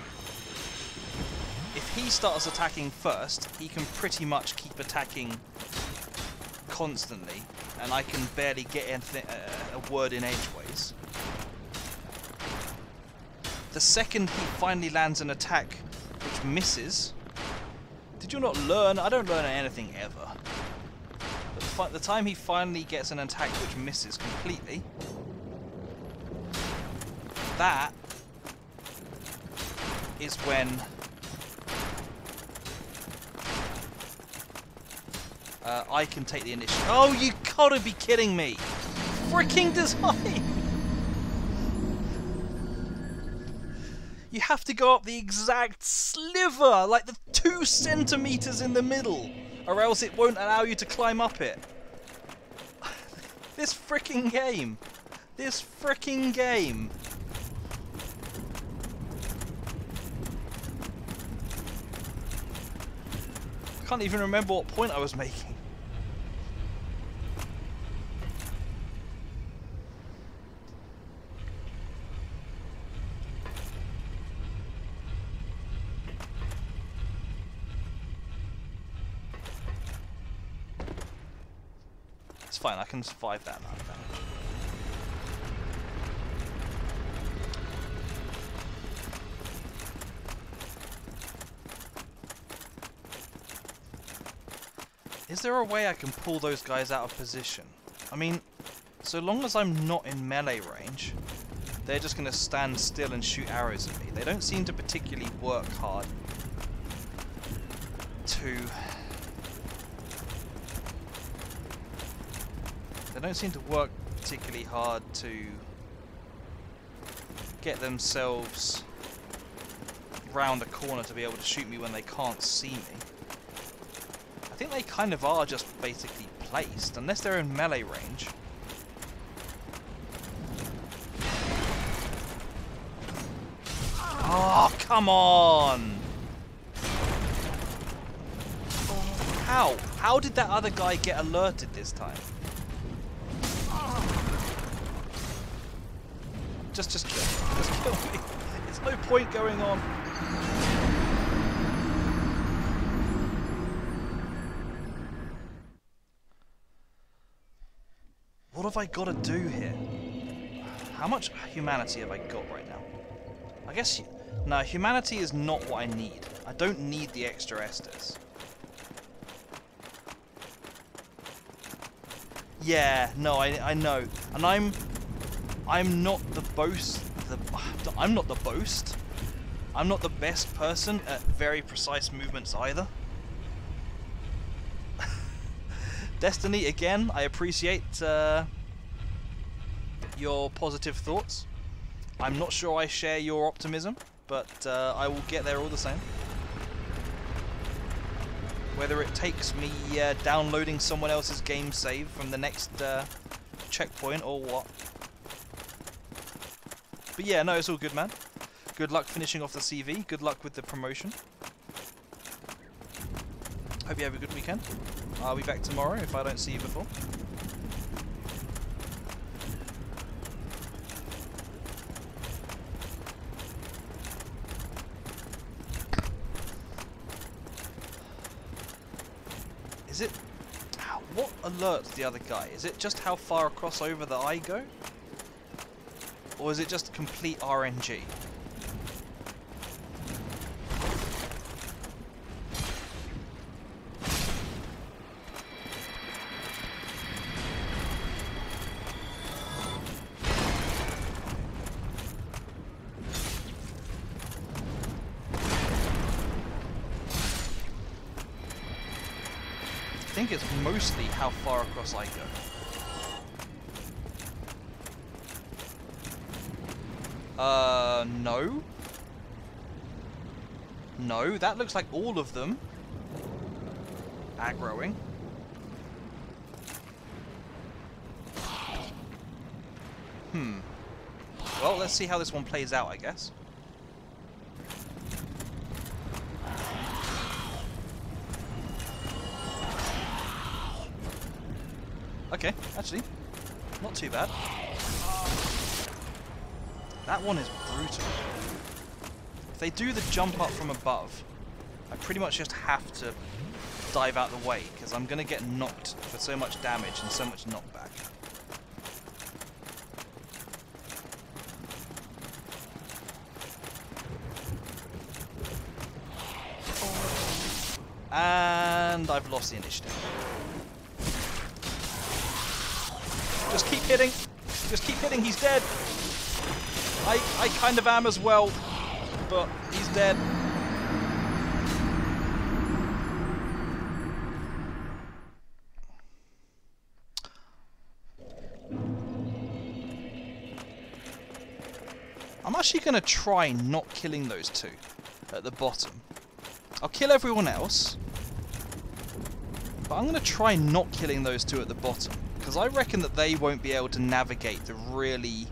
If he starts attacking first, he can pretty much keep attacking constantly, and I can barely get anything, a word in edgeways. The second he finally lands an attack which misses. Did you not learn? I don't learn anything ever. But the time he finally gets an attack which misses completely, that is when I can take the initiative. Oh, you gotta be kidding me! Freaking design! You have to go up the exact sliver, like the 2 centimeters in the middle, or else it won't allow you to climb up it. This freaking game. This freaking game. I can't even remember what point I was making. It's fine, I can survive that amount of damage. Is there a way I can pull those guys out of position? I mean, so long as I'm not in melee range, they're just going to stand still and shoot arrows at me. They don't seem to particularly work hard to... They don't seem to work particularly hard to get themselves round a corner to be able to shoot me when they can't see me. I think they kind of are just basically placed, unless they're in melee range. Oh, come on! How? How did that other guy get alerted this time? Just kill me. Just kill me. There's no point going on. What have I got to do here? How much humanity have I got right now? I guess... No, humanity is not what I need. I don't need the extra Estes. Yeah, no, I know, and I'm not the boast. I'm not the boast. I'm not the best person at very precise movements either. Destiny, again, I appreciate your positive thoughts. I'm not sure I share your optimism, but I will get there all the same. Whether it takes me downloading someone else's game save from the next checkpoint or what. But yeah, no, it's all good, man. Good luck finishing off the CV. Good luck with the promotion. Hope you have a good weekend. I'll be back tomorrow if I don't see you before. Is it... What alerts the other guy? Is it just how far across over that I go? Or is it just complete RNG? I think it's mostly how far across I go. No. No, that looks like all of them aggroing. Well, let's see how this one plays out, I guess. Okay, actually, not too bad. That one is brutal. If they do the jump up from above, I pretty much just have to dive out the way, because I'm going to get knocked for so much damage and so much knockback. And I've lost the initiative. Just keep hitting. Just keep hitting. He's dead. I kind of am as well, but he's dead. I'm actually going to try not killing those two at the bottom. I'll kill everyone else, but I'm going to try not killing those two at the bottom, because I reckon that they won't be able to navigate the really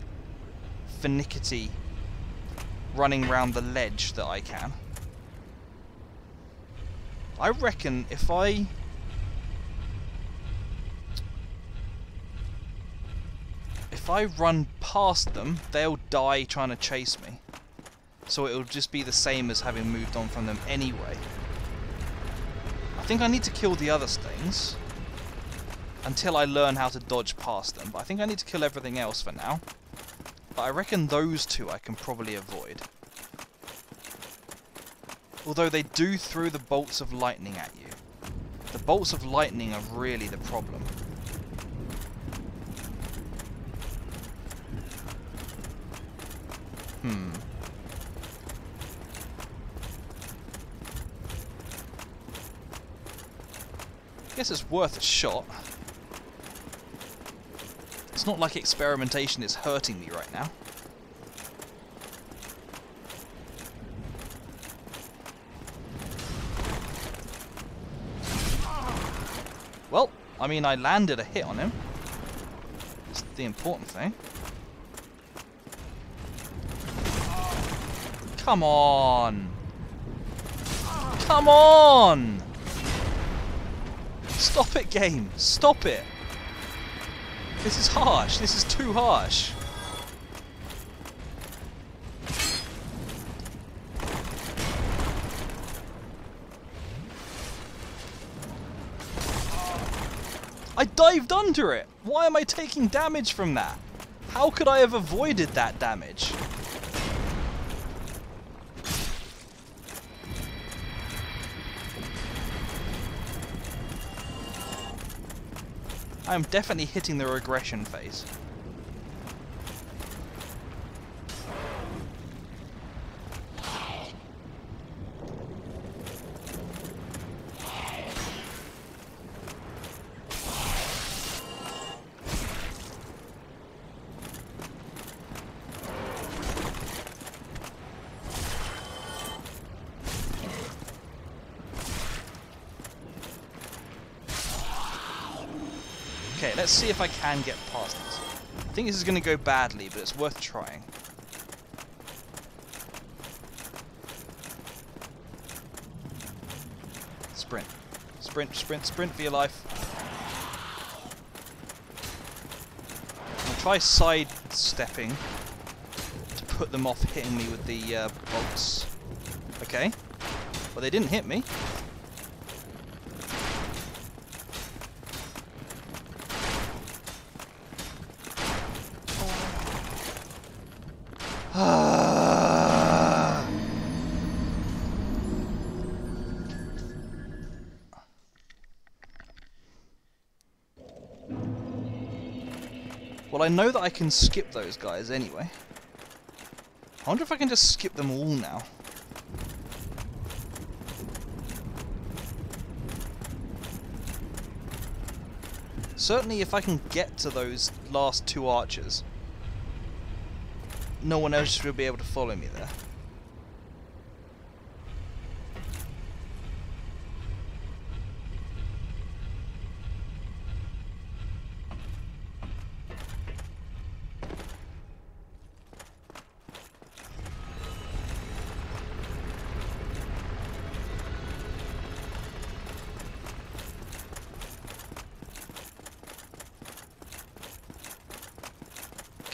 finicky running around the ledge that I can. I reckon if I run past them, they'll die trying to chase me. So it'll just be the same as having moved on from them anyway. I think I need to kill the other things until I learn how to dodge past them. But I think I need to kill everything else for now. But I reckon those two I can probably avoid. Although they do throw the bolts of lightning at you. The bolts of lightning are really the problem. I guess it's worth a shot. It's not like experimentation is hurting me right now. Well, I mean, I landed a hit on him. That's the important thing. Come on! Come on! Stop it, game! Stop it! This is harsh. This is too harsh. I dived under it! Why am I taking damage from that? How could I have avoided that damage? I'm definitely hitting the regression phase. Okay, let's see if I can get past this. I think this is going to go badly, but it's worth trying. Sprint. Sprint, sprint, sprint for your life. I'll try sidestepping to put them off hitting me with the bolts. Okay. Well, they didn't hit me. Well, I know that I can skip those guys anyway. I wonder if I can just skip them all now. Certainly if I can get to those last two archers, no one else will be able to follow me there.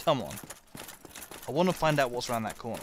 Come on. I want to find out what's around that corner.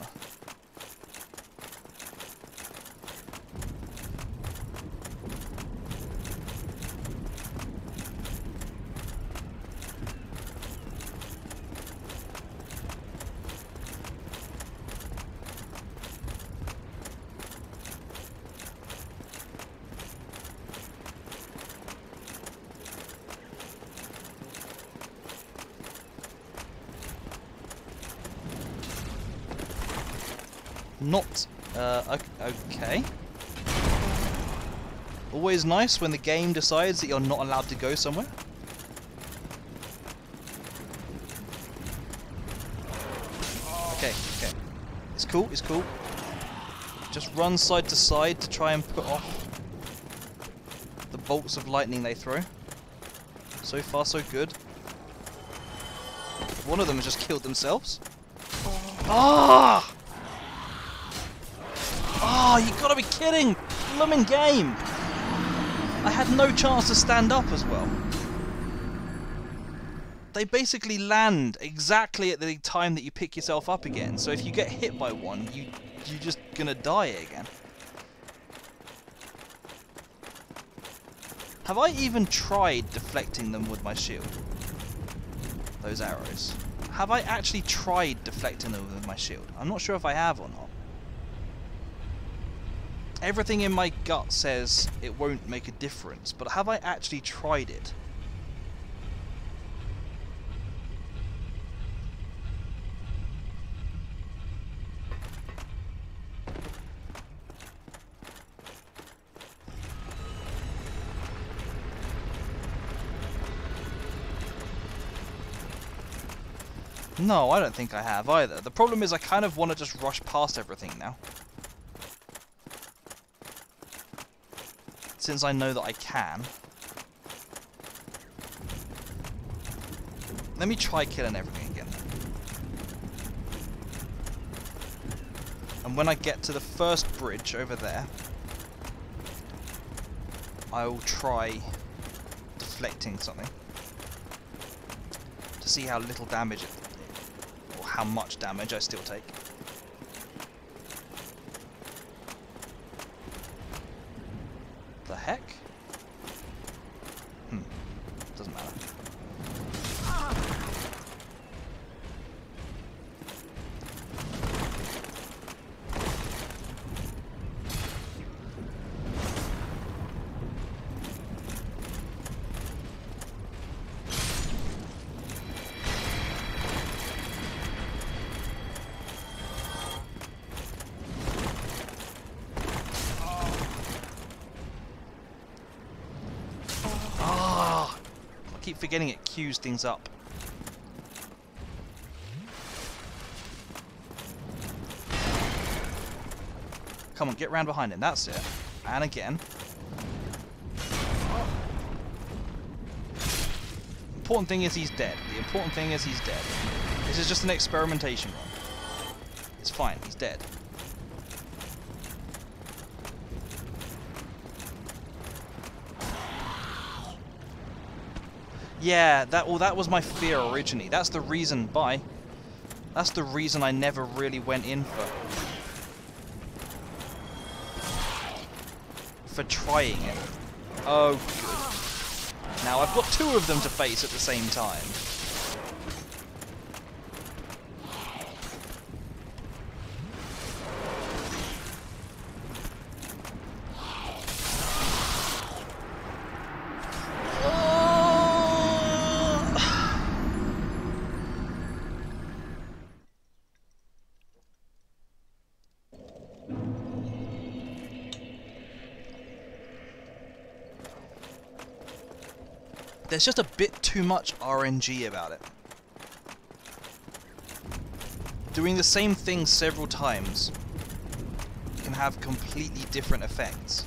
Not, okay. Always nice when the game decides that you're not allowed to go somewhere. Okay, okay. It's cool, it's cool. Just run side to side to try and put off the bolts of lightning they throw. So far, so good. One of them has just killed themselves. Ah! Oh, you gotta be kidding! Blooming game! I had no chance to stand up as well. They basically land exactly at the time that you pick yourself up again. So if you get hit by one, you're just gonna die again. Have I even tried deflecting them with my shield? Those arrows. Have I actually tried deflecting them with my shield? I'm not sure if I have or not. Everything in my gut says it won't make a difference, but have I actually tried it? No, I don't think I have either. The problem is I kind of want to just rush past everything now. Since I know that I can. Let me try killing everything again. And when I get to the first bridge over there, I will try deflecting something to see how little damage it, or how much damage I still take. The heck? Doesn't matter. forgetting it queues things up. Come on, get round behind him. That's it. And again. Important thing is he's dead. The important thing is he's dead. This is just an experimentation run. It's fine. He's dead. Yeah, that was my fear originally. That's the reason. Bye. That's the reason I never really went in for trying it. Oh, good. Now I've got two of them to face at the same time. There's just a bit too much RNG about it. Doing the same thing several times can have completely different effects.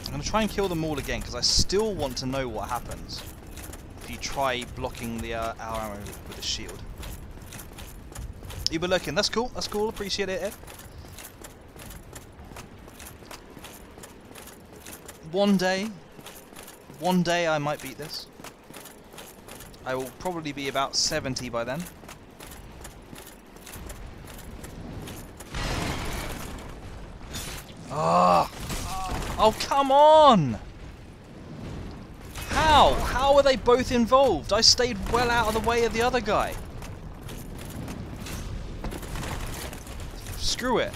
I'm going to try and kill them all again, because I still want to know what happens if you try blocking the our arrow with a shield. You were looking. That's cool. That's cool. Appreciate it, Ed. One day I might beat this. I will probably be about 70 by then. Ah! Oh, come on! How? How are they both involved? I stayed well out of the way of the other guy. Screw it.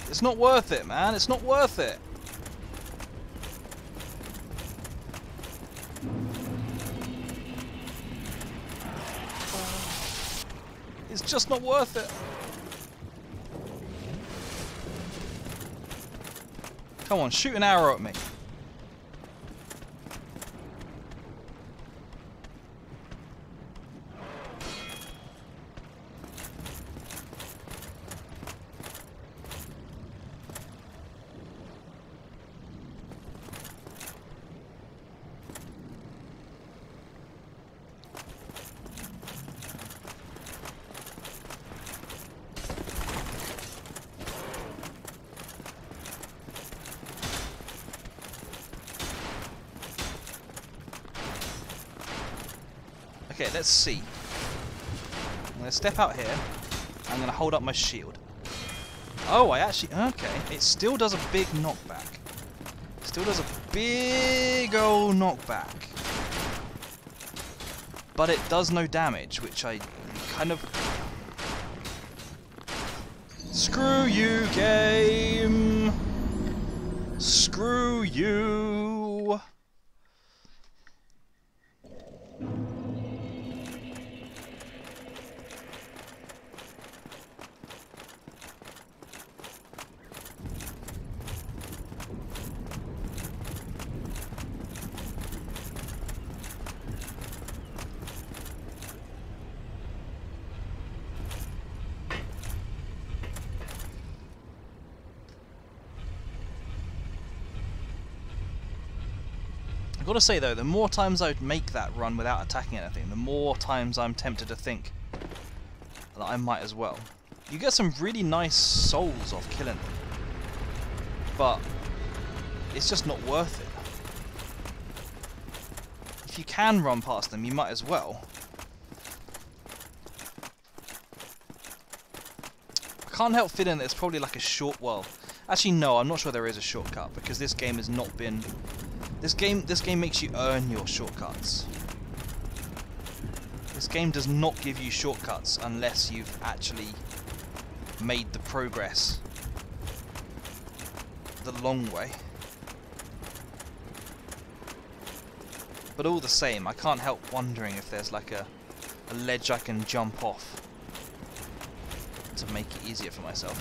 It's not worth it, man. It's not worth it. It's just not worth it. Come on, shoot an arrow at me. Okay, let's see. I'm going to step out here. I'm going to hold up my shield. Oh, I actually... Okay. It still does a big knockback. Still does a big old knockback. But it does no damage, which I kind of... Screw you, game! Screw you! I've got to say though, the more times I make that run without attacking anything, the more times I'm tempted to think that I might as well. You get some really nice souls off killing them, but it's just not worth it. If you can run past them, you might as well. can't help feeling that it's probably like a short... Well, actually no, I'm not sure there is a shortcut, because this game has not been... This game makes you earn your shortcuts. This game does not give you shortcuts unless you've actually made the progress the long way. But all the same, I can't help wondering if there's like a ledge I can jump off to make it easier for myself.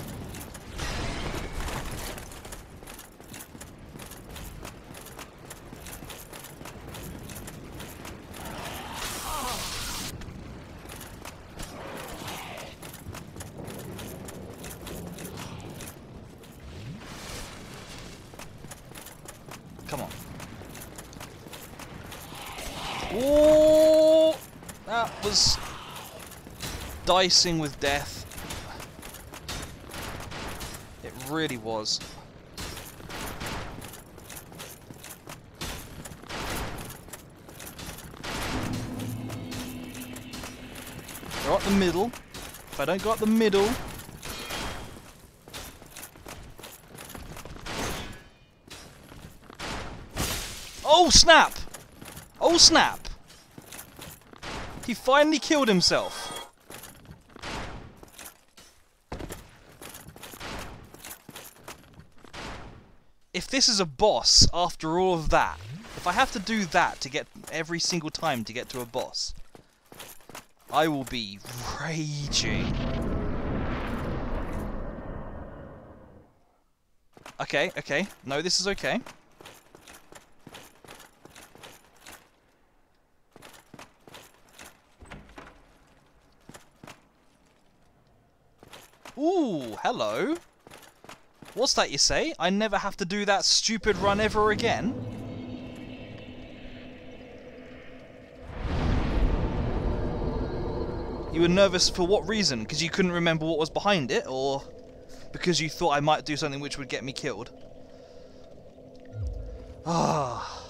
Come on. Oh, that was dicing with death. It really was. Go up the middle. If I don't go up the middle... Oh snap! Oh snap! He finally killed himself. If this is a boss after all of that, if I have to do that to get every single time to get to a boss, I will be raging. Okay, okay. No, this is okay. Ooh, hello. What's that you say? I never have to do that stupid run ever again? You were nervous for what reason? Because you couldn't remember what was behind it? Or because you thought I might do something which would get me killed? Ah.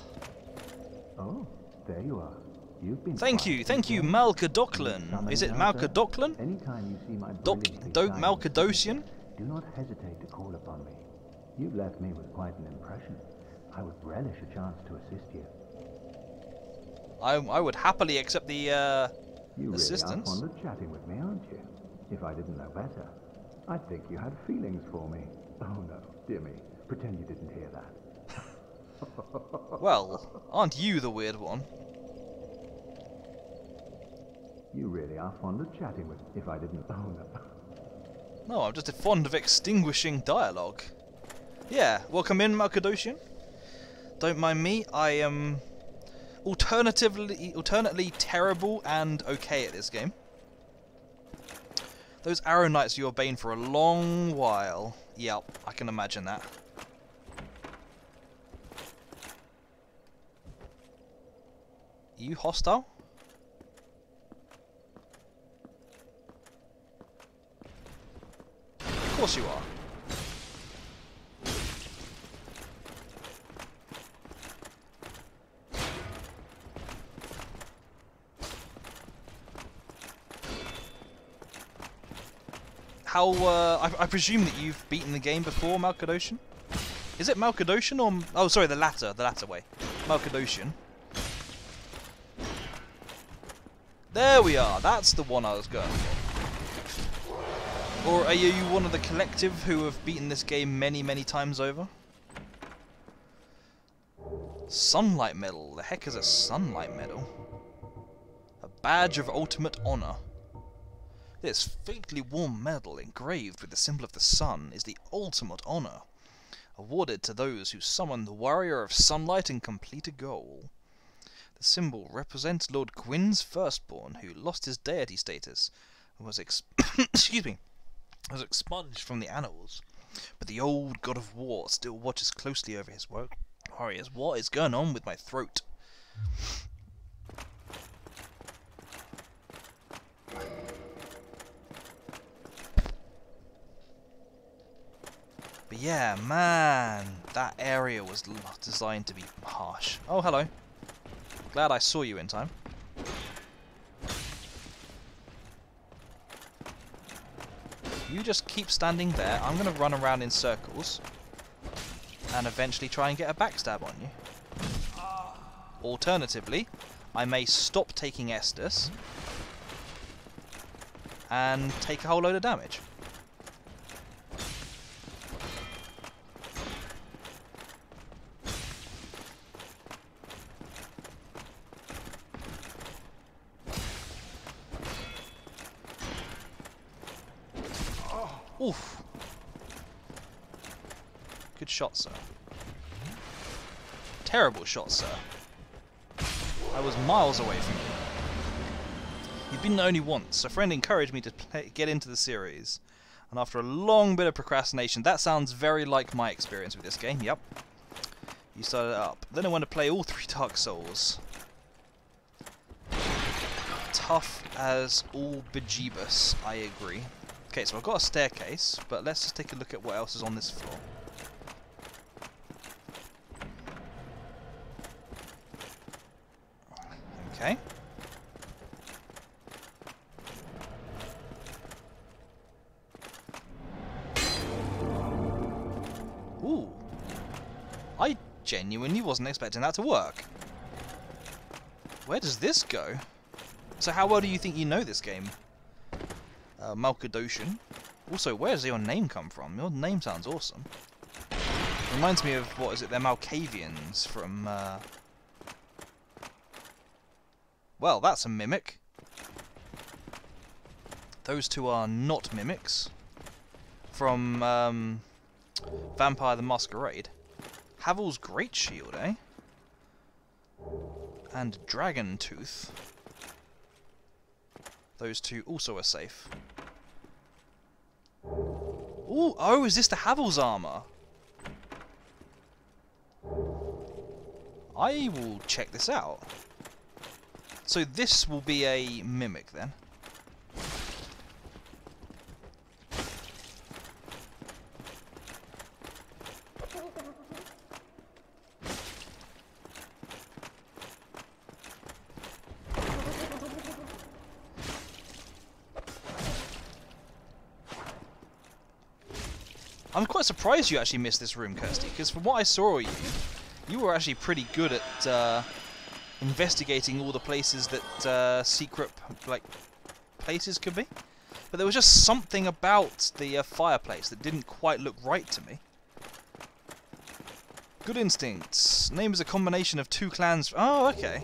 Oh, there you are. You've been thank you, Malkadoklan. Is it Malkadoklan? Anytime you see my Malkadosian? do not hesitate to call upon me. You've left me with quite an impression. I would relish a chance to assist you. I would happily accept the you assistance. really are fond of chatting with me, aren't you? If I didn't know better, I'd think you had feelings for me. Oh no, dear me. Pretend you didn't hear that. Well, aren't you the weird one? You really are fond of chatting with me. If I didn't... Oh no. No, I'm just fond of extinguishing dialogue. Yeah, welcome in, Malkadosian. Don't mind me, I am alternately terrible and okay at this game. Those Arrow Knights you were bane for a long while. Yep, I can imagine that. Are you hostile? Of course you are. How, I presume that you've beaten the game before, Malkadosian? Is it Malkadosian or... Oh, sorry, the latter way. Malkadosian. There we are, that's the one I was going for. Or are you one of the collective who have beaten this game many, many times over? Sunlight Medal. The heck is a Sunlight Medal? A badge of ultimate honor. This faintly warm medal engraved with the symbol of the sun is the ultimate honor, awarded to those who summon the warrior of sunlight and complete a goal. The symbol represents Lord Gwyn's firstborn, who lost his deity status and was excuse me, was expunged from the annals. But the old god of war still watches closely over his warriors. What is going on with my throat? But yeah, man, that area was designed to be harsh. Oh, hello. Glad I saw you in time. You just keep standing there. I'm going to run around in circles and eventually try and get a backstab on you. Alternatively, I may stop taking Estus and take a whole load of damage. Oof. Good shot, sir. Terrible shot, sir. I was miles away from you. You've been only once. A friend encouraged me to get into the series. And after a long bit of procrastination, that sounds very like my experience with this game, yep. You started it up. Then I want to play all 3 Dark Souls. Tough as all bejeebus, I agree. Okay, so I've got a staircase, but let's just take a look at what else is on this floor. Okay. Ooh. I genuinely wasn't expecting that to work. Where does this go? So how well do you think you know this game? Malkadoshan. Also, where does your name come from? Your name sounds awesome. Reminds me of, what is it, they're Malkavians from, Well, that's a mimic. Those two are not mimics. From, Vampire the Masquerade. Havel's Great Shield, eh? And Dragon Tooth. Those two also are safe. Ooh, oh, is this the Havel's armor? I will check this out. So this will be a mimic then. I'm quite surprised you actually missed this room, Kirsty, because from what I saw of you, you were actually pretty good at investigating all the places that secret places could be. But there was just something about the fireplace that didn't quite look right to me. Good instincts. Name is a combination of 2 clans. Oh, okay.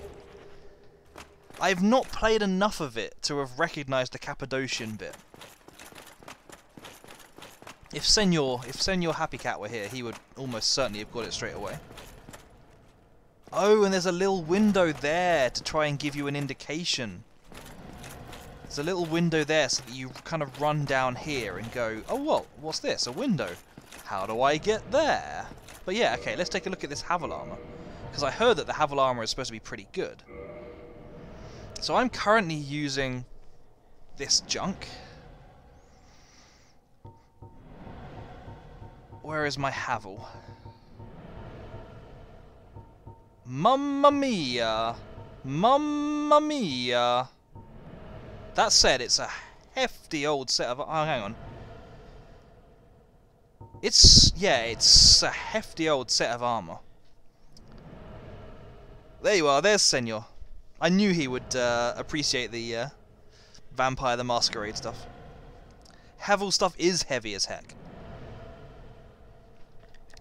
I have not played enough of it to have recognised the Cappadocian bit. If Senor Happy Cat were here, he would almost certainly have got it straight away. Oh, and there's a little window there to try and give you an indication. There's a little window there so that you kind of run down here and go, oh, well, what's this? A window. How do I get there? But yeah, okay, let's take a look at this Havel armor. Because I heard that the Havel armor is supposed to be pretty good. So I'm currently using this junk. Where is my Havel? Mamma mia! Mamma mia! That said, it's a hefty old set of... Oh, hang on. It's a hefty old set of armor. There you are, there's Senor. I knew he would appreciate the Vampire the Masquerade stuff. Havel stuff is heavy as heck.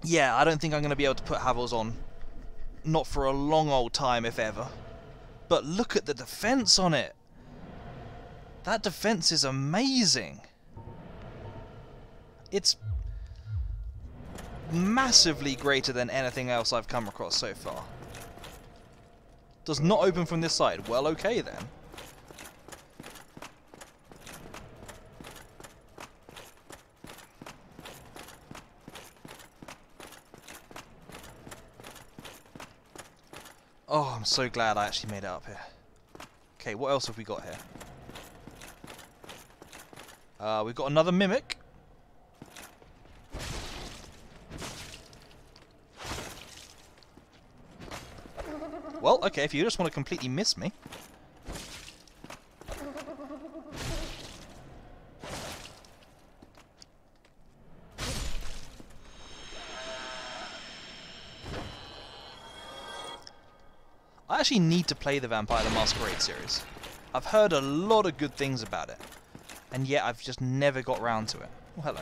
Yeah, I don't think I'm going to be able to put Havels on. Not for a long old time, if ever. But look at the defense on it. That defense is amazing. It's massively greater than anything else I've come across so far. Does not open from this side. Well, okay then. Oh, I'm so glad I actually made it up here. Okay, what else have we got here? We've got another mimic. Well, okay, if you just want to completely miss me. actually need to play the Vampire the Masquerade series. I've heard a lot of good things about it, and yet I've just never got round to it. Oh, hello.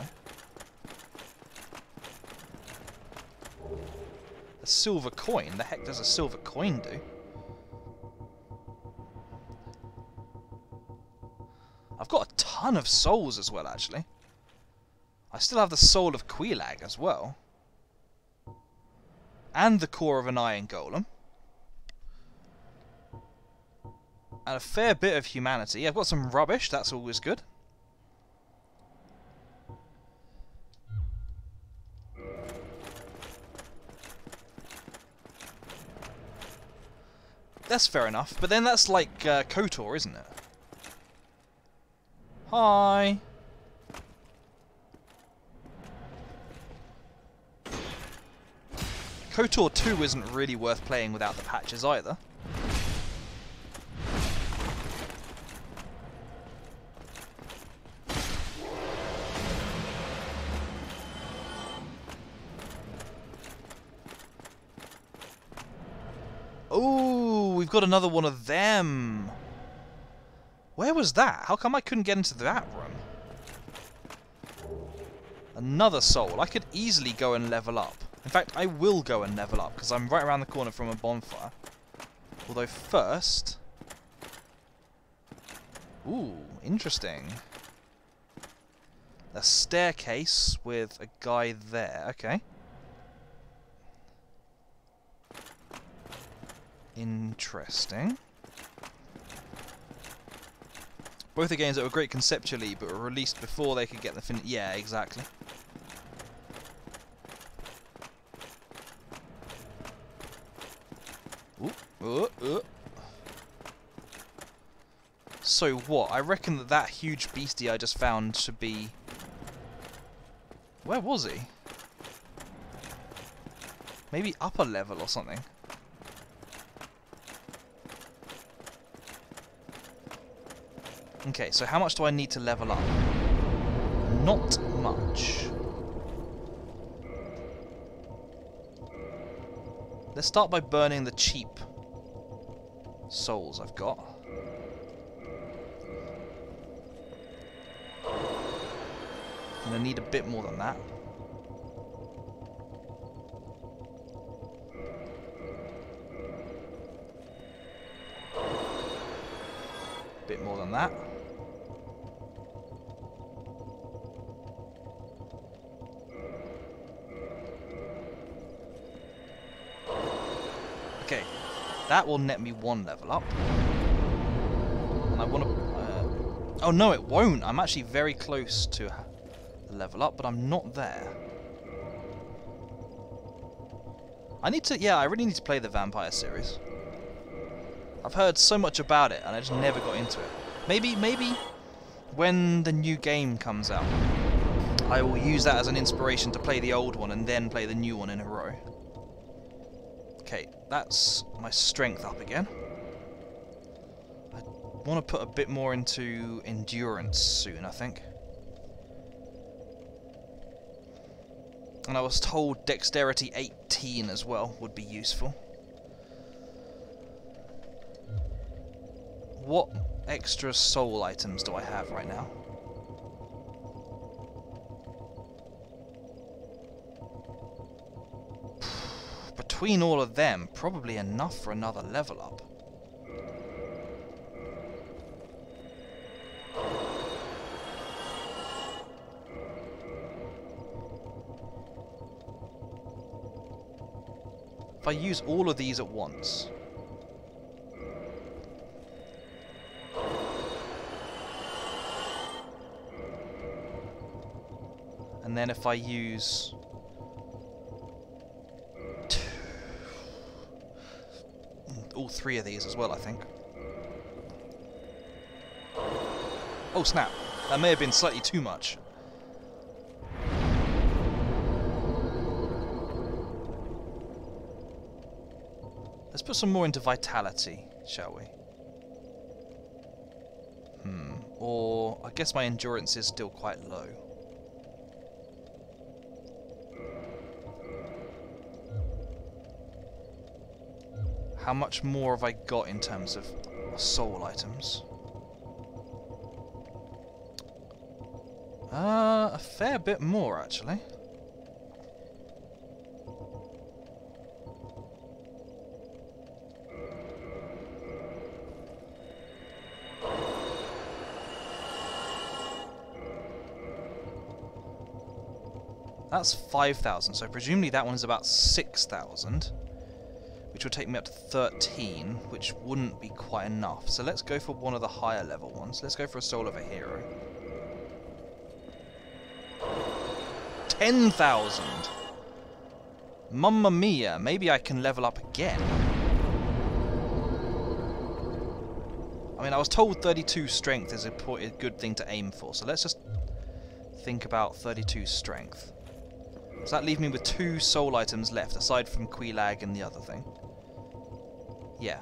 A silver coin? The heck does a silver coin do? I've got a ton of souls as well, actually. I still have the soul of Quelaag as well. And the core of an iron golem. And a fair bit of humanity. I've got some rubbish, that's always good. That's fair enough, but then that's like KOTOR, isn't it? Hi! KOTOR 2 isn't really worth playing without the patches either. Oh, we've got another one of them. Where was that? How come I couldn't get into that room? Another soul. I could easily go and level up. In fact, I will go and level up, because I'm right around the corner from a bonfire. Although first... Ooh, interesting. A staircase with a guy there. Okay. Interesting. Both the games that were great conceptually, but were released before they could get the fin. Yeah, exactly. Ooh, So what? I reckon that that huge beastie I just found should be... Where was he? Maybe upper level or something. Okay, so how much do I need to level up? Not much. Let's start by burning the cheap souls I've got. I'm gonna need a bit more than that. Bit more than that. Okay, that will net me one level up. And I want to... oh no, it won't. I'm actually very close to the level up, but I'm not there. I need to... yeah, I really need to play the Vampire series. I've heard so much about it, and I just never got into it. Maybe when the new game comes out, I will use that as an inspiration to play the old one and then play the new one in a row. Okay, that's my strength up again. I want to put a bit more into endurance soon, I think. And I was told dexterity 18 as well would be useful. What extra soul items do I have right now? Between all of them, probably enough for another level up. If I use all of these at once... and then if I use... all three of these as well, I think. Oh snap, that may have been slightly too much. Let's put some more into vitality, shall we? Or I guess my endurance is still quite low. How much more have I got in terms of soul items? A fair bit more, actually. That's 5,000, so presumably that one's about 6,000, which would take me up to 13, which wouldn't be quite enough. So let's go for one of the higher level ones. Let's go for a Soul of a Hero. 10,000! Mamma mia, maybe I can level up again. I mean, I was told 32 strength is a good thing to aim for, so let's just think about 32 strength. Does that leave me with 2 soul items left, aside from Quelaag and the other thing? Yeah.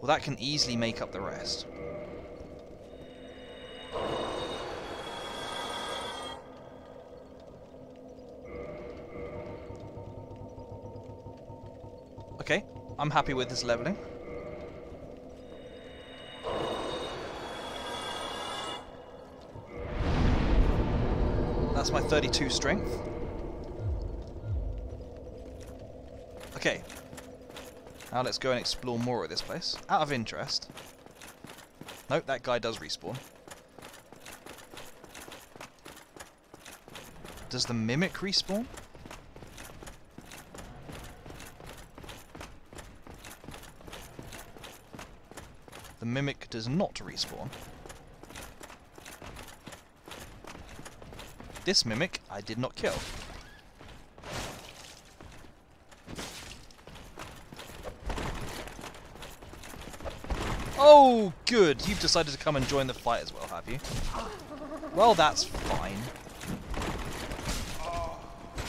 Well, that can easily make up the rest. Okay, I'm happy with this leveling. That's my 32 strength. Okay. Now let's go and explore more of this place. Out of interest. Nope, that guy does respawn. Does the Mimic respawn? The Mimic does not respawn. This Mimic I did not kill. Oh, good! You've decided to come and join the fight as well, have you? Well, that's fine.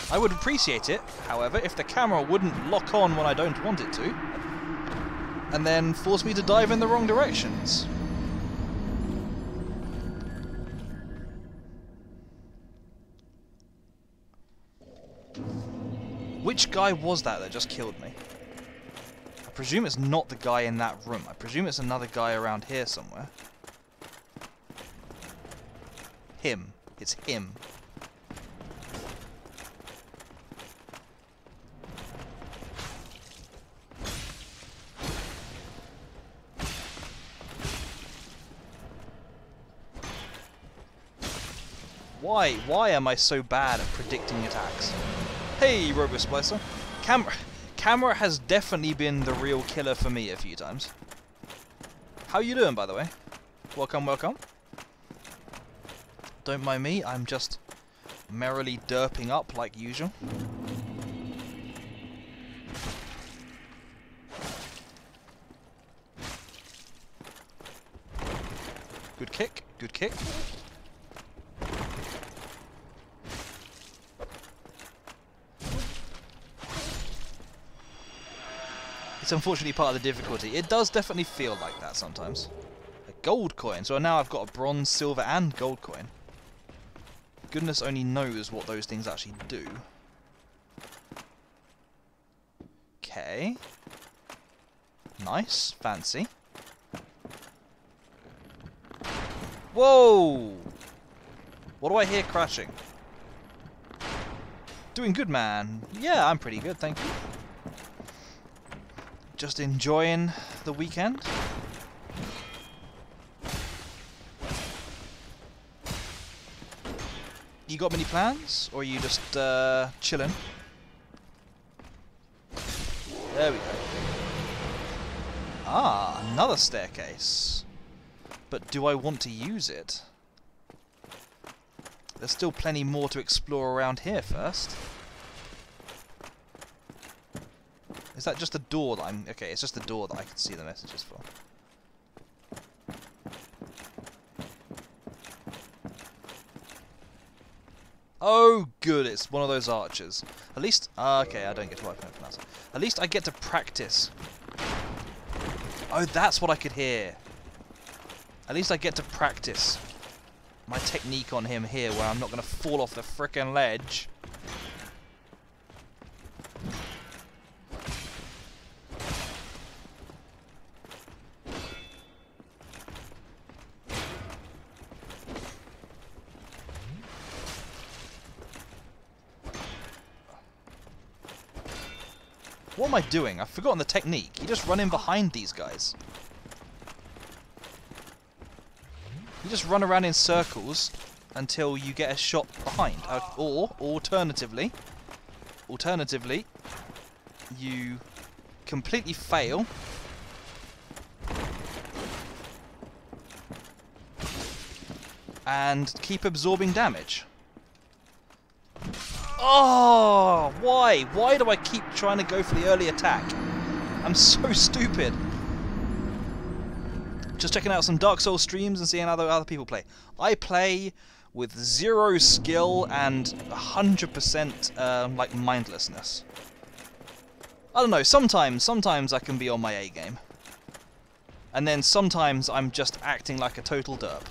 I would appreciate it, however, if the camera wouldn't lock on when I don't want it to, and then force me to dive in the wrong directions. Which guy was that just killed me? I presume it's not the guy in that room. I presume it's another guy around here somewhere. Him. It's him. Why am I so bad at predicting attacks? Hey, RoboSplicer. Camera has definitely been the real killer for me a few times. How you doing, by the way? Welcome, welcome. Don't mind me, I'm just merrily derping up like usual. Good kick, good kick. It's unfortunately part of the difficulty. It does definitely feel like that sometimes. A gold coin. So now I've got a bronze, silver and gold coin. Goodness only knows what those things actually do. Okay. Nice. Fancy. Whoa! What do I hear crashing? Doing good, man. Yeah, I'm pretty good, thank you. Just enjoying the weekend. You got many plans? Or are you just chilling? There we go. Ah, another staircase. But do I want to use it? There's still plenty more to explore around here first. Is that just a door that I'm... Okay, it's just a door that I can see the messages for. Oh, good, it's one of those archers. At least... okay, I don't get to wipe it from that. At least I get to practice. Oh, that's what I could hear. At least I get to practice my technique on him here, where I'm not going to fall off the frickin' ledge. What am I doing? I've forgotten the technique. You just run in behind these guys. You just run around in circles until you get a shot behind. Or, alternatively, you completely fail. And keep absorbing damage. Oh, why? Why do I keep trying to go for the early attack? I'm so stupid. Just checking out some Dark Souls streams and seeing how other people play. I play with 0 skill and 100% like mindlessness. I don't know, sometimes I can be on my A game. And then sometimes I'm just acting like a total derp.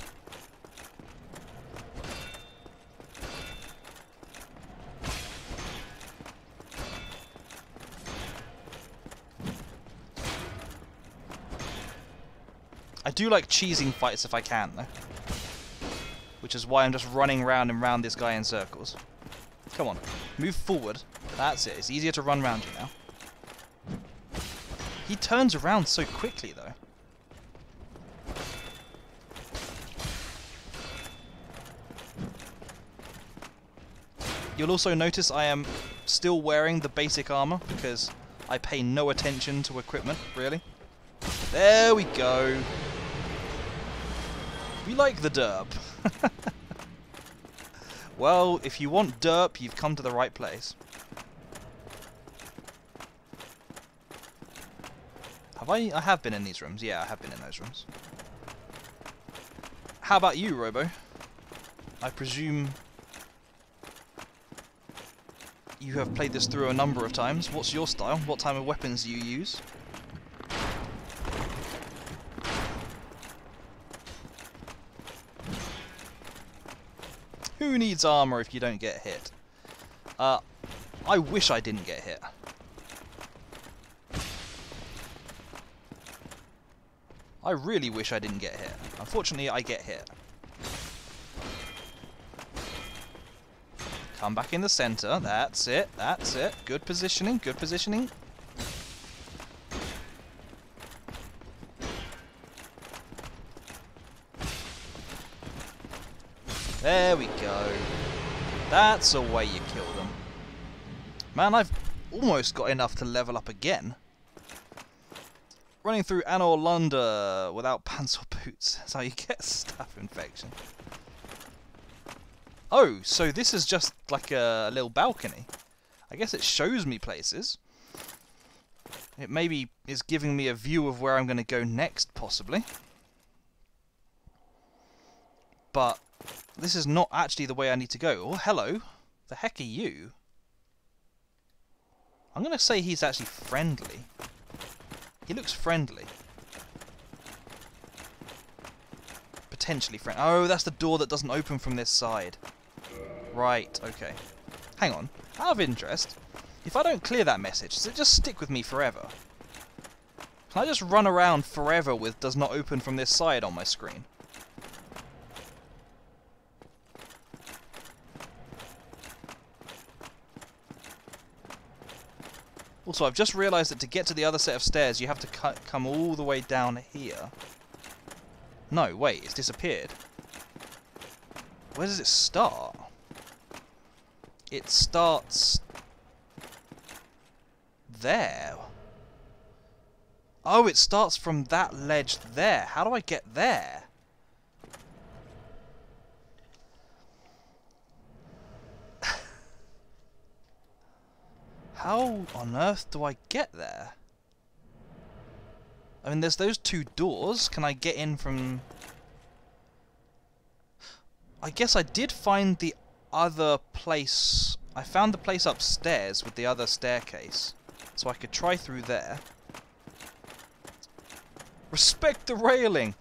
I do like cheesing fights if I can, though. Which is why I'm just running round and round this guy in circles. Come on, move forward. That's it, it's easier to run round you now. He turns around so quickly, though. You'll also notice I am still wearing the basic armor because I pay no attention to equipment, really. There we go. We like the derp. Well, if you want derp, you've come to the right place. Have I have been in these rooms. Yeah, I have been in those rooms. How about you, Robo? I presume you have played this through a number of times. What's your style? What type of weapons do you use? Who needs armor if you don't get hit? I wish I didn't get hit. I really wish I didn't get hit. Unfortunately, I get hit. Come back in the center. That's it. That's it. Good positioning. Good positioning. There we go. That's a way you kill them. Man, I've almost got enough to level up again. Running through Anor Lunda without pants or boots. That's how you get a staph infection. Oh, so this is just like a little balcony. I guess it shows me places. It maybe is giving me a view of where I'm going to go next, possibly. But this is not actually the way I need to go. Oh, hello. The heck are you? I'm going to say he's actually friendly. He looks friendly. Potentially friendly. Oh, that's the door that doesn't open from this side. Right, okay. Hang on. Out of interest, if I don't clear that message, does it just stick with me forever? Can I just run around forever with does not open from this side on my screen? Also, I've just realised that to get to the other set of stairs, you have to come all the way down here. No, wait, it's disappeared. Where does it start? It starts there. Oh, it starts from that ledge there. How do I get there? How on earth do I get there? I mean, there's those two doors. Can I get in from... I guess I did find the other place. I found the place upstairs with the other staircase. So I could try through there. Respect the railing!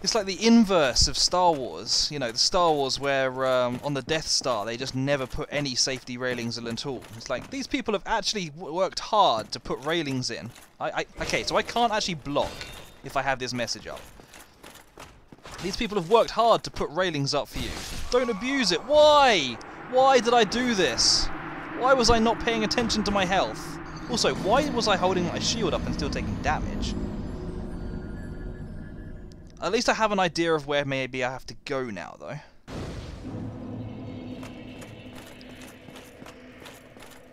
It's like the inverse of Star Wars. You know, the Star Wars where on the Death Star they just never put any safety railings in at all. It's like, these people have actually worked hard to put railings in. Okay, so I can't actually block if I have this message up. These people have worked hard to put railings up for you. Don't abuse it. Why? Why did I do this? Why was I not paying attention to my health? Also, why was I holding my shield up and still taking damage? At least I have an idea of where maybe I have to go now, though.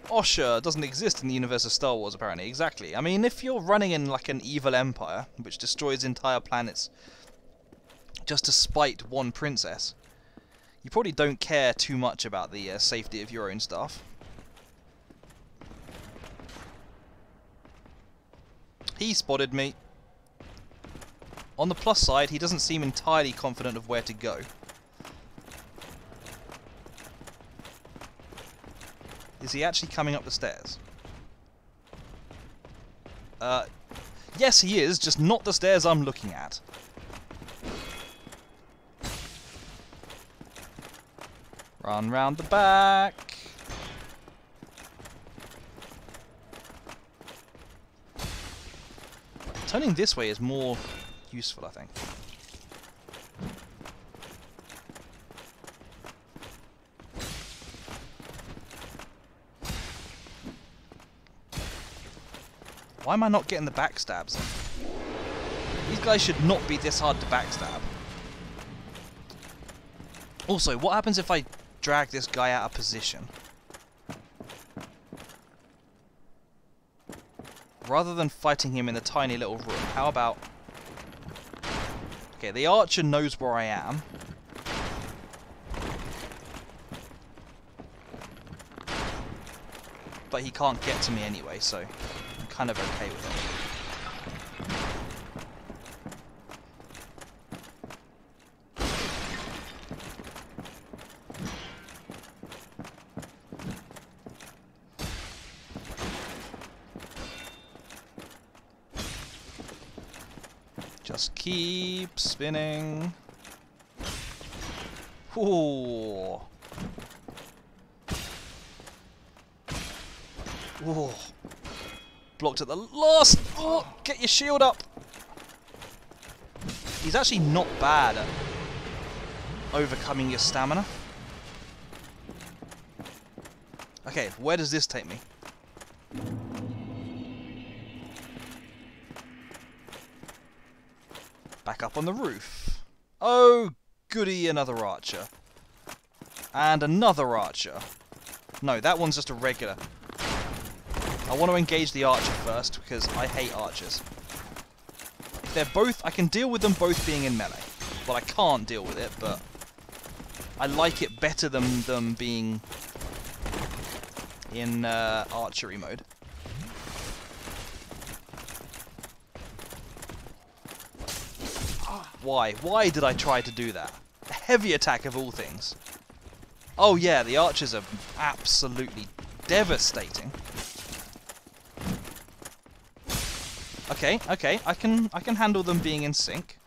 Osha doesn't exist in the universe of Star Wars, apparently. Exactly. I mean, if you're running in like an evil empire, which destroys entire planets just to spite one princess, you probably don't care too much about the safety of your own stuff. He spotted me. On the plus side, he doesn't seem entirely confident of where to go. Is he actually coming up the stairs? Yes he is, just not the stairs I'm looking at. Run round the back. Turning this way is more useful, I think. Why am I not getting the backstabs? These guys should not be this hard to backstab. Also, what happens if I drag this guy out of position? Rather than fighting him in the tiny little room, how about... Okay, the archer knows where I am. But he can't get to me anyway, so I'm kind of okay with it. Just keep spinning. Ooh. Ooh. Blocked at the last. Oh, get your shield up. He's actually not bad at overcoming your stamina. Okay, where does this take me? Back up on the roof. Oh, goody, another archer. And another archer. No, that one's just a regular. I want to engage the archer first, because I hate archers. If they're both... I can deal with them both being in melee. Well, I can't deal with it, but... I like it better than them being... in archery mode. Why? Why did I try to do that? A heavy attack of all things. Oh yeah, the archers are absolutely devastating. Okay, okay, I can handle them being in sync.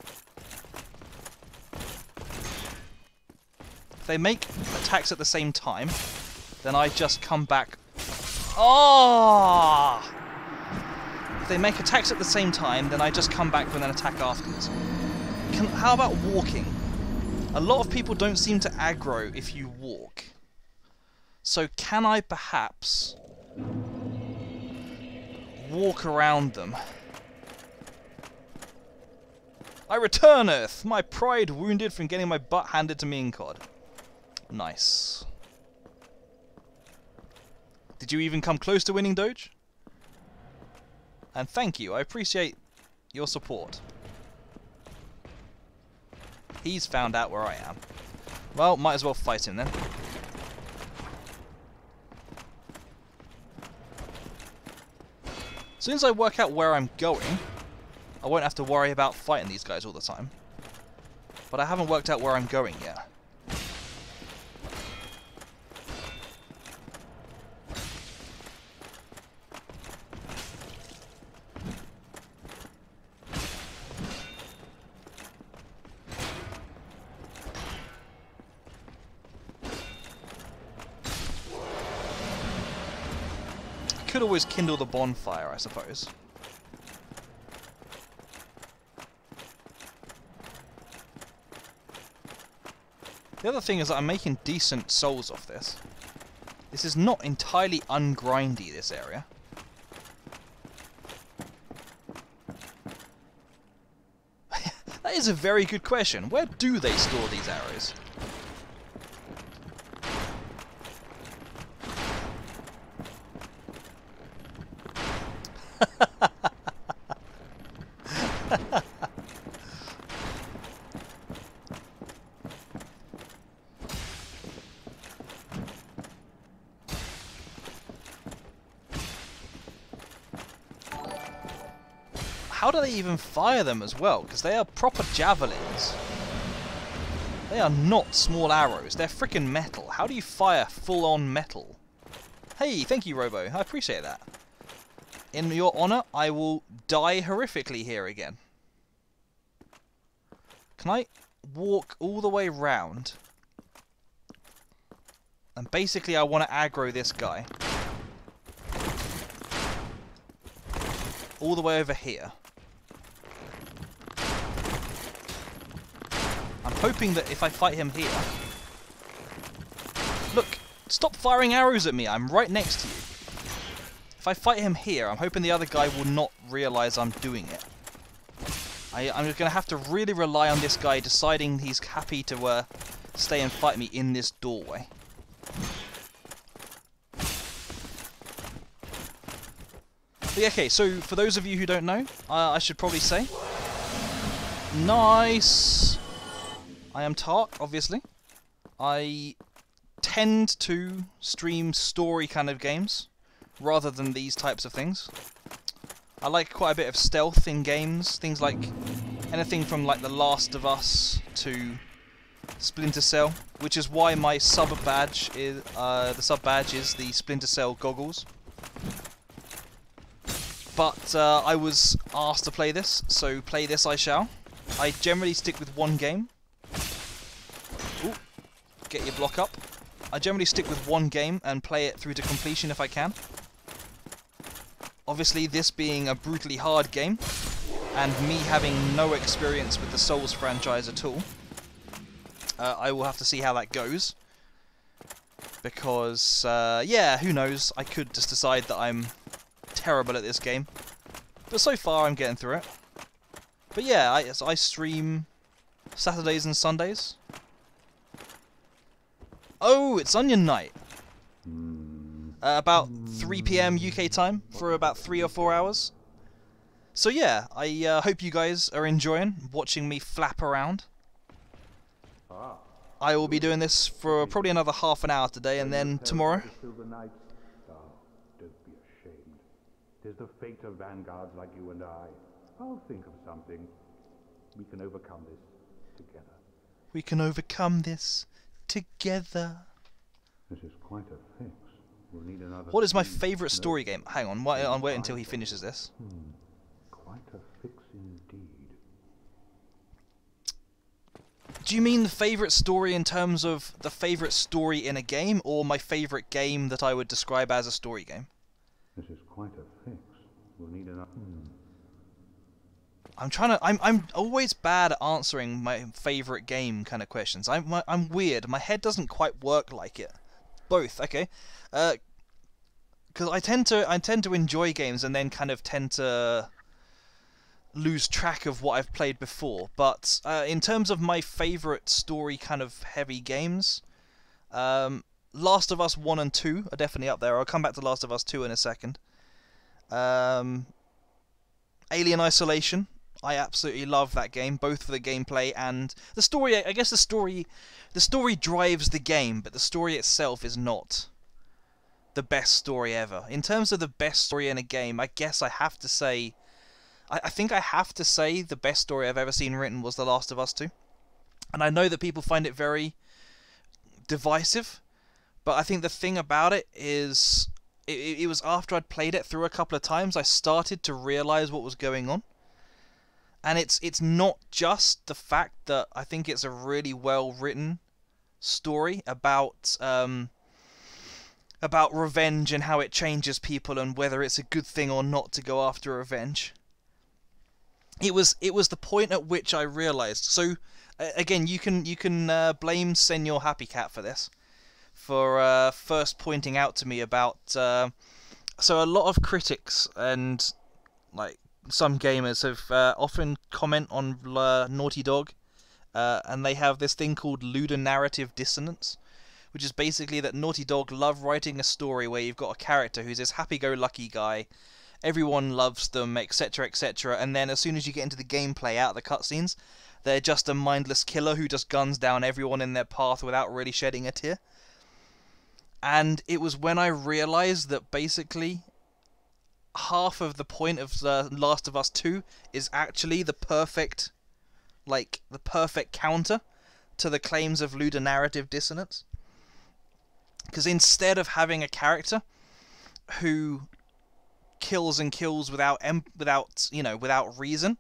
If they make attacks at the same time, then I just come back. Oh! If they make attacks at the same time, then I just come back with an attack afterwards. How about walking? A lot of people don't seem to aggro if you walk. So can I perhaps walk around them? I returneth! My pride wounded from getting my butt handed to me in COD. Nice. Did you even come close to winning, Doge? And thank you, I appreciate your support. He's found out where I am. Well, might as well fight him then. As soon as I work out where I'm going, I won't have to worry about fighting these guys all the time. But I haven't worked out where I'm going yet. Could always kindle the bonfire, I suppose. The other thing is that I'm making decent souls off this. This is not entirely ungrindy, this area. That is a very good question. Where do they store these arrows? How do they even fire them as well? Because they are proper javelins. They are not small arrows. They're freaking metal. How do you fire full-on metal? Hey, thank you, Robo. I appreciate that. In your honor, I will die horrifically here again. Can I walk all the way round? And basically I want to aggro this guy. All the way over here. I'm hoping that if I fight him here... Look! Stop firing arrows at me! I'm right next to you. If I fight him here, I'm hoping the other guy will not realise I'm doing it. I'm going to have to really rely on this guy deciding he's happy to stay and fight me in this doorway. But yeah, okay, so for those of you who don't know, I should probably say... Nice! I am Tark, obviously. I tend to stream story kind of games, rather than these types of things. I like quite a bit of stealth in games, things like anything from like The Last of Us to Splinter Cell, which is why my sub badge is the Splinter Cell goggles. But I was asked to play this, so play this I shall. I generally stick with one game. Ooh, get your block up. I generally stick with one game and play it through to completion if I can. Obviously, this being a brutally hard game, and me having no experience with the Souls franchise at all, I will have to see how that goes. Because, yeah, who knows, I could just decide that I'm terrible at this game. But so far, I'm getting through it. But yeah, I stream Saturdays and Sundays. Oh, it's Onion Night! About 3 PM UK time for about 3 or 4 hours. So yeah, I hope you guys are enjoying watching me flap around. I will be doing this for probably another half an hour today, and then tomorrow. Oh, don't be ashamed. 'Tis the fate of vanguards like you and I. I'll think of something. We can overcome this together. We can overcome this together. This is quite a fix. We'll need another. What is my favourite story game? Hang on, I'll wait until he finishes this. Quite a fix indeed. Do you mean the favourite story in terms of the favourite story in a game, or my favourite game that I would describe as a story game? This is quite a fix. We'll need another. I'm always bad at answering my favourite game kind of questions. I'm weird. My head doesn't quite work like it. Both, okay. Because I tend to enjoy games and then kind of tend to lose track of what I've played before. But in terms of my favourite story kind of heavy games, Last of Us 1 and 2 are definitely up there. I'll come back to Last of Us 2 in a second. Alien Isolation. I absolutely love that game, both for the gameplay and the story. I guess the story drives the game, but the story itself is not the best story ever. In terms of the best story in a game, I guess I have to say, I think I have to say the best story I've ever seen written was The Last of Us 2. And I know that people find it very divisive, but I think the thing about it is, it was after I'd played it through a couple of times, I started to realise what was going on. And it's not just the fact that I think it's a really well written story about revenge and how it changes people and whether it's a good thing or not to go after revenge. It was the point at which I realised. So again, you can blame Senor Happy Cat for this. for first pointing out to me about. So a lot of critics and like some gamers have often comment on Naughty Dog, and they have this thing called ludonarrative dissonance, which is basically that Naughty Dog love writing a story where you've got a character who's this happy-go-lucky guy, everyone loves them, etc, etc, and then as soon as you get into the gameplay out of the cutscenes, they're just a mindless killer who just guns down everyone in their path without really shedding a tear. And it was when I realised that basically half of the point of The Last of Us 2 is actually the perfect counter to the claims of ludonarrative dissonance. Because instead of having a character who kills and kills without reason,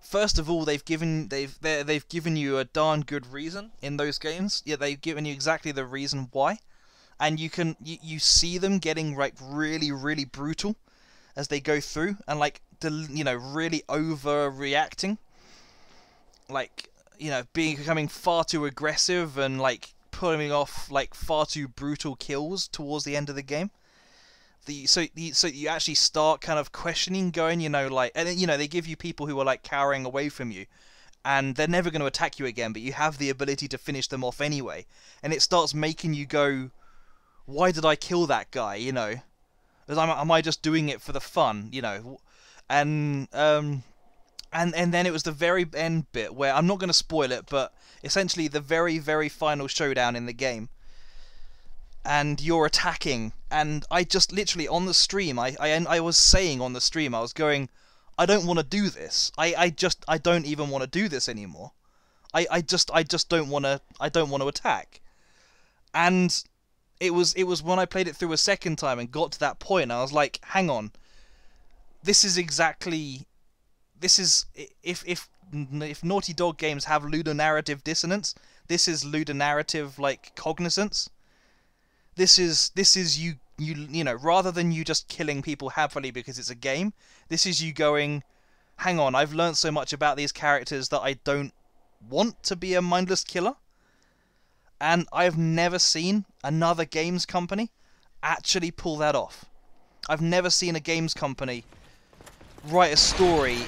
first of all they've given you a darn good reason in those games. Yeah, they've given you exactly the reason why, and you see them getting like really brutal as they go through, and like really overreacting, like becoming far too aggressive and like pulling off like far too brutal kills towards the end of the game. So you actually start kind of questioning, going, and then, they give you people who are like cowering away from you, and they're never going to attack you again, but you have the ability to finish them off anyway, and it starts making you go, why did I kill that guy? Am I just doing it for the fun? And then it was the very end bit where, I'm not going to spoil it, but essentially the very final showdown in the game, and you're attacking, and I just literally on the stream, I was saying on the stream, I was going, I don't want to do this. I don't even want to do this anymore. I just don't want to attack. And it was when I played it through a second time and got to that point, I was like, hang on, if Naughty Dog games have ludonarrative dissonance, this is ludonarrative like cognizance. This is you rather than you just killing people happily because it's a game, this is you going, hang on, I've learned so much about these characters that I don't want to be a mindless killer. And I've never seen another games company actually pull that off. I've never seen a games company write a story,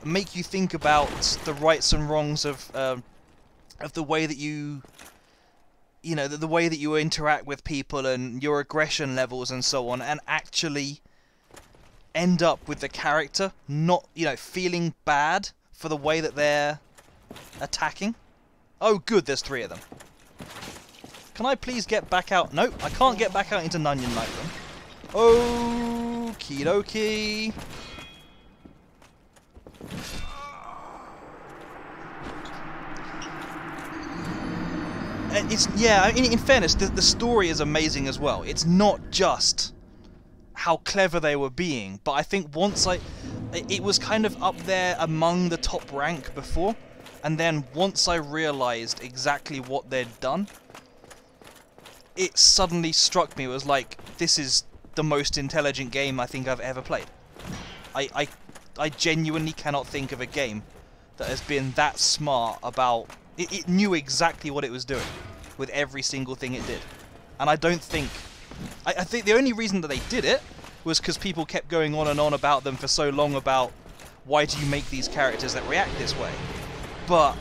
make you think about the rights and wrongs of the way that the way that you interact with people and your aggression levels and so on, and actually end up with the character not, feeling bad for the way that they're attacking. Oh good, there's 3 of them. Can I please get back out? Nope, I can't get back out into Nunyon Night Room. Okie dokie. In fairness, the story is amazing as well. It's not just how clever they were being, but I think it was kind of up there among the top rank before, and then once I realised exactly what they'd done, it suddenly struck me. It was like, this is the most intelligent game I think I've ever played. I genuinely cannot think of a game that has been that smart about... It knew exactly what it was doing with every single thing it did. And I don't think... I think the only reason that they did it was because people kept going on and on about them for so long about why do you make these characters that react this way. But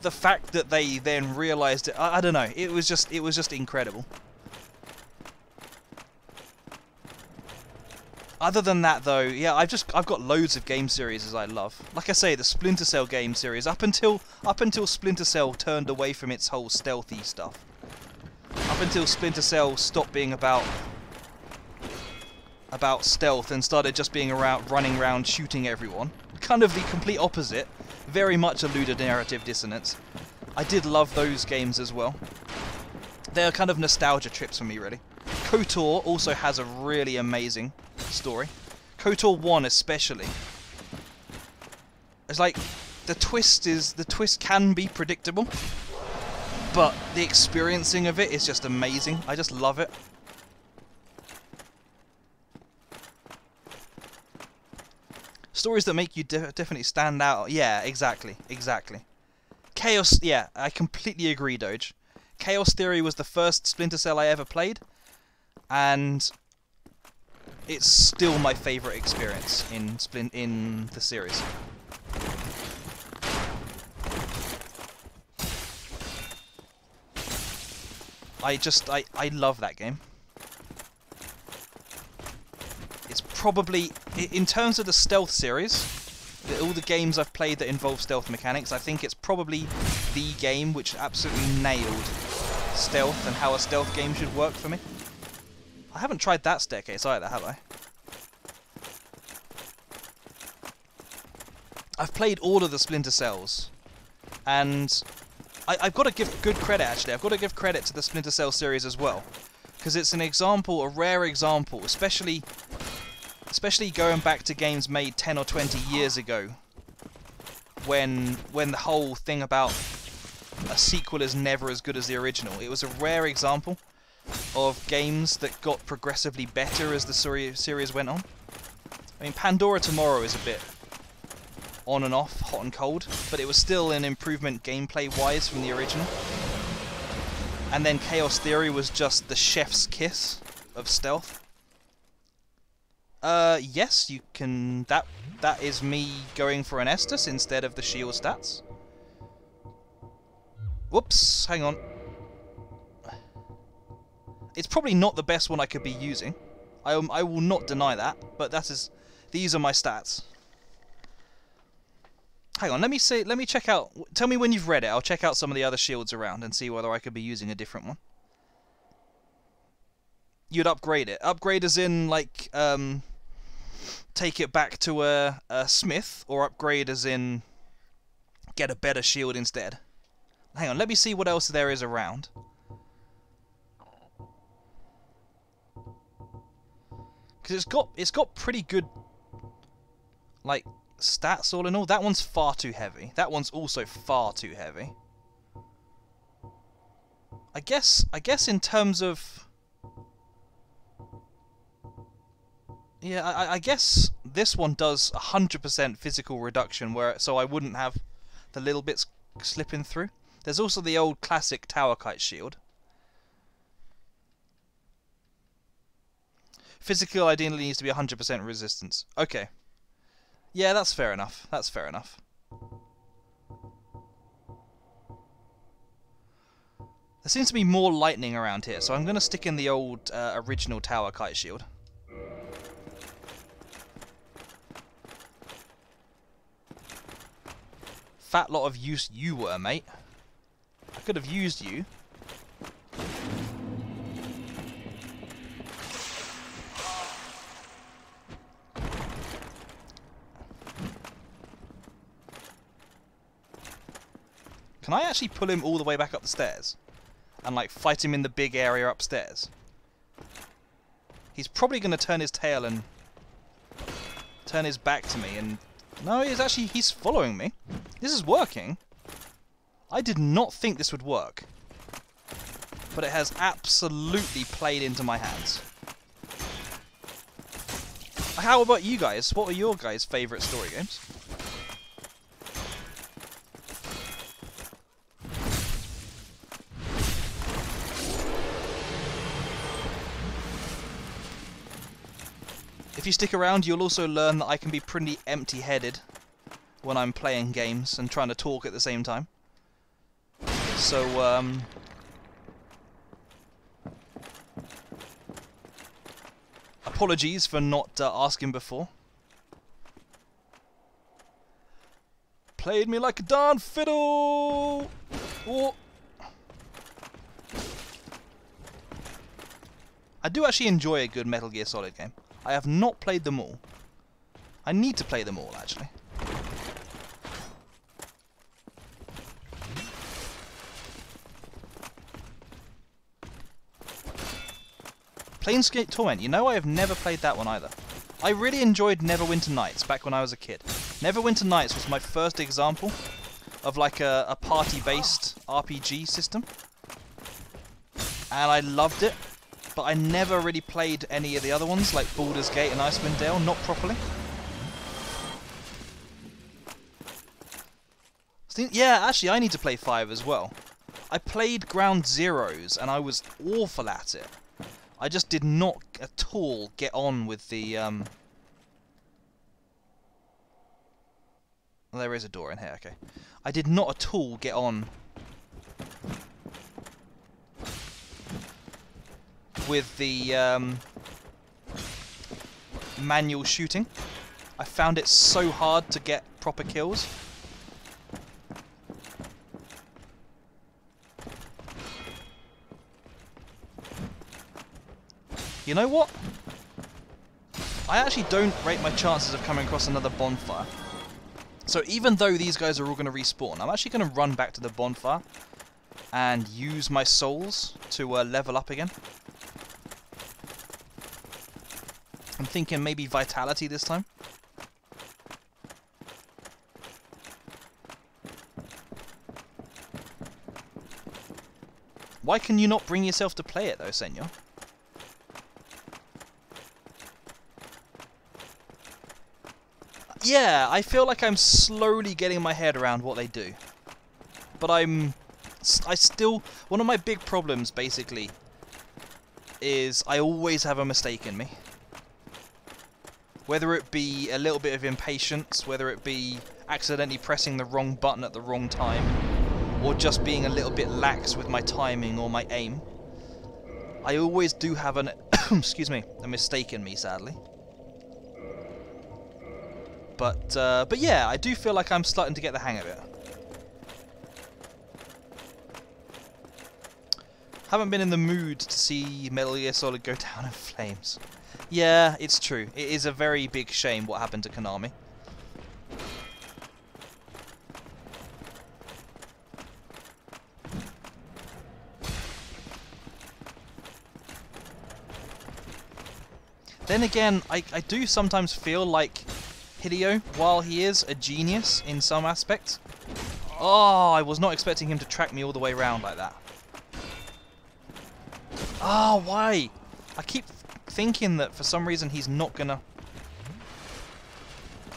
the fact that they then realised it, I don't know, it was just incredible. Other than that, though, yeah, I've got loads of game series I love. Like I say, the Splinter Cell game series, up until Splinter Cell turned away from its whole stealthy stuff. Up until Splinter Cell stopped being about stealth and started just being running around shooting everyone. Kind of the complete opposite. Very much a ludonarrative dissonance. I did love those games as well. They're kind of nostalgia trips for me, really. KOTOR also has a really amazing story. KOTOR 1 especially. It's like the twist can be predictable, but the experiencing of it is just amazing. I just love it. Stories that make you definitely stand out. Yeah, exactly. Chaos, yeah, I completely agree, Doge. Chaos Theory was the first Splinter Cell I ever played, and it's still my favourite experience in the series. I love that game. It's probably, in terms of the stealth series, all the games I've played that involve stealth mechanics, I think it's probably the game which absolutely nailed stealth and how a stealth game should work for me. I haven't tried that staircase either, have I? I've played all of the Splinter Cells, and I've got to give good credit, actually. I've got to give credit to the Splinter Cell series as well, because it's an example, a rare example, especially going back to games made 10 or 20 years ago, when the whole thing about a sequel is never as good as the original. It was a rare example of games that got progressively better as the series went on. I mean, Pandora Tomorrow is a bit on and off, hot and cold, but it was still an improvement gameplay-wise from the original. And then Chaos Theory was just the chef's kiss of stealth. Yes, you can... That is me going for an Estus instead of the shield stats. Whoops, hang on. It's probably not the best one I could be using. I will not deny that, but these are my stats. Hang on, let me check out... Tell me when you've read it, I'll check out some of the other shields around and see whether I could be using a different one. You'd upgrade it. Upgrade as in, like, take it back to a smith, or upgrade as in get a better shield instead. Hang on, let me see what else there is around. Because it's got pretty good, like, stats all in all. That one's far too heavy. That one's also far too heavy. I guess in terms of... Yeah, I guess this one does 100% physical reduction, so I wouldn't have the little bits slipping through. There's also the old classic Tower Kite shield. Physical ideally needs to be 100% resistance. Okay. Yeah, that's fair enough. That's fair enough. There seems to be more lightning around here, so I'm going to stick in the old original Tower Kite shield. Fat lot of use you were, mate. I could have used you. Can I actually pull him all the way back up the stairs? And, like, fight him in the big area upstairs? He's probably going to turn his tail and turn his back to me and... No, he's following me. This is working. I did not think this would work. But it has absolutely played into my hands. How about you guys? What are your guys' favourite story games? If you stick around, you'll also learn that I can be pretty empty-headed when I'm playing games and trying to talk at the same time. So, apologies for not asking before. Played me like a darn fiddle! Oh. I do actually enjoy a good Metal Gear Solid game. I have not played them all. I need to play them all, actually. Planescape Torment. You know, I have never played that one either. I really enjoyed Neverwinter Nights back when I was a kid. Neverwinter Nights was my first example of like a party-based RPG system. And I loved it. But I never really played any of the other ones, like Baldur's Gate and Icewind Dale, not properly. Yeah, actually, I need to play 5 as well. I played Ground Zeroes and I was awful at it. I just did not at all get on with the well, there is a door in here, okay. I did not at all get on with the manual shooting. I found it so hard to get proper kills. You know what? I actually don't rate my chances of coming across another bonfire. So even though these guys are all going to respawn, I'm actually going to run back to the bonfire and use my souls to level up again. I'm thinking maybe vitality this time. Why can you not bring yourself to play it though, Senor? Yeah, I feel like I'm slowly getting my head around what they do. But I still... One of my big problems, basically, is I always have a mistake in me. Whether it be a little bit of impatience, whether it be accidentally pressing the wrong button at the wrong time, or just being a little bit lax with my timing or my aim. I always do have an... excuse me, a mistake in me, sadly. But yeah, I do feel like I'm starting to get the hang of it. Haven't been in the mood to see Metal Gear Solid go down in flames. Yeah, it's true. It is a very big shame what happened to Konami. Then again, I do sometimes feel like Hideo, while he is a genius in some aspects... Oh, I was not expecting him to track me all the way around like that. Ah, why? I keep thinking that for some reason he's not gonna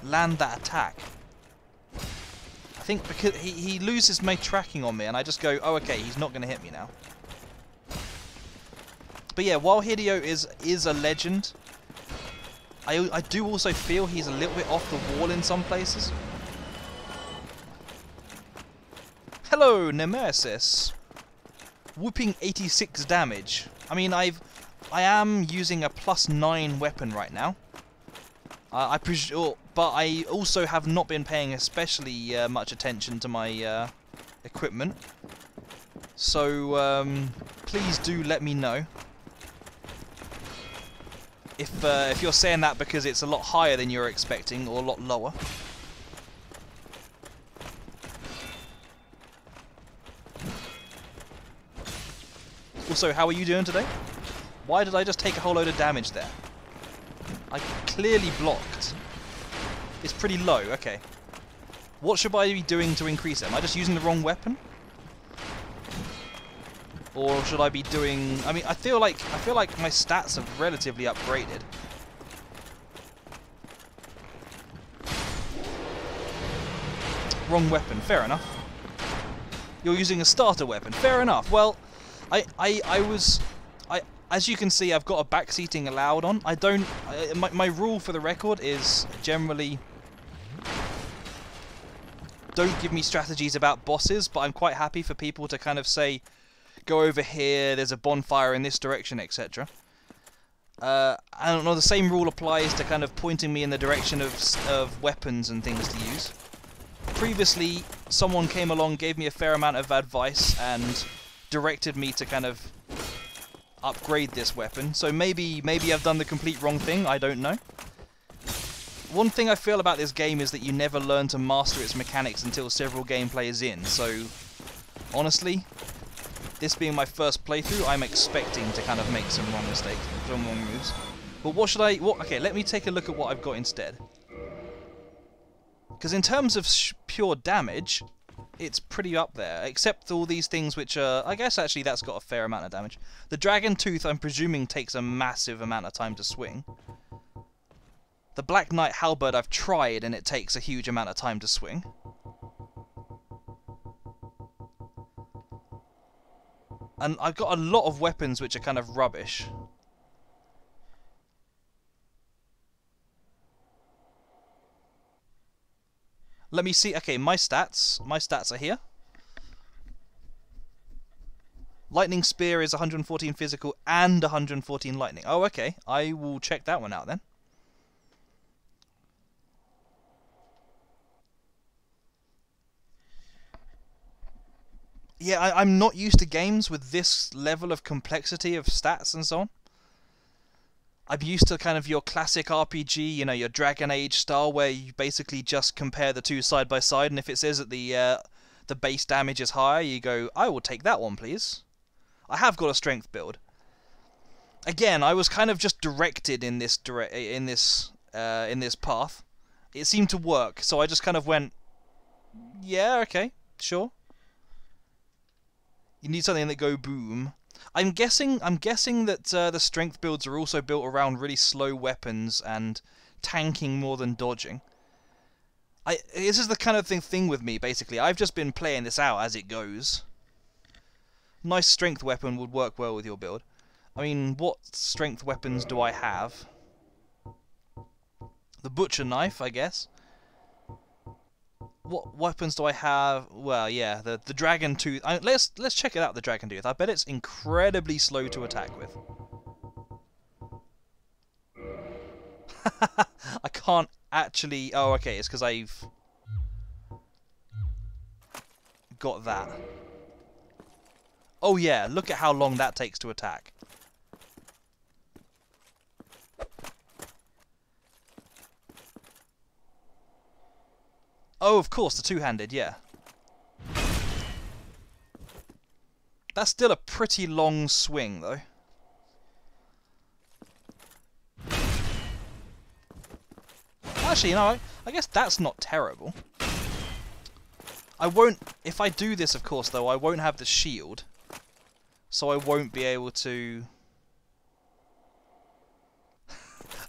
land that attack. I think because he loses my tracking on me and I just go, oh okay, he's not gonna hit me now. But yeah, while Hideo is a legend, I do also feel he's a little bit off the wall in some places. Hello, Nemesis. Whooping 86 damage. I mean, I am using a +9 weapon right now. But I also have not been paying especially much attention to my equipment. So please do let me know if you're saying that because it's a lot higher than you're expecting or a lot lower. Also, how are you doing today? Why did I just take a whole load of damage there? I clearly blocked. It's pretty low, okay. What should I be doing to increase it? Am I just using the wrong weapon? Or should I be doing... I mean, I feel like my stats have relatively upgraded. Wrong weapon, fair enough. You're using a starter weapon, fair enough. Well, as you can see, I've got a backseating allowed on. I don't... my rule for the record is generally... Don't give me strategies about bosses, but I'm quite happy for people to kind of say, go over here, there's a bonfire in this direction, etc. I don't know, the same rule applies to kind of pointing me in the direction of weapons and things to use. Previously, someone came along, gave me a fair amount of advice, and directed me to kind of upgrade this weapon. So maybe I've done the complete wrong thing, I don't know. One thing I feel about this game is that you never learn to master its mechanics until several gameplays in, so honestly, this being my first playthrough, I'm expecting to kind of make some wrong mistakes, some wrong moves. But what should I... Okay, let me take a look at what I've got instead. Because in terms of pure damage, it's pretty up there, except all these things which are... I guess actually that's got a fair amount of damage. The Dragon Tooth, I'm presuming, takes a massive amount of time to swing. The Black Knight Halberd I've tried, and it takes a huge amount of time to swing. And I've got a lot of weapons which are kind of rubbish. Let me see. Okay, my stats. My stats are here. Lightning Spear is 114 physical and 114 lightning. Oh, okay. I will check that one out then. Yeah, I'm not used to games with this level of complexity of stats and so on. I'm used to kind of your classic RPG, you know, your Dragon Age style, where you basically just compare the two side by side, and if it says that the base damage is higher, you go, I will take that one, please. I have got a strength build. Again, I was kind of just directed in this path. It seemed to work, so I just kind of went, yeah, okay, sure. You need something that go boom. I'm guessing that the strength builds are also built around really slow weapons and tanking more than dodging. This is the kind of thing with me, basically. I've just been playing this out as it goes. Nice strength weapon would work well with your build. I mean, what strength weapons do I have? The butcher knife, I guess. What weapons do I have? Well, yeah, the dragon tooth. Let's check it out. The dragon tooth. I bet it's incredibly slow to attack with. I can't actually. Oh, okay. It's because I've got that. Oh yeah, look at how long that takes to attack. Oh, of course, the two-handed, yeah. That's still a pretty long swing, though. Actually, you know, I guess that's not terrible. I won't... If I do this, of course, though, I won't have the shield. So I won't be able to...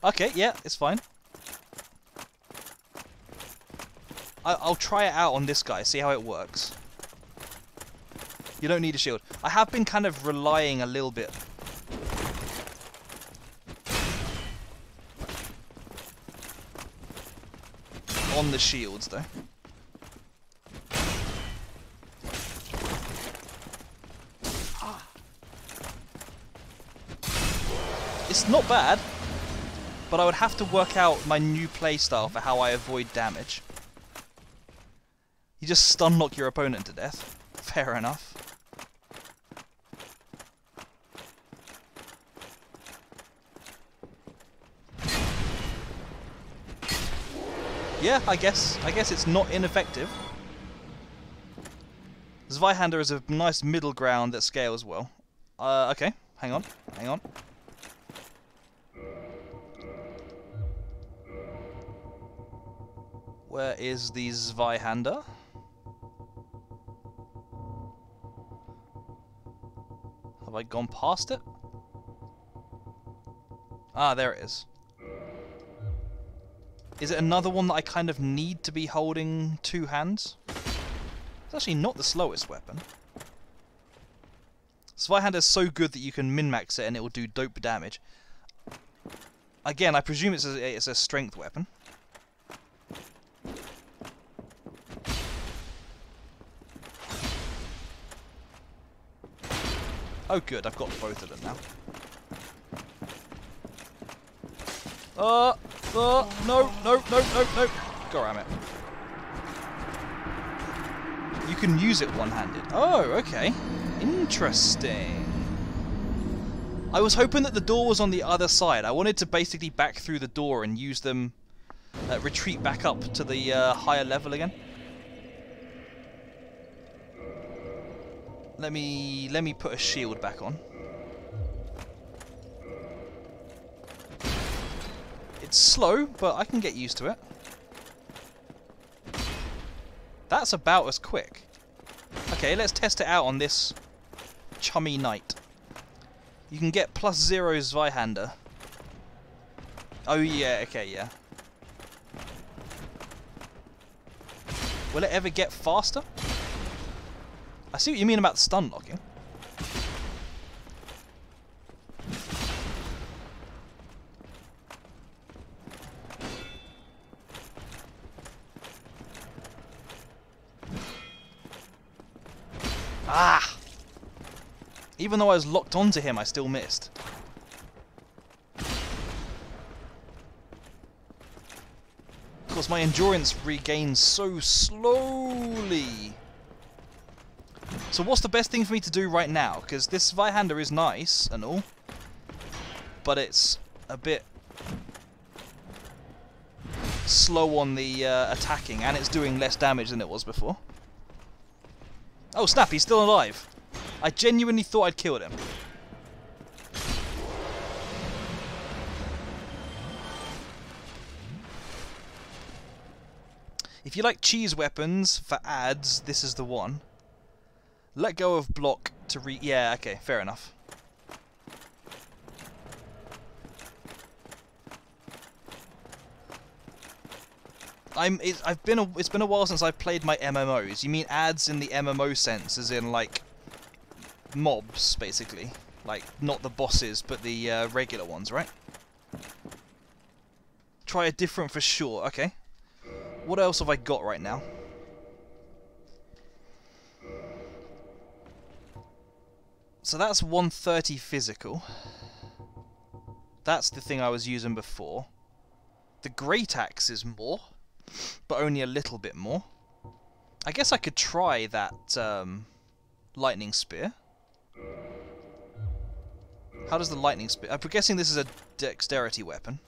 Okay, yeah, it's fine. I'll try it out on this guy, see how it works. You don't need a shield. I have been kind of relying a little bit on the shields, though. It's not bad, but I would have to work out my new playstyle for how I avoid damage. You just stun lock your opponent to death. Fair enough. Yeah, I guess it's not ineffective. Zweihander is a nice middle ground that scales well. Okay, hang on. Where is the Zweihander? Have I gone past it? Ah, there it is. Is it another one that I kind of need to be holding two hands? It's actually not the slowest weapon. Zweihand is so good that you can min-max it and it will do dope damage. Again, I presume it's a strength weapon. Oh good, I've got both of them now. No. God damn it. You can use it one-handed. Oh, okay. Interesting. I was hoping that the door was on the other side. I wanted to basically back through the door and use them, retreat back up to the higher level again. Let me put a shield back on. It's slow, but I can get used to it. That's about as quick. Okay, let's test it out on this chummy knight. You can get +0 Zweihander. Oh yeah, okay, yeah. Will it ever get faster? I see what you mean about stun locking. Ah! Even though I was locked onto him, I still missed. Of course, my endurance regains so slowly. So what's the best thing for me to do right now? Because this Zweihander is nice and all, but it's a bit slow on the attacking, and it's doing less damage than it was before. Oh snap, he's still alive. I genuinely thought I'd killed him. If you like cheese weapons for ads, this is the one. Let go of block to yeah, okay, fair enough. It's been a while since I've played my MMOs. You mean ads in the MMO sense, as in like mobs, basically, like not the bosses, but the regular ones, right? Try a different for sure. Okay. What else have I got right now? So that's 130 physical. That's the thing I was using before. The Great Axe is more, but only a little bit more. I guess I could try that Lightning Spear. How does the Lightning Spear... I'm guessing this is a dexterity weapon.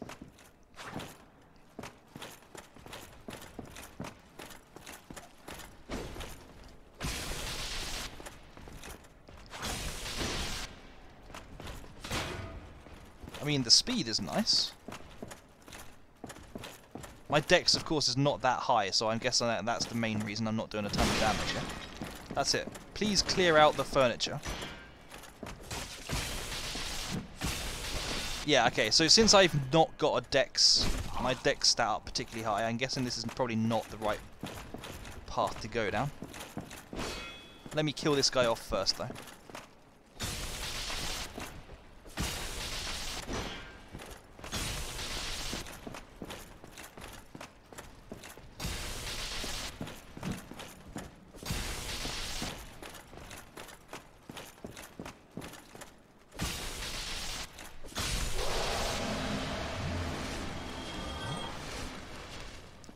I mean, the speed is nice. My dex, of course, is not that high, so I'm guessing that's the main reason I'm not doing a ton of damage here. That's it. Please clear out the furniture. Yeah, okay, so since I've not got a dex, my dex stat up particularly high, I'm guessing this is probably not the right path to go down. Let me kill this guy off first, though.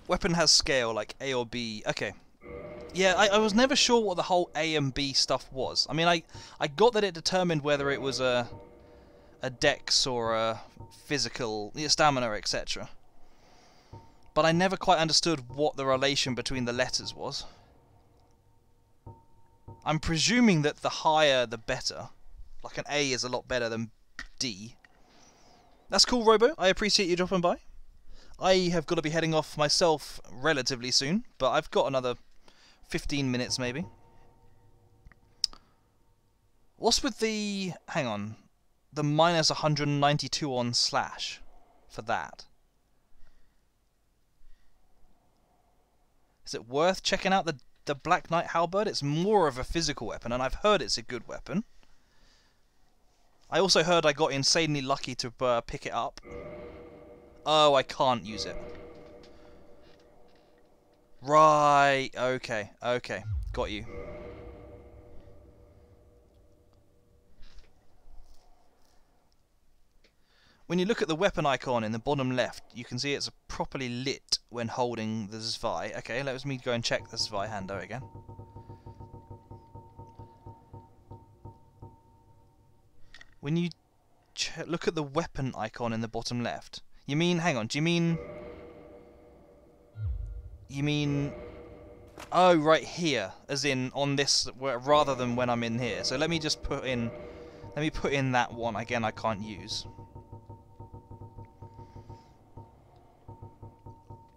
Weapon has scale, like A or B. Okay. Yeah, I was never sure what the whole A and B stuff was. I mean, I got that it determined whether it was a dex or a physical stamina, etc. But I never quite understood what the relation between the letters was. I'm presuming that the higher the better. Like an A is a lot better than D. That's cool, Robo. I appreciate you dropping by. I have got to be heading off myself relatively soon, but I've got another 15 minutes maybe. What's with the... hang on. The minus 192 on slash for that? Is it worth checking out the Black Knight Halberd? It's more of a physical weapon, and I've heard it's a good weapon. I also heard I got insanely lucky to pick it up. Oh, I can't use it. Right, okay, okay. Got you. When you look at the weapon icon in the bottom left, you can see it's properly lit when holding the Zwei. Okay, let me go and check the Zweihander again. When you look at the weapon icon in the bottom left, you mean, hang on, do you mean... You mean... Oh, right here, as in on this, rather than when I'm in here. So let me just put in... Let me put in that one, again I can't use.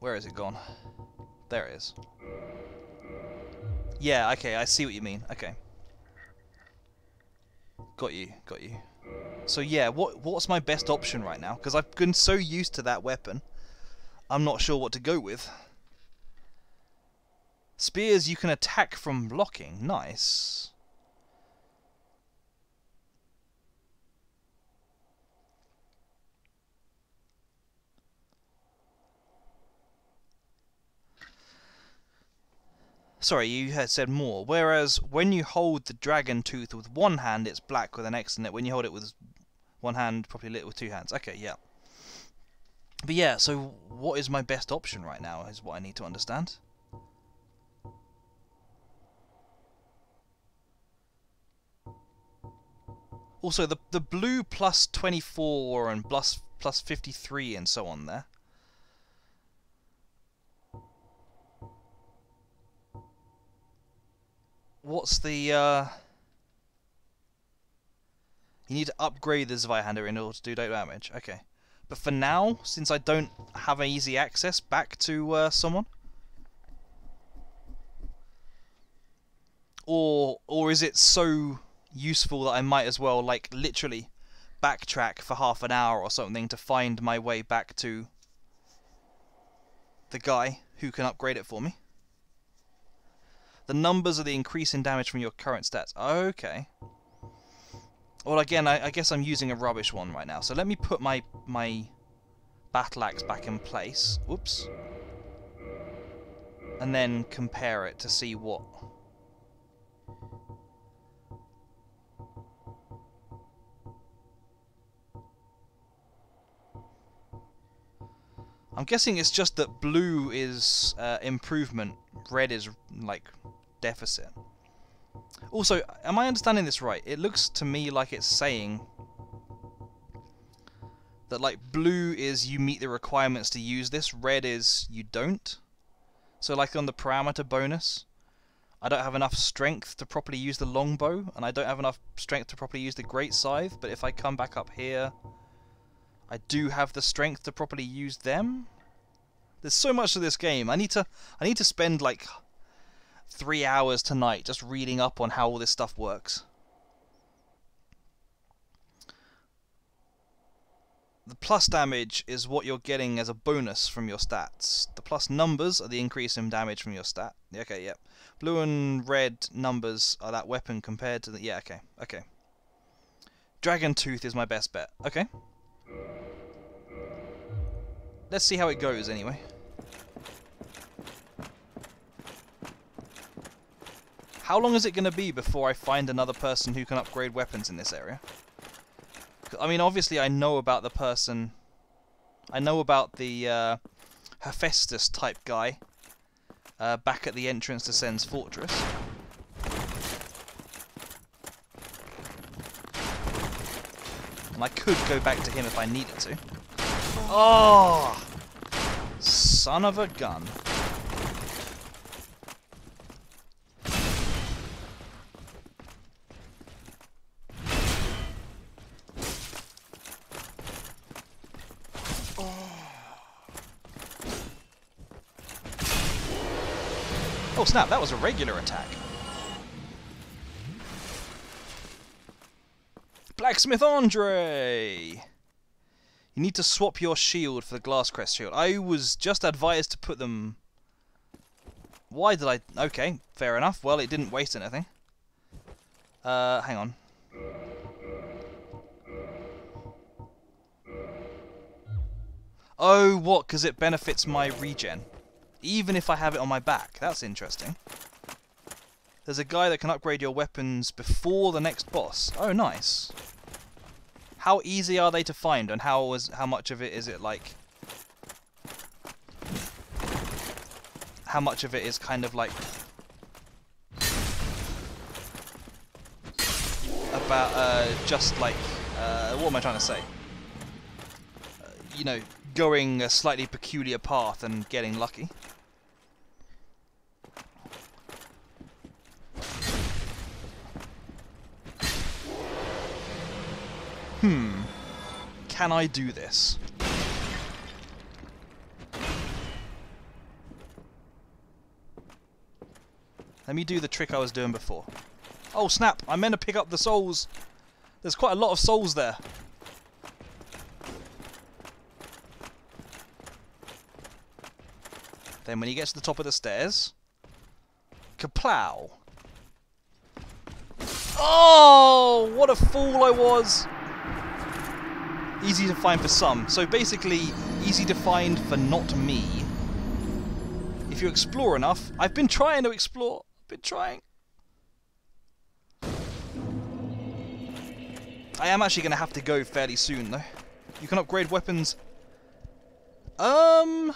Where is it gone? There it is. Yeah, okay, I see what you mean. Okay. Got you, got you. So yeah, what's my best option right now? Because I've been so used to that weapon, I'm not sure what to go with. Spears you can attack from blocking. Nice. Sorry, you had said more. Whereas when you hold the dragon tooth with one hand, it's black with an X in it. When you hold it with one hand, probably lit with two hands. Okay, yeah. But yeah, so what is my best option right now is what I need to understand. Also, the blue plus 24 and plus 53 and so on there. What's the, You need to upgrade the Zweihander in order to do damage. Okay. But for now, since I don't have easy access back to someone... Or is it so useful that I might as well, like, literally backtrack for half an hour or something to find my way back to the guy who can upgrade it for me? The numbers are the increase in damage from your current stats. Okay. Well, again, I guess I'm using a rubbish one right now. So let me put my battle axe back in place. Whoops. And then compare it to see what... I'm guessing it's just that blue is improvement, red is, like, deficit. Also, am I understanding this right? It looks to me like it's saying that, like, blue is you meet the requirements to use this, red is you don't. So, like, on the parameter bonus, I don't have enough strength to properly use the longbow, and I don't have enough strength to properly use the great scythe, but if I come back up here, I do have the strength to properly use them. There's so much to this game. I need to spend like 3 hours tonight just reading up on how all this stuff works. The plus damage is what you're getting as a bonus from your stats. The plus numbers are the increase in damage from your stat. Okay, yeah. Blue and red numbers are that weapon compared to the... Yeah, okay, okay. Dragon Tooth is my best bet. Okay. Let's see how it goes, anyway. How long is it going to be before I find another person who can upgrade weapons in this area? I mean, obviously I know about the person... I know about the Hephaestus type guy back at the entrance to Sen's fortress. And I could go back to him if I needed to. Oh! Son of a gun. Oh snap, that was a regular attack. Blacksmith Andre! You need to swap your shield for the glass crest shield. I was just advised to put them... Why did I... Okay, fair enough. Well, it didn't waste anything. Hang on. Oh, what? Because it benefits my regen. Even if I have it on my back. That's interesting. There's a guy that can upgrade your weapons before the next boss. Oh, nice. How easy are they to find, and how much of it is it like... How much of it is kind of like... About, just like... what am I trying to say? You know, going a slightly peculiar path and getting lucky. Can I do this? Let me do the trick I was doing before. Oh snap, I meant to pick up the souls. There's quite a lot of souls there. Then when he gets to the top of the stairs... Kaplow! Oh, what a fool I was! Easy to find for some. So basically, easy to find for not me. If you explore enough... I've been trying to explore. I've been trying. I am actually going to have to go fairly soon, though. You can upgrade weapons... I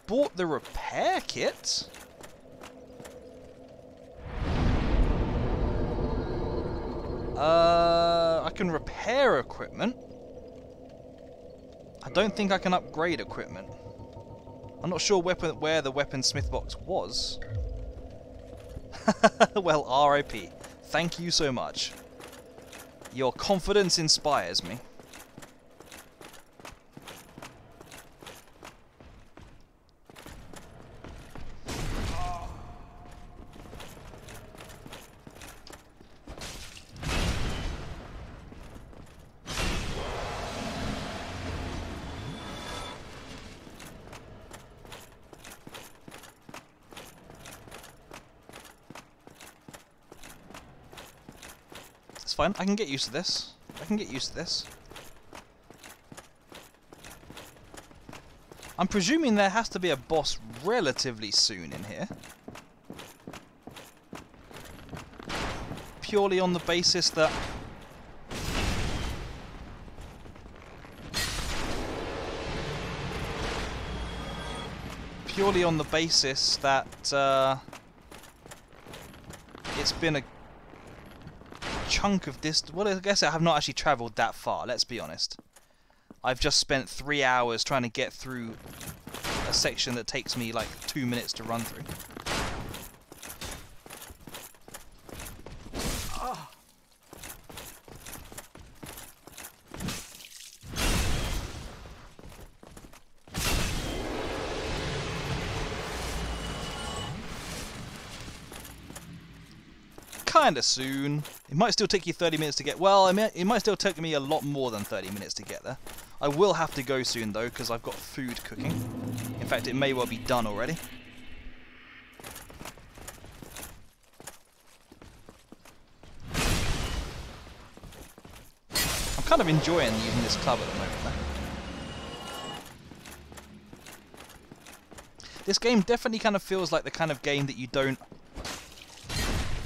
bought the repair kit. I can repair equipment. I don't think I can upgrade equipment. I'm not sure where the weaponsmith box was. Well, RIP. Thank you so much. Your confidence inspires me. It's fine, I can get used to this. I can get used to this. I'm presuming there has to be a boss relatively soon in here. Purely on the basis that... Purely on the basis that it's been a chunk of this. Well, I guess I have not actually travelled that far, let's be honest. I've just spent 3 hours trying to get through a section that takes me like 2 minutes to run through. Kinda soon. It might still take you 30 minutes to get... Well, I mean, it might still take me a lot more than 30 minutes to get there. I will have to go soon, though, because I've got food cooking. In fact, it may well be done already. I'm kind of enjoying using this club at the moment, though. This game definitely kind of feels like the kind of game that you don't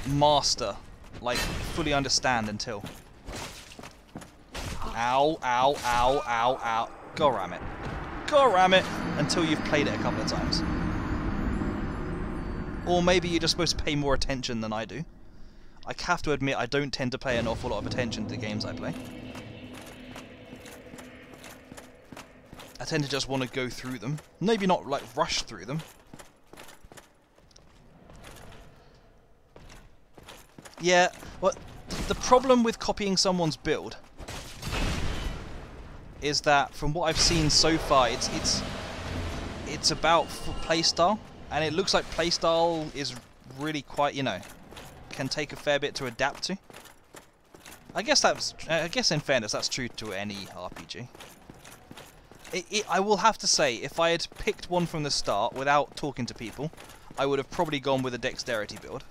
master, like fully understand until... Ow, ow, ow, ow, ow. God ram it. God ram it! Until you've played it a couple of times. Or maybe you're just supposed to pay more attention than I do. I have to admit, I don't tend to pay an awful lot of attention to the games I play. I tend to just want to go through them. Maybe not, like, rush through them. Yeah, well, the problem with copying someone's build is that, from what I've seen so far, it's about playstyle, and it looks like playstyle is really quite, you know, can take a fair bit to adapt to. I guess in fairness, that's true to any RPG. I will have to say, if I had picked one from the start without talking to people, I would have probably gone with a dexterity build.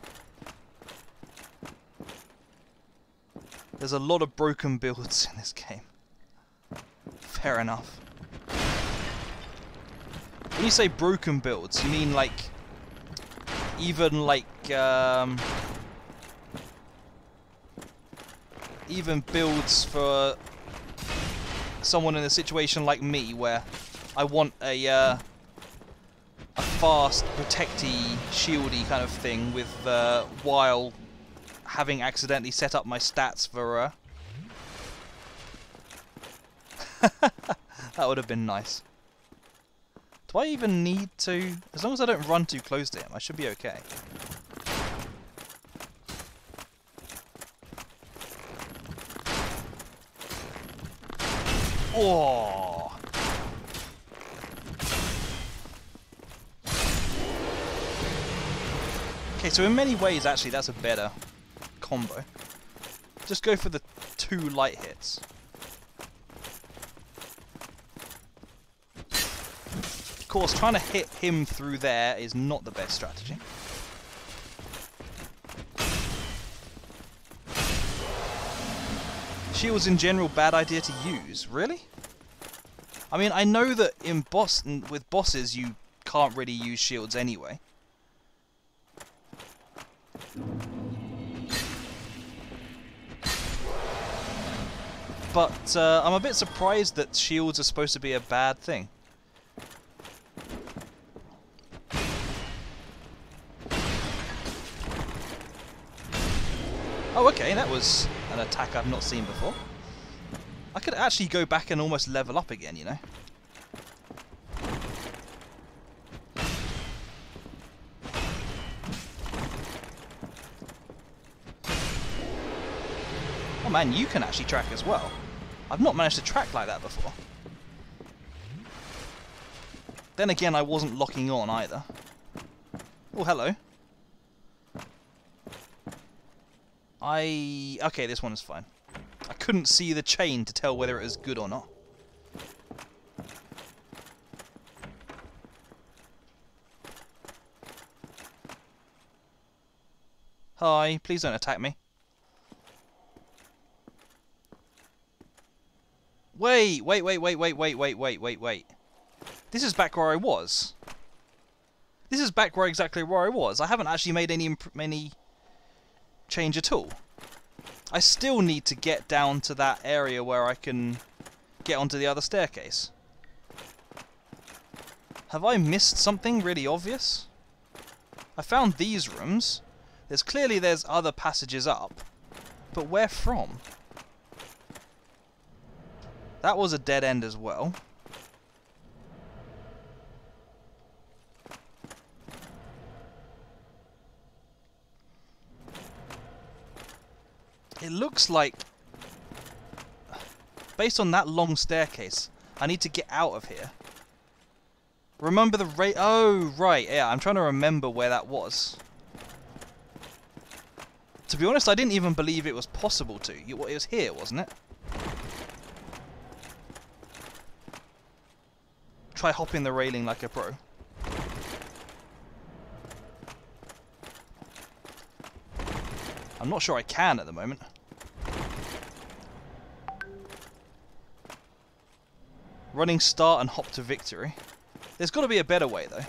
There's a lot of broken builds in this game. Fair enough. When you say broken builds, you mean like... even like... even builds for someone in a situation like me, where I want a fast, protecty, shieldy kind of thing with while having accidentally set up my stats for that would have been nice. Do I even need to? As long as I don't run too close to him, I should be okay. Oh! Okay, so in many ways, actually, that's a better combo. Just go for the 2 light hits. Of course, trying to hit him through there is not the best strategy. Shields in general, bad idea to use. Really? I mean, I know that with bosses you can't really use shields anyway. But I'm a bit surprised that shields are supposed to be a bad thing. Oh, okay, that was an attack I've not seen before. I could actually go back and almost level up again, you know. Oh man, you can actually track as well. I've not managed to track like that before. Then again, I wasn't locking on either. Oh, hello. Okay, this one is fine. I couldn't see the chain to tell whether it was good or not. Hi, please don't attack me. Wait. This is back where I was. This is back where exactly where I was. I haven't actually made any change at all. I still need to get down to that area where I can get onto the other staircase. Have I missed something really obvious? I found these rooms. There's other passages up. But where from? That was a dead end as well. It looks like, based on that long staircase, I need to get out of here. Remember the oh, right, yeah, I'm trying to remember where that was. To be honest, I didn't even believe it was possible to. It was here, wasn't it? Try hopping the railing like a pro. I'm not sure I can at the moment. Running start and hop to victory. There's got to be a better way though.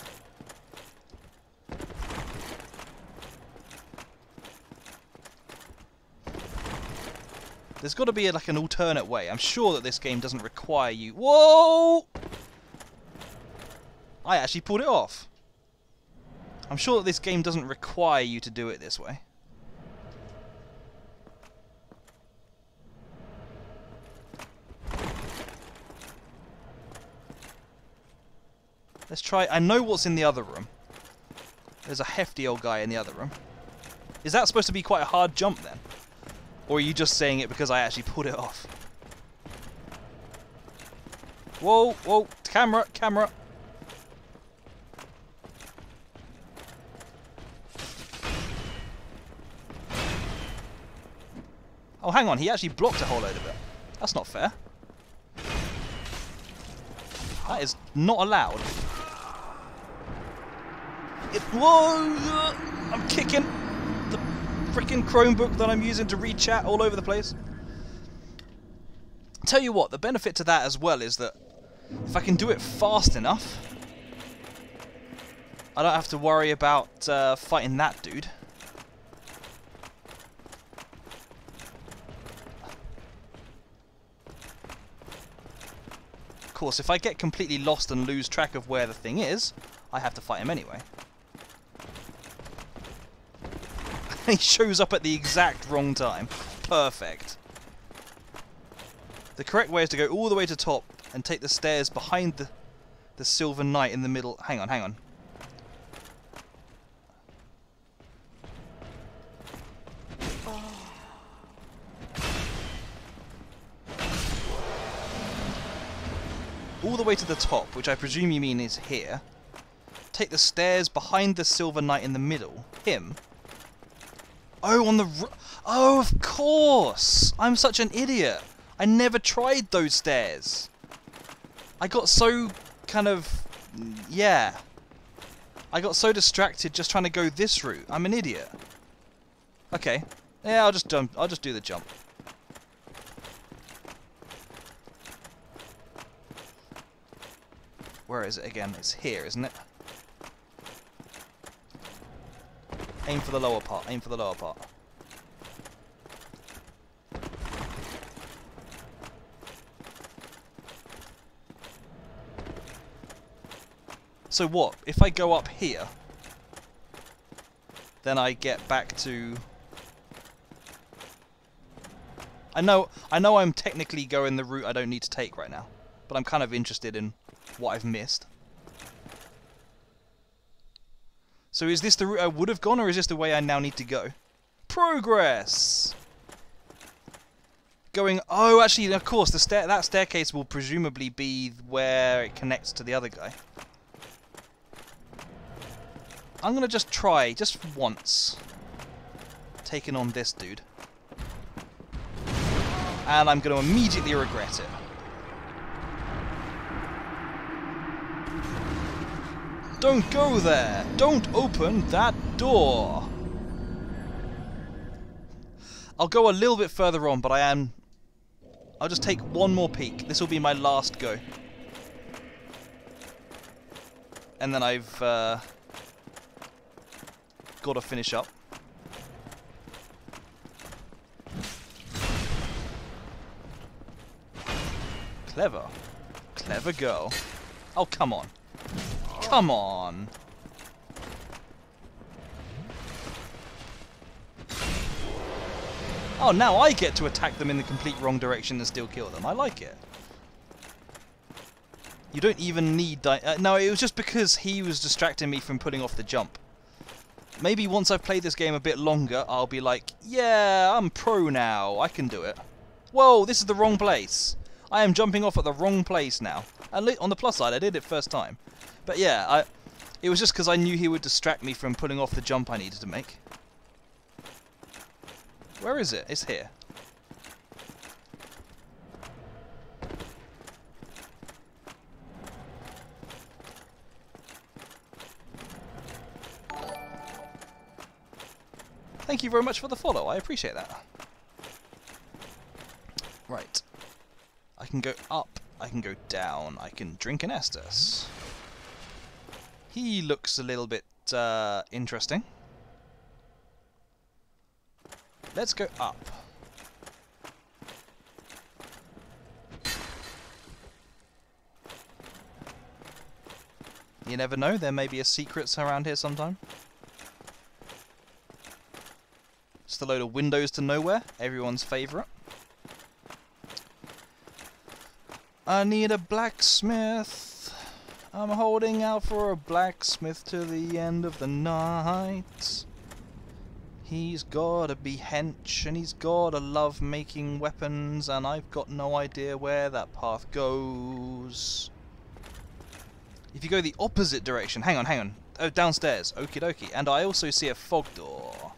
There's got to be like an alternate way. I'm sure that this game doesn't require you... Whoa! I actually pulled it off. I'm sure that this game doesn't require you to do it this way. Let's try... I know what's in the other room. There's a hefty old guy in the other room. Is that supposed to be quite a hard jump then? Or are you just saying it because I actually pulled it off? Whoa, whoa, camera, camera. Oh, hang on, he actually blocked a whole load of it. That's not fair. That is not allowed. Whoa! I'm kicking the freaking Chromebook that I'm using to read chat all over the place. Tell you what, the benefit to that as well is that if I can do it fast enough, I don't have to worry about fighting that dude. Of course, if I get completely lost and lose track of where the thing is, I have to fight him anyway. He shows up at the exact wrong time. Perfect. The correct way is to go all the way to top and take the stairs behind the Silver Knight in the middle. Hang on, hang on. All the way to the top, which I presume you mean is here. Take the stairs behind the Silver Knight in the middle. Him. Oh, on the... Oh, of course! I'm such an idiot. I never tried those stairs. I got so kind of... Yeah. I got so distracted just trying to go this route. I'm an idiot. Okay. Yeah, I'll just jump. I'll just do the jump. Where is it again? It's here, isn't it? Aim for the lower part. Aim for the lower part. So what? If I go up here, then I get back to... I know I'm technically going the route I don't need to take right now, but I'm kind of interested in what I've missed. So is this the route I would have gone, or is this the way I now need to go? Progress! Going... Oh, actually, of course, that staircase will presumably be where it connects to the other guy. I'm going to just try, just once, taking on this dude. And I'm going to immediately regret it. Don't go there! Don't open that door! I'll go a little bit further on, but I'll just take one more peek. This will be my last go. And then I've got to finish up. Clever. Clever girl. Oh, come on. Come on. Oh, now I get to attack them in the complete wrong direction and still kill them. I like it. You don't even need... no, it was just because he was distracting me from pulling off the jump. Maybe once I've played this game a bit longer, I'll be like, yeah, I'm pro now. I can do it. Whoa, this is the wrong place. I am jumping off at the wrong place now. And on the plus side, I did it first time. But yeah, it was just because I knew he would distract me from pulling off the jump I needed to make. Where is it? It's here. Thank you very much for the follow. I appreciate that. Right. I can go up. I can go down. I can drink an Estus. He looks a little bit interesting. Let's go up. You never know, there may be a secret around here sometime. Just a load of windows to nowhere, everyone's favourite. I need a blacksmith. I'm holding out for a blacksmith to the end of the night. He's gotta be hench, and he's gotta love making weapons, and I've got no idea where that path goes. If you go the opposite direction... Hang on. Oh, downstairs. Okie dokie. And I also see a fog door.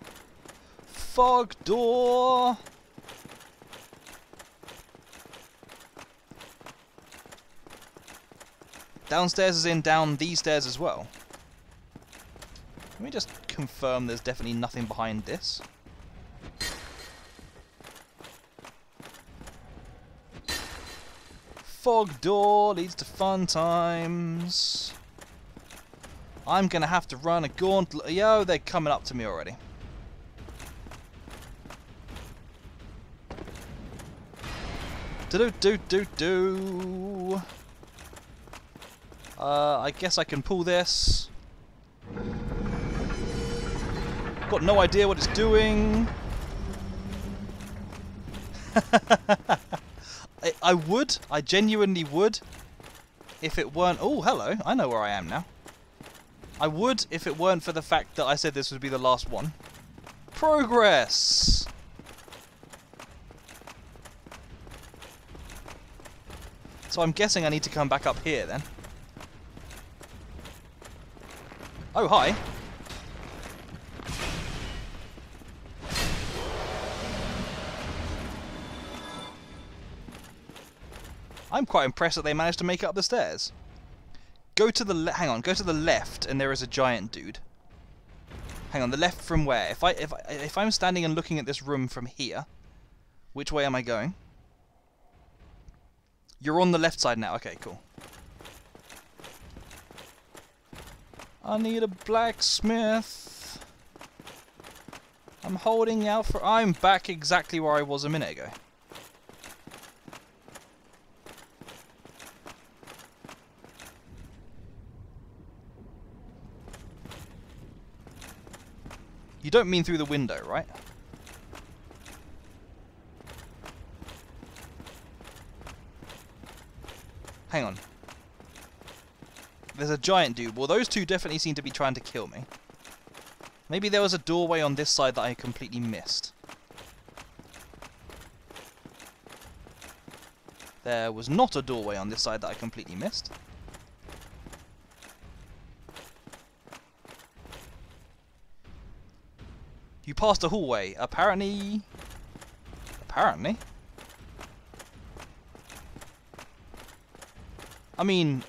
Fog door! Downstairs is in down these stairs as well. Let me just confirm there's definitely nothing behind this. Fog door leads to fun times. I'm gonna have to run a gauntlet. Yo, they're coming up to me already. Do. I guess I can pull this. Got no idea what it's doing. I genuinely would, if it weren't... Oh, hello, I know where I am now. I would if it weren't for the fact that I said this would be the last one. Progress! So I'm guessing I need to come back up here then. Oh, hi. I'm quite impressed that they managed to make it up the stairs. Go to the hang on, go to the left, and there is a giant dude. Hang on, the left from where? If I'm standing and looking at this room from here, which way am I going? You're on the left side now. Okay, cool. I need a blacksmith. I'm holding out for... I'm back exactly where I was a minute ago. You don't mean through the window, right? Hang on. There's a giant dude. Well, those two definitely seem to be trying to kill me. Maybe there was a doorway on this side that I completely missed. There was not a doorway on this side that I completely missed. You passed a hallway. Apparently... Apparently. I mean,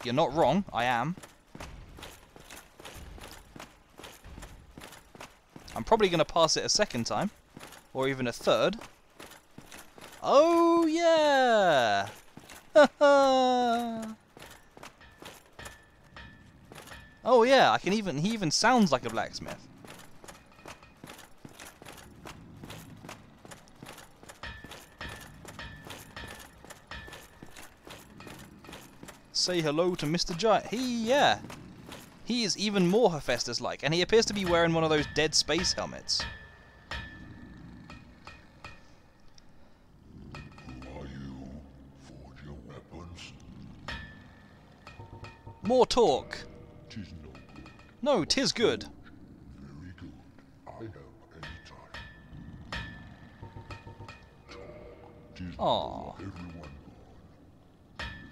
you're not wrong. I am. I'm probably going to pass it a second time. Or even a third. Oh, yeah! Oh, yeah, he even sounds like a blacksmith. Say hello to Mr. Giant. He is even more Hephaestus-like, and he appears to be wearing one of those Dead Space helmets. Are you forge your weapons? More talk. Tis no good. No, 'tis good. Very good. I help any time. Talk. Tis Aw. for everyone born.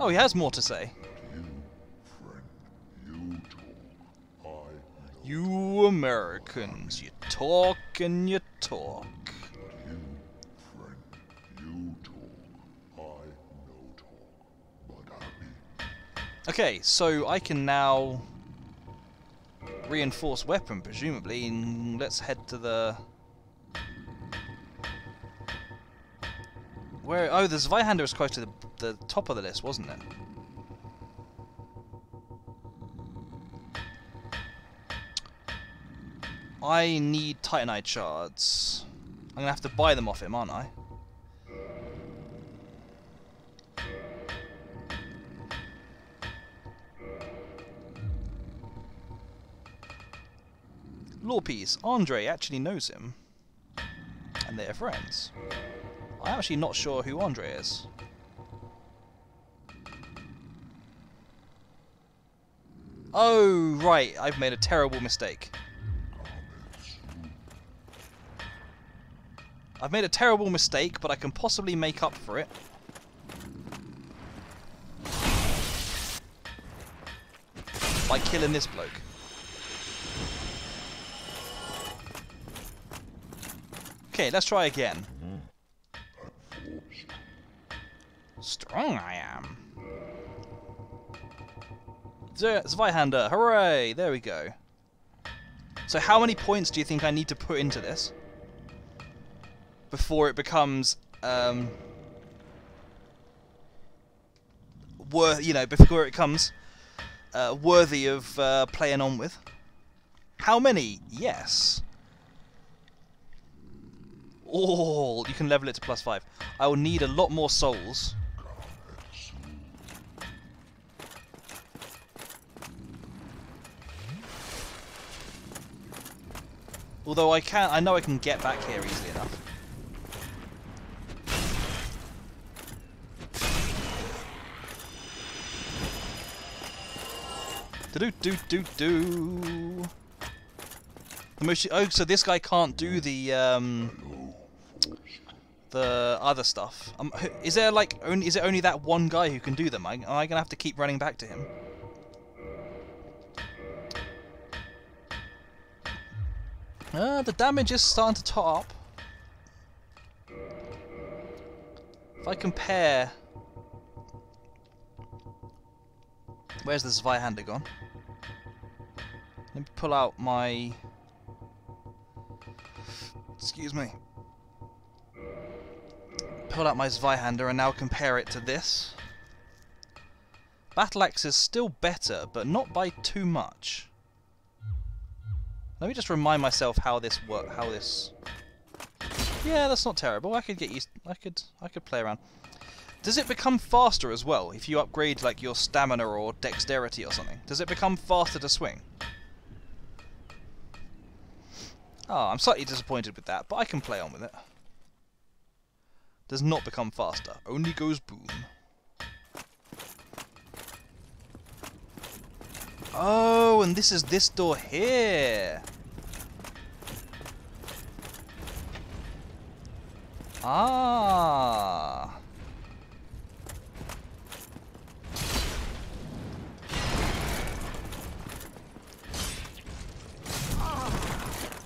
Oh, he has more to say. You, friend, you talk. I know. You Americans, you talk and you talk. You, friend, you talk. I no talk. But happy. Okay, so I can now reinforce weapon, presumably, and let's head to the... Where? Oh, the Zweihander was close to the top of the list, wasn't it? I need Titanite shards. I'm gonna have to buy them off him, aren't I? Lawpiece. Andre actually knows him. And they're friends. I'm actually not sure who Andre is. Oh, right. I've made a terrible mistake. I've made a terrible mistake, but I can possibly make up for it. By killing this bloke. Okay, let's try again. Strong I am. Zweihander, hooray! There we go. So how many points do you think I need to put into this before it becomes before it becomes worthy of playing on with? How many? Yes. Oh, you can level it to +5. I will need a lot more souls. Although I know I can get back here easily enough. Do. Oh, so this guy can't do the other stuff. Is there is it only that one guy who can do them? Am I gonna have to keep running back to him? The damage is starting to tot up. If I compare... Where's the Zweihander gone? Let me pull out my... Excuse me. Pull out my Zweihander and now compare it to this. Battle Axe is still better, but not by too much. Let me just remind myself how this works. Yeah, that's not terrible. I could get used. I could play around. Does it become faster as well if you upgrade like your stamina or dexterity or something? Does it become faster to swing? Oh, I'm slightly disappointed with that, but I can play on with it. Does not become faster. Only goes boom. Oh, and this is this door here. Ah.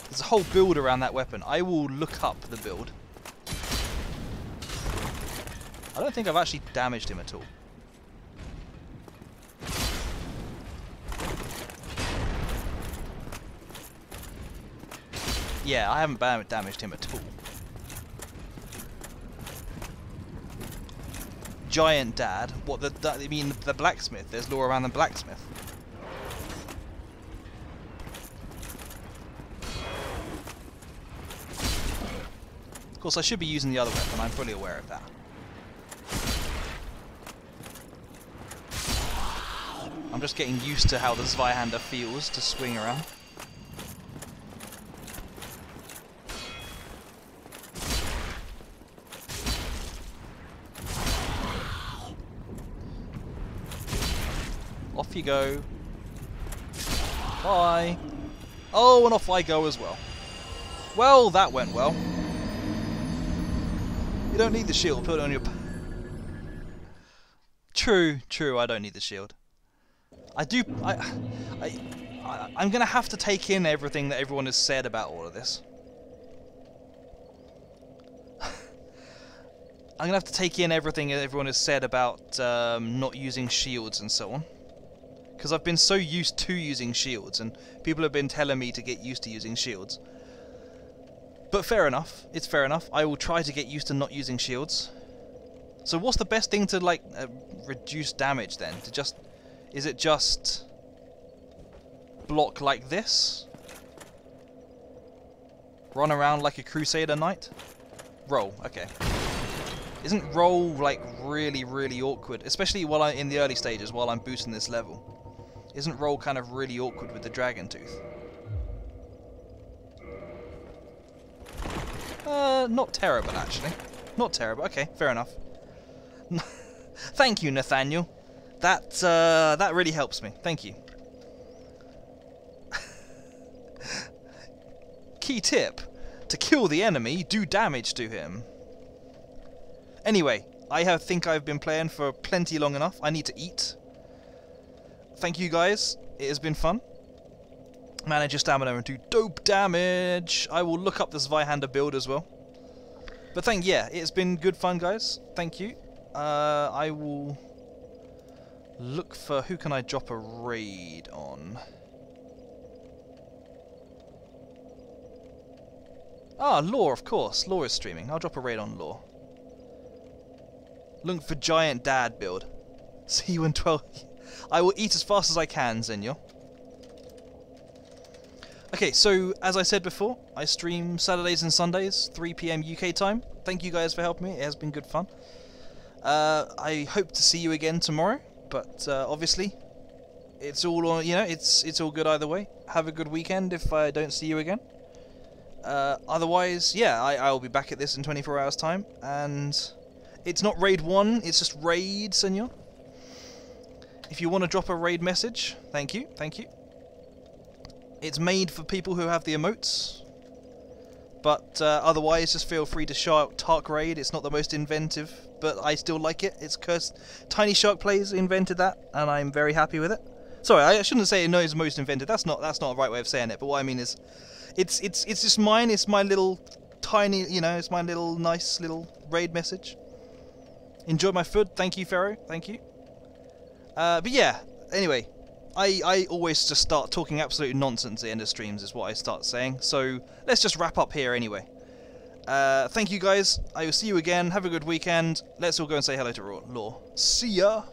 There's a whole build around that weapon. I will look up the build. I don't think I've actually damaged him at all. Yeah, I haven't damaged him at all. Giant Dad? What, I mean the blacksmith? There's lore around the blacksmith. Of course, I should be using the other weapon, I'm fully aware of that. I'm just getting used to how the Zweihander feels to swing around. Off you go. Bye. Oh, and off I go as well. Well, that went well. You don't need the shield, put it on your... True, I don't need the shield. I'm gonna have to take in everything that everyone has said about all of this. I'm gonna have to take in everything that everyone has said about not using shields and so on. Because I've been so used to using shields, and people have been telling me to get used to using shields. But fair enough, it's fair enough. I will try to get used to not using shields. So what's the best thing to like reduce damage then? To just... Is it just block like this? Run around like a Crusader Knight? Roll, okay. Isn't roll like really awkward? Especially while in the early stages, while I'm boosting this level. Isn't roll kind of really awkward with the Dragon Tooth? Not terrible actually. Not terrible, okay, fair enough. Thank you, Nathaniel. That really helps me. Thank you. Key tip: to kill the enemy, do damage to him. Anyway, I think I've been playing for plenty long enough. I need to eat. Thank you guys. It has been fun. Manage your stamina and do dope damage. I will look up the Zweihander build as well. But yeah, it's been good fun, guys. Thank you. I will look for who can I drop a raid on. Ah, Lore, of course. Lore is streaming. I'll drop a raid on Lore. Look for Giant Dad build. See you in 12. I will eat as fast as I can, Zenyor. Okay, so as I said before, I stream Saturdays and Sundays, 3 PM UK time. Thank you guys for helping me. It has been good fun. I hope to see you again tomorrow, but obviously, it's all on. You know, it's all good either way. Have a good weekend if I don't see you again. Otherwise, yeah, I'll be back at this in 24 hours time, and it's not raid 1, it's just raid, Senor. If you want to drop a raid message, thank you. It's made for people who have the emotes, but otherwise just feel free to shout Tark raid. It's not the most inventive, but I still like it. It's cursed. Tiny Shark Plays invented that, and I'm very happy with it. Sorry, I shouldn't say no, it's most invented. That's not the right way of saying it. But what I mean is, it's just mine. It's my little tiny, you know, it's my little nice little raid message. Enjoy my food. Thank you, Pharaoh. Thank you. But yeah. Anyway. I always just start talking absolute nonsense at the end of streams is what I start saying. So let's just wrap up here anyway. Thank you guys. I will see you again. Have a good weekend. Let's all go and say hello to Lore. See ya.